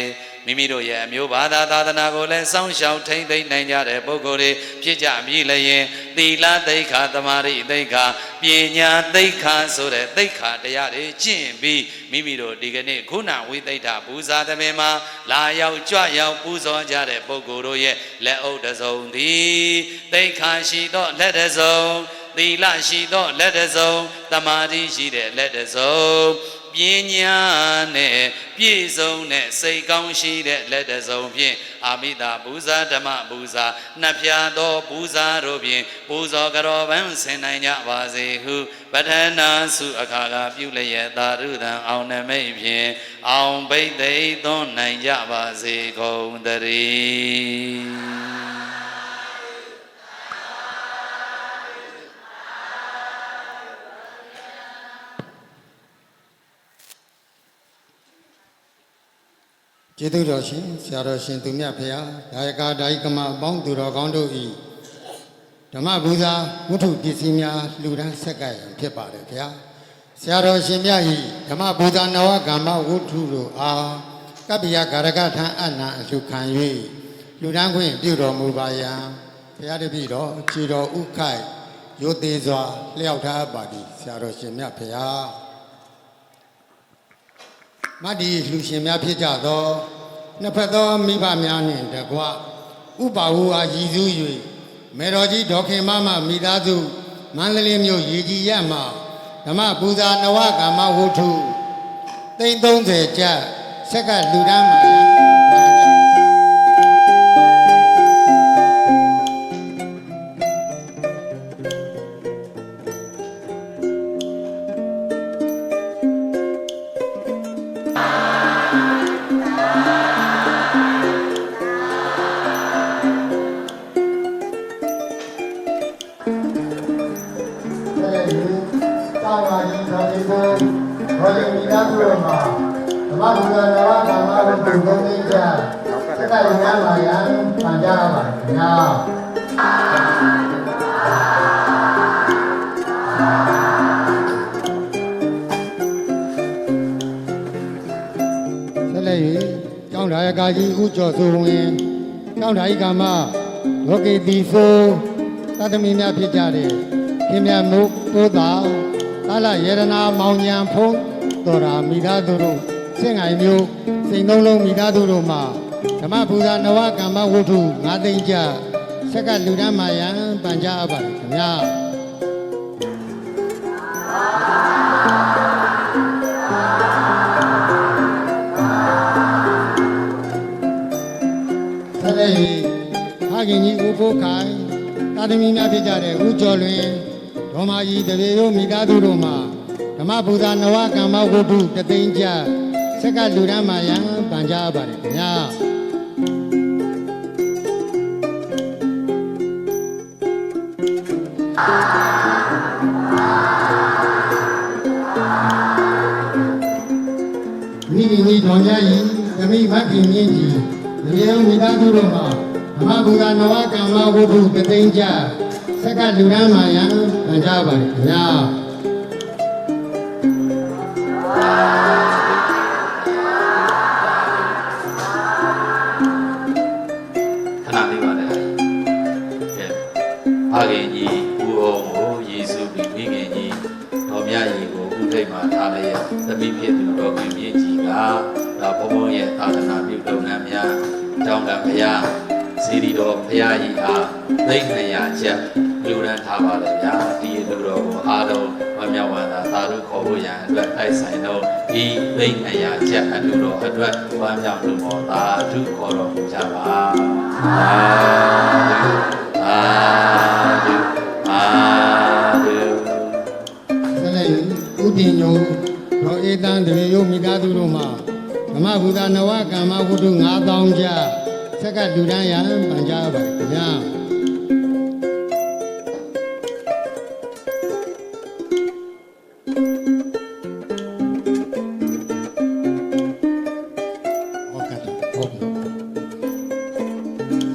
မိမိတို့ရဲ့အမျိုးဘာသာသာသနာကိုလည်းစောင့်ရှောက်ထိမ့်သိမ့်နိုင်ကြတဲ့ပုဂ္ဂိုလ်တွေဖြစ်ကြပြီလျင်သီလသိက္ခာသမာဓိသိက္ခာပညာသိက္ခာဆိုတဲ့သိက္ခာတရားတွေကျင့်ပြီးမိမိတို့ဒီကနေ့ခုနဝိသိက္ခာပူဇာသမင်မှာလာရောက်ကြွရောက်ပူဇော်ကြတဲ့ပုဂ္ဂိုလ်တို့ရဲ့လက်အုပ်တစ်စုံသည်သိက္ခာရှိသောလက်တစ်စုံသီလရှိသောလက်တစ်စုံသမာဓိရှိတဲ့လက်တစ်စုံပ ပညာနဲ့ပြည့်စုံတဲ့စိတ်ကောင်းရှိတဲ့လက်တစုံဖြင့်အာမိတာပူဇာဓမ္မပူဇာနှဖျားသောပူဇာတို့ဖြင့်ပူဇော်ကြောပန်းဆင်နိုင်ကြပါစေဟုပဋ္ဌာနာစုအခါကပြုလျက်သာဓုတံအောင်နမိတ်ဖြင့်အောင်ဘိသိက်သွန်းနိုင်ကြပါစေကုန်သတည်း
ကျေးဇူးတော်ရှင်ဆရာတော်ရှင်သူမြတ်ဖေဟာဒါယကာဒါယကမအပေါင်းသူတော်ကောင်းတို့ဤဓမ္မပူဇာဝတ္ထုပစ္စည်းများလှူဒန်းဆက်ကပ်ရန်ဖြစ်ပါတယ်ဗျာဆရာတော်ရှင်မြတ်ဤဓမ္မပူဇာနဝကမ္မဝတ္ထုတို့အားကပ္ပိယဂရကထံအနံအလှခံ၍လှူဒန်းခွင့်ပြုတော်မူပါယံဘုရားတပည့်တော်ခြေတော်ဥခိုက်ရိုသေစွာလျှောက်ထားပါသည်ဆရာတော်ရှင်မြတ်ဖေဟာမတ္တိလှူရှင်များဖြစ်ကြသောနှစ်ဖက်သောမိဘများနှင့်တကွဥပါဟုအားရည်စူး၍မေတော်ကြီးဒေါခင်မမိသားစုမန္တလေးမြို့ရေကြီးရပ်မှဓမ္မပူဇာနဝကမ္မဝတ္ထု30ကျပ်ဆက်ကလူတန်းမှာကျောင်းဒါယကာကြီးဦးကျော်စိုးဝင်းကျောင်းဒါယိကမလောကေတီဆိုသတ္တမီများဖြစ်ကြတဲ့ခင်မြတ်မိုးပိုးသာသာလယေရနာမောင်ညာဖုံးတော်ရာမိသားစုတို့စင်ငိုင်မျိုးစိန်သုံးလုံးမိသားစုတို့မှာဓမ္မပူဇာနဝကမ္မဝတ္ထု9သိန်းကျဆက်ကလူတန်းမာယံပန်ကြားအပ်ပါတယ်ခင်ဗျာဆက်လက်၍ဖခင်ကြီးဦးဖိုးခိုင်တာသမီများဖြစ်ကြတဲ့ဦးကျော်လွင်ဒေါ်မာကြီးတရေရိုးမိသားစုတို့မှာဓမ္မပူဇာနဝကမ္မဝတ္ထု3သိန်းကျဆက်ကလူတန်းမာယံပန်ကြားအပ်ပါတယ်ခင်ဗျာမိမိတော်ကြရင်သမီးမခင်မြင့်ကြီးရေရုံမိသားစုတို့မှာဓမ္မပူဇာနဝကမ္မဝတ္ထု3သိန်းကျဆက်ကလူတန်းမာယံပန်ကြားပါတယ်ခင်ဗျာ
ခဏလေးပါလေကဲဖခင်ကြီးဦးအောင်ကိုယေရှုပြီးမိခင်ကြီးတော်မြတ်ကြီးကိုဥထိတ်မှာထားလျက်သမီးဖြစ်သူတော်ခင်မြင့်ကြီးကဒါဘုံဘုံရဲ့သာသနာပြုလုပ်ငန်းများတောင်းတဘုရားစီရီတော်ဘုရားကြီးအားသိန်း200ကျပ်လူရန်ထားပါလေဗျာဒီလူတော်ကိုအားလုံးမမြောက်ဝါသာသာဓုခေါ်ဖို့ရန်အတွက်တိုက်ဆိုင်တော့ဒီသိန်း200ကျပ်အလူတော်အတွက်ဝမ်းမြောက်လို့မောသာဓုခေါ်တော်မူကြပါအာ
ဆက်လက်ဥတည်ညုံတော်ဧတံတရေရိုးမိသားစုတို့မှာဓမ္မပူဇာနဝကမ္မဝတ္ထု9000ကျဆက်ကလူတန်းရန်ပန်ကြားပါတယ်ခင်ဗျာ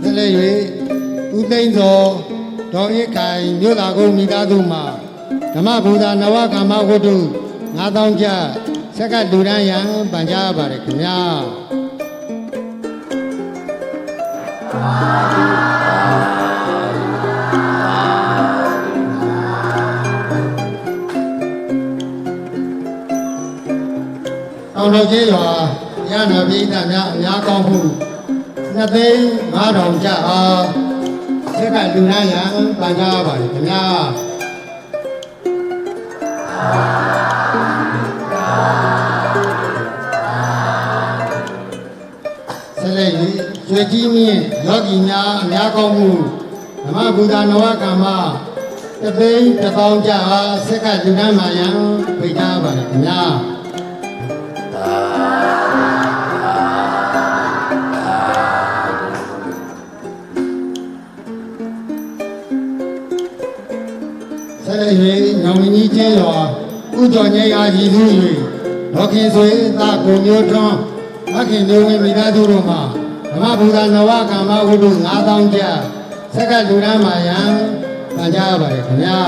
ဆက်လက်၍ဦးသိန်းစောဒေါ်ဧခိုင်မြို့သာကုန်းမိသားစုမှာဓမ္မပူဇာနဝကမ္မဝတ္ထု9000ကျဆက်ကလူတန်းရန်ပန်ကြားပါတယ်ခင်ဗျာအောင်တော်ကြီးရွာရဟန်းပိဋကများအများကောင်းမှု2,500,000ကျအားဆက်ကလူတန်းရန်ပန်ကြားပါတယ်ခင်ဗျာ
ာ
လက်၍ရွှေကြီးမြင့်ယောဂီများအများကောင်းမှုဓမ္မဗုဒ္ဓနဝကမ္မတသိန်းတစ်သောင်းကြအားဆက်ကလူတန်းမာယံဖိတ်ကြားပါတယ်ခင်ဗျာဆက်လက်၍ညောင်မင်းကြီးကျင်းတော်ဥကြော်ငယ်အားရည်စူး၍ဒေါခင်ဆွေသာကိုမျိုးထွန်းမခင်မျိုးဝင်းမိသားစုတို့မှာဓမ္မဗုဒ္ဓနဝကမ္မဝိတု9000ကျပ်ဆက်ကလူတန်းမာယံပန်ကြားပါတယ်ခင်ဗျာ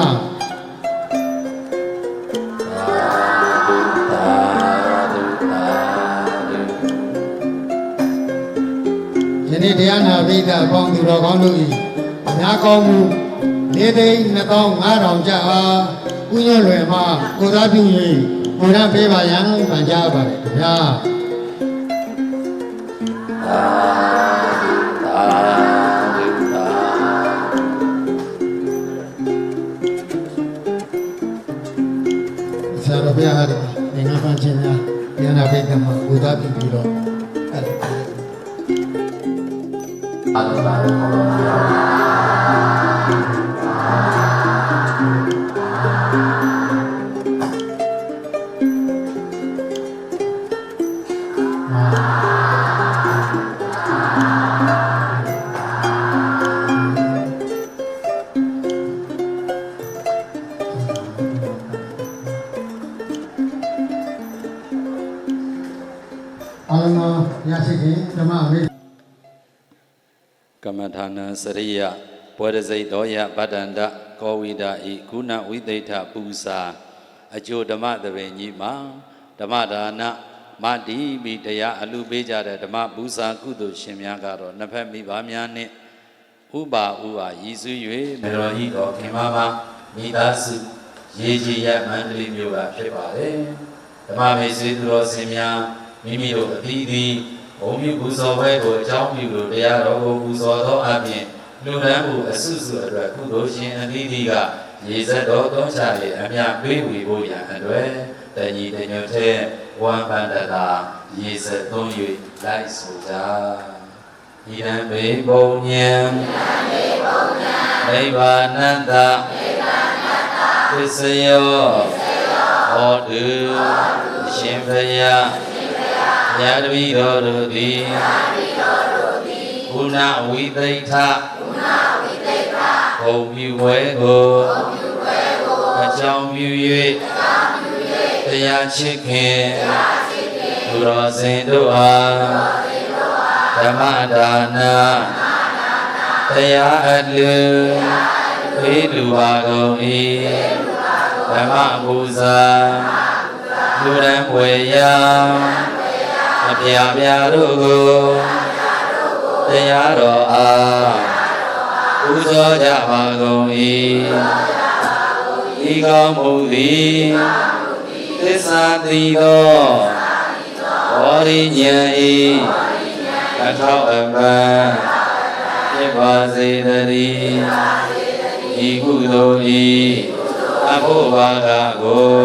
ယနေ့တရားနာပိဋကပေါင်းသူတော်ကောင်းတို့၏အများကောင်းမှု4,2500ကျပ်အားကုညွန့်လွယ်မှကိုစားပြု၍ဘုရားပေးပါရန်ပန်ကြားပါတယ်ခင်ဗျာဆရာတော်ဘုရားဟာဒီငါပန်းချင်းများတရားနာပိဋကမှာကိုစားပြုပြီးတော့အဲ့ဒါအာလောပါ
ကမ္မထာနံစရိယဘောရစိတ်တော်ယဗတ္တန္တကောဝိဒဤကုဏဝိသိဋ္ဌပူဇာအကျိုးဓမ္မသဘင်ကြီးမှာဓမ္မဒါနမတိမိတရားအလူပေးကြတဲ့ဓမ္မပူဇာကုသိုလ်ရှင်များကတော့နှစ်ဖက်မိဘများနှင့်ဥပါဥပါရည်စူး၍မေတော်ဤတော်ခင်မမိသားစုရေကြီးရမန္တလေးမြို့ကဖြစ်ပါတယ်ဓမ္မမေဆွေသူတော်စင်များမိမိတို့အသီးသီးဘုံပြုပူဇော်ပွဲကိုအကြောင်းပြုလို့တရားတော်ကိုပူဇော်သောအပြင်လူတန်းကိုအစုစုအတွက်ကုသိုလ်ရှင်အသီးသီးကရေစက်တော်သုံးချလေအမြပေးဝေဖို့ရန်အတွက်တညီတညွတ်တဲ့ဝမ်းပန္တတာရေစက်သုံး၍လိုက်ဆိုကြဤရန်ပေပုံညံနိဗ္ဗာနန္တသစ္စယောဟောတုရှင်ဘုရားညာတပိတော်တို့သည်ကုဏဝိသိဋ္ဌဘုံပြုဝဲကိုအကြောင်းပြု၍တရားချစ်ခင်သူတော်စင်တို့အားဓမ္မဒါနတရားအလှပေးလူပါကုန်၏ဓမ္မပူဇာလူရန်ဝေယအပြာပြာတို့ကိုတရားတော်အားပူဇော်ကြပါကုန်၏ဤကောင်းမှုသည်သစ္စာတိသောဘောရိညာ၏အထောက်အပံ့ဖြစ်ပါစေတည်းဤကုသိုလ်၏အဖို့ဘာကကို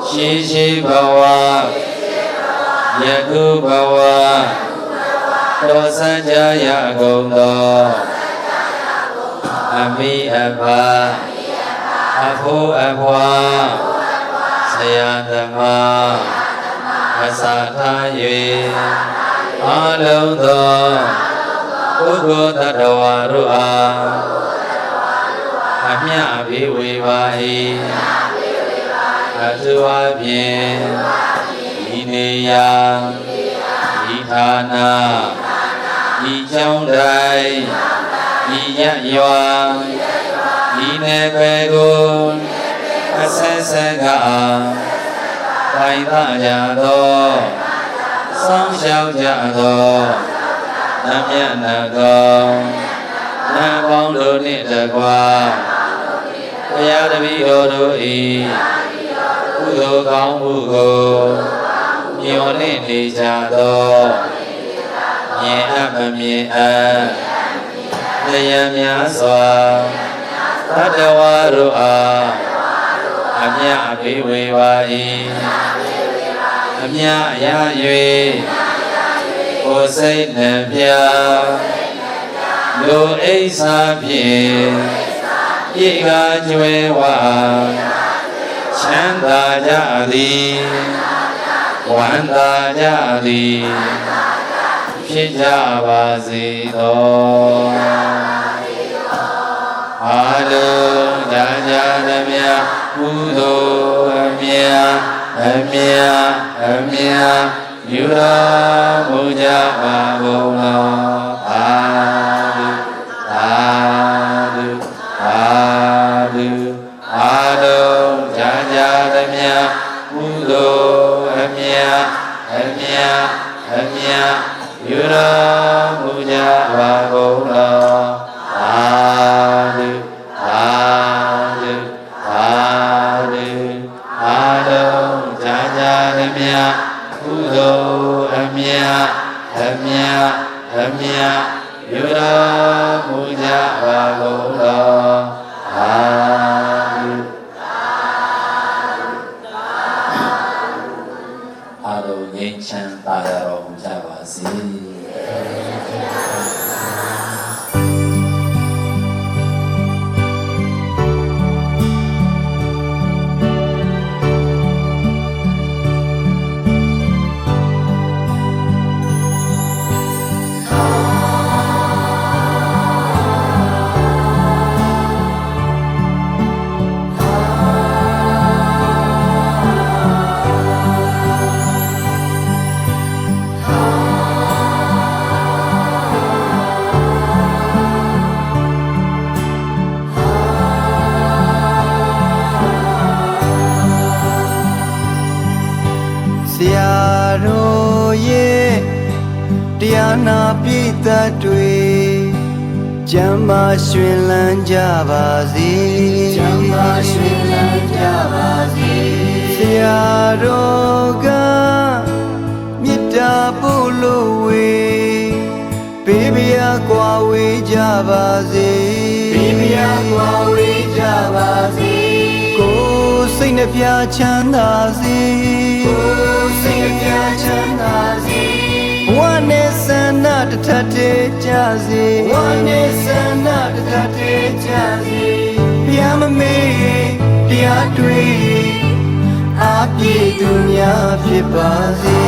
ရှိရှိဘဝယခုဘဝတော်စံကြရကုန်သောအမိအဖအဖိုးအဖွာဆရာသမားအစာထား၍အလုံးသောပုဂ္ဂိုလ်တ attva တို့အားအမြဘေဝေပါ၏အထုအဖြင့်ဤနေရာဤဌာနဤကျောင်းတိုင်းဤရရွာဤနယ်ပယ်ကိုအဆက်ဆက်ကပိုင်သာကြသောစောင့်ရှောက်ကြသောနတ်မြတ်နာကောင်နတ်ပေါင်းတို့နှင့်တကွာဘုရားတပည့်တော်တို့၏ကုသိုလ်ကောင်းမှုကိုမျှော်လင့်နေကြသောမြင်အပ်မမြင်အပ်တရားများစွာသတ္တဝါတို့အားအမြတ်ဘေဝေပါ၏အမြတ်ရ၍ဘု ကိုယ်စိတ်နှပြလူအိဆာဖြင့်ဤကကျွဲဝါချမ်းသာကြသည်ဝမ်းသာကြသည်ဖြစ်ကြပါစေသောအားလုံးကြာကြာသမျှကုသိုလ်အမြတ်ယူတော်မူကြပါကုန်လောအာတုအာတုအာတုအားလုံးကြာကြာသမျှကုသိုလ်အမြတ်ယူတော်မူကြပါကုန်လောအာတုအာတုအာတုအားလုံးကြာကြာသမျှကုသိုလ်အမြတ်ယူတော်မူကြပါကုန်လောအာတုအားလုံးငြိမ်းချမ်းသာရတော်မူကြပါစေ
ဆရာတော်ရဲ့တရားနာပိသတ်တွေကျမ်းမာရွှင်လန်းကြပါစေကျမ်းမာရွှင်လန်းကြပါစေဆရာတော်ကမေတ္တာပို့လို့ဝေပေးပြာကွာဝေးကြပါစေပေးပြာကွာဝေးကြပါစေကိုယ်စိတ်နှပြချမ်းသာစေကိုယ်စိတ်နှပြချမ်းသာစေဝမ်းနဲ့ဆန္ဒတထတဲ့ကြစေဝမ်းနဲ့ဆန္ဒတထတဲ့ကြစေဗျာမမေတရားတွေ့အပြည့်သူများဖြစ်ပါစေ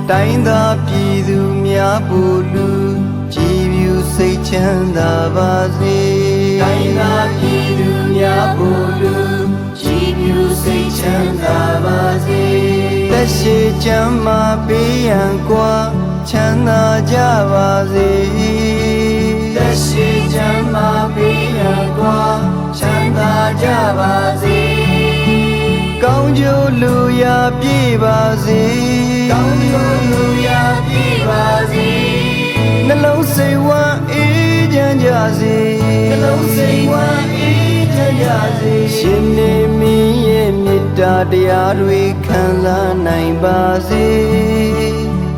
တိုင်းသာပြည်သူများပူလူကြည်ဖြူစိတ်ချမ်းသာပါစေတိုင်းသာပြည်သူများပူလူကြည်ဖြူစိတ်ချမ်းသာပါစေသက်ရှိချမ်းသာပေးရန်กว่าချမ်းသာကြပါစေသက်ရှိချမ်းသာပေးရန်กว่าချမ်းသာကြပါစေကောင်းကျိုးလူရာပြေပါစေကောင်းကျိုးလူရာပြေပါစေနှလုံးစိတ်ဝမ်းအေးချမ်းကြစေနှလုံးစိတ်ဝမ်းအေးချမ်းကြစေရှင်နေမင်းရဲ့မေတ္တာတရားတွေခံစားနိုင်ပါစေ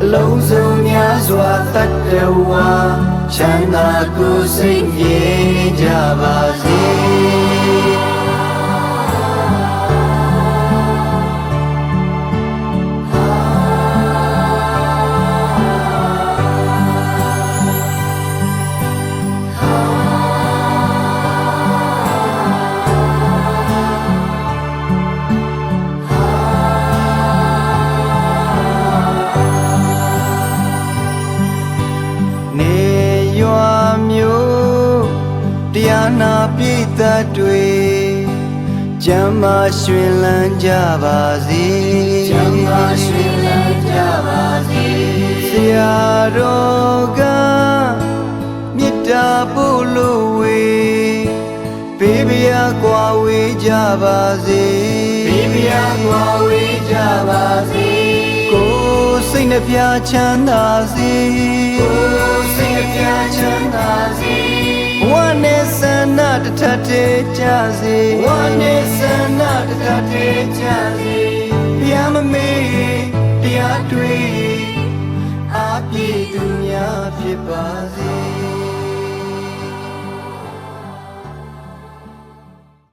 အလုံးစုံများစွာတတ္တဝါချမ်းသာကိုယ်စိတ်ငြိမ်ကြပါစေတရားနာပိသတ်တွေကျမ်းမာရွှင်လန်းကြပါစေကျမ်းမာရွှင်လန်းကြပါစေဆရာတော်ကမေတ္တာပို့လို့ဝေပေးပြာကွာဝေးကြပါစေပေးပြာကွာဝေးကြပါစေကိုယ်စိတ်နှပြချမ်းသာစေကိုယ်စိတ်နှပြချမ်းသာစေဝမ်းနဲ့ဆန္ဒတထတဲ့ကြစေဝမ်းနဲ့ဆန္ဒတထတဲ့ကြစေဗျာမမေတရားတွေ့အပြည့်သူများဖြစ်ပါစေ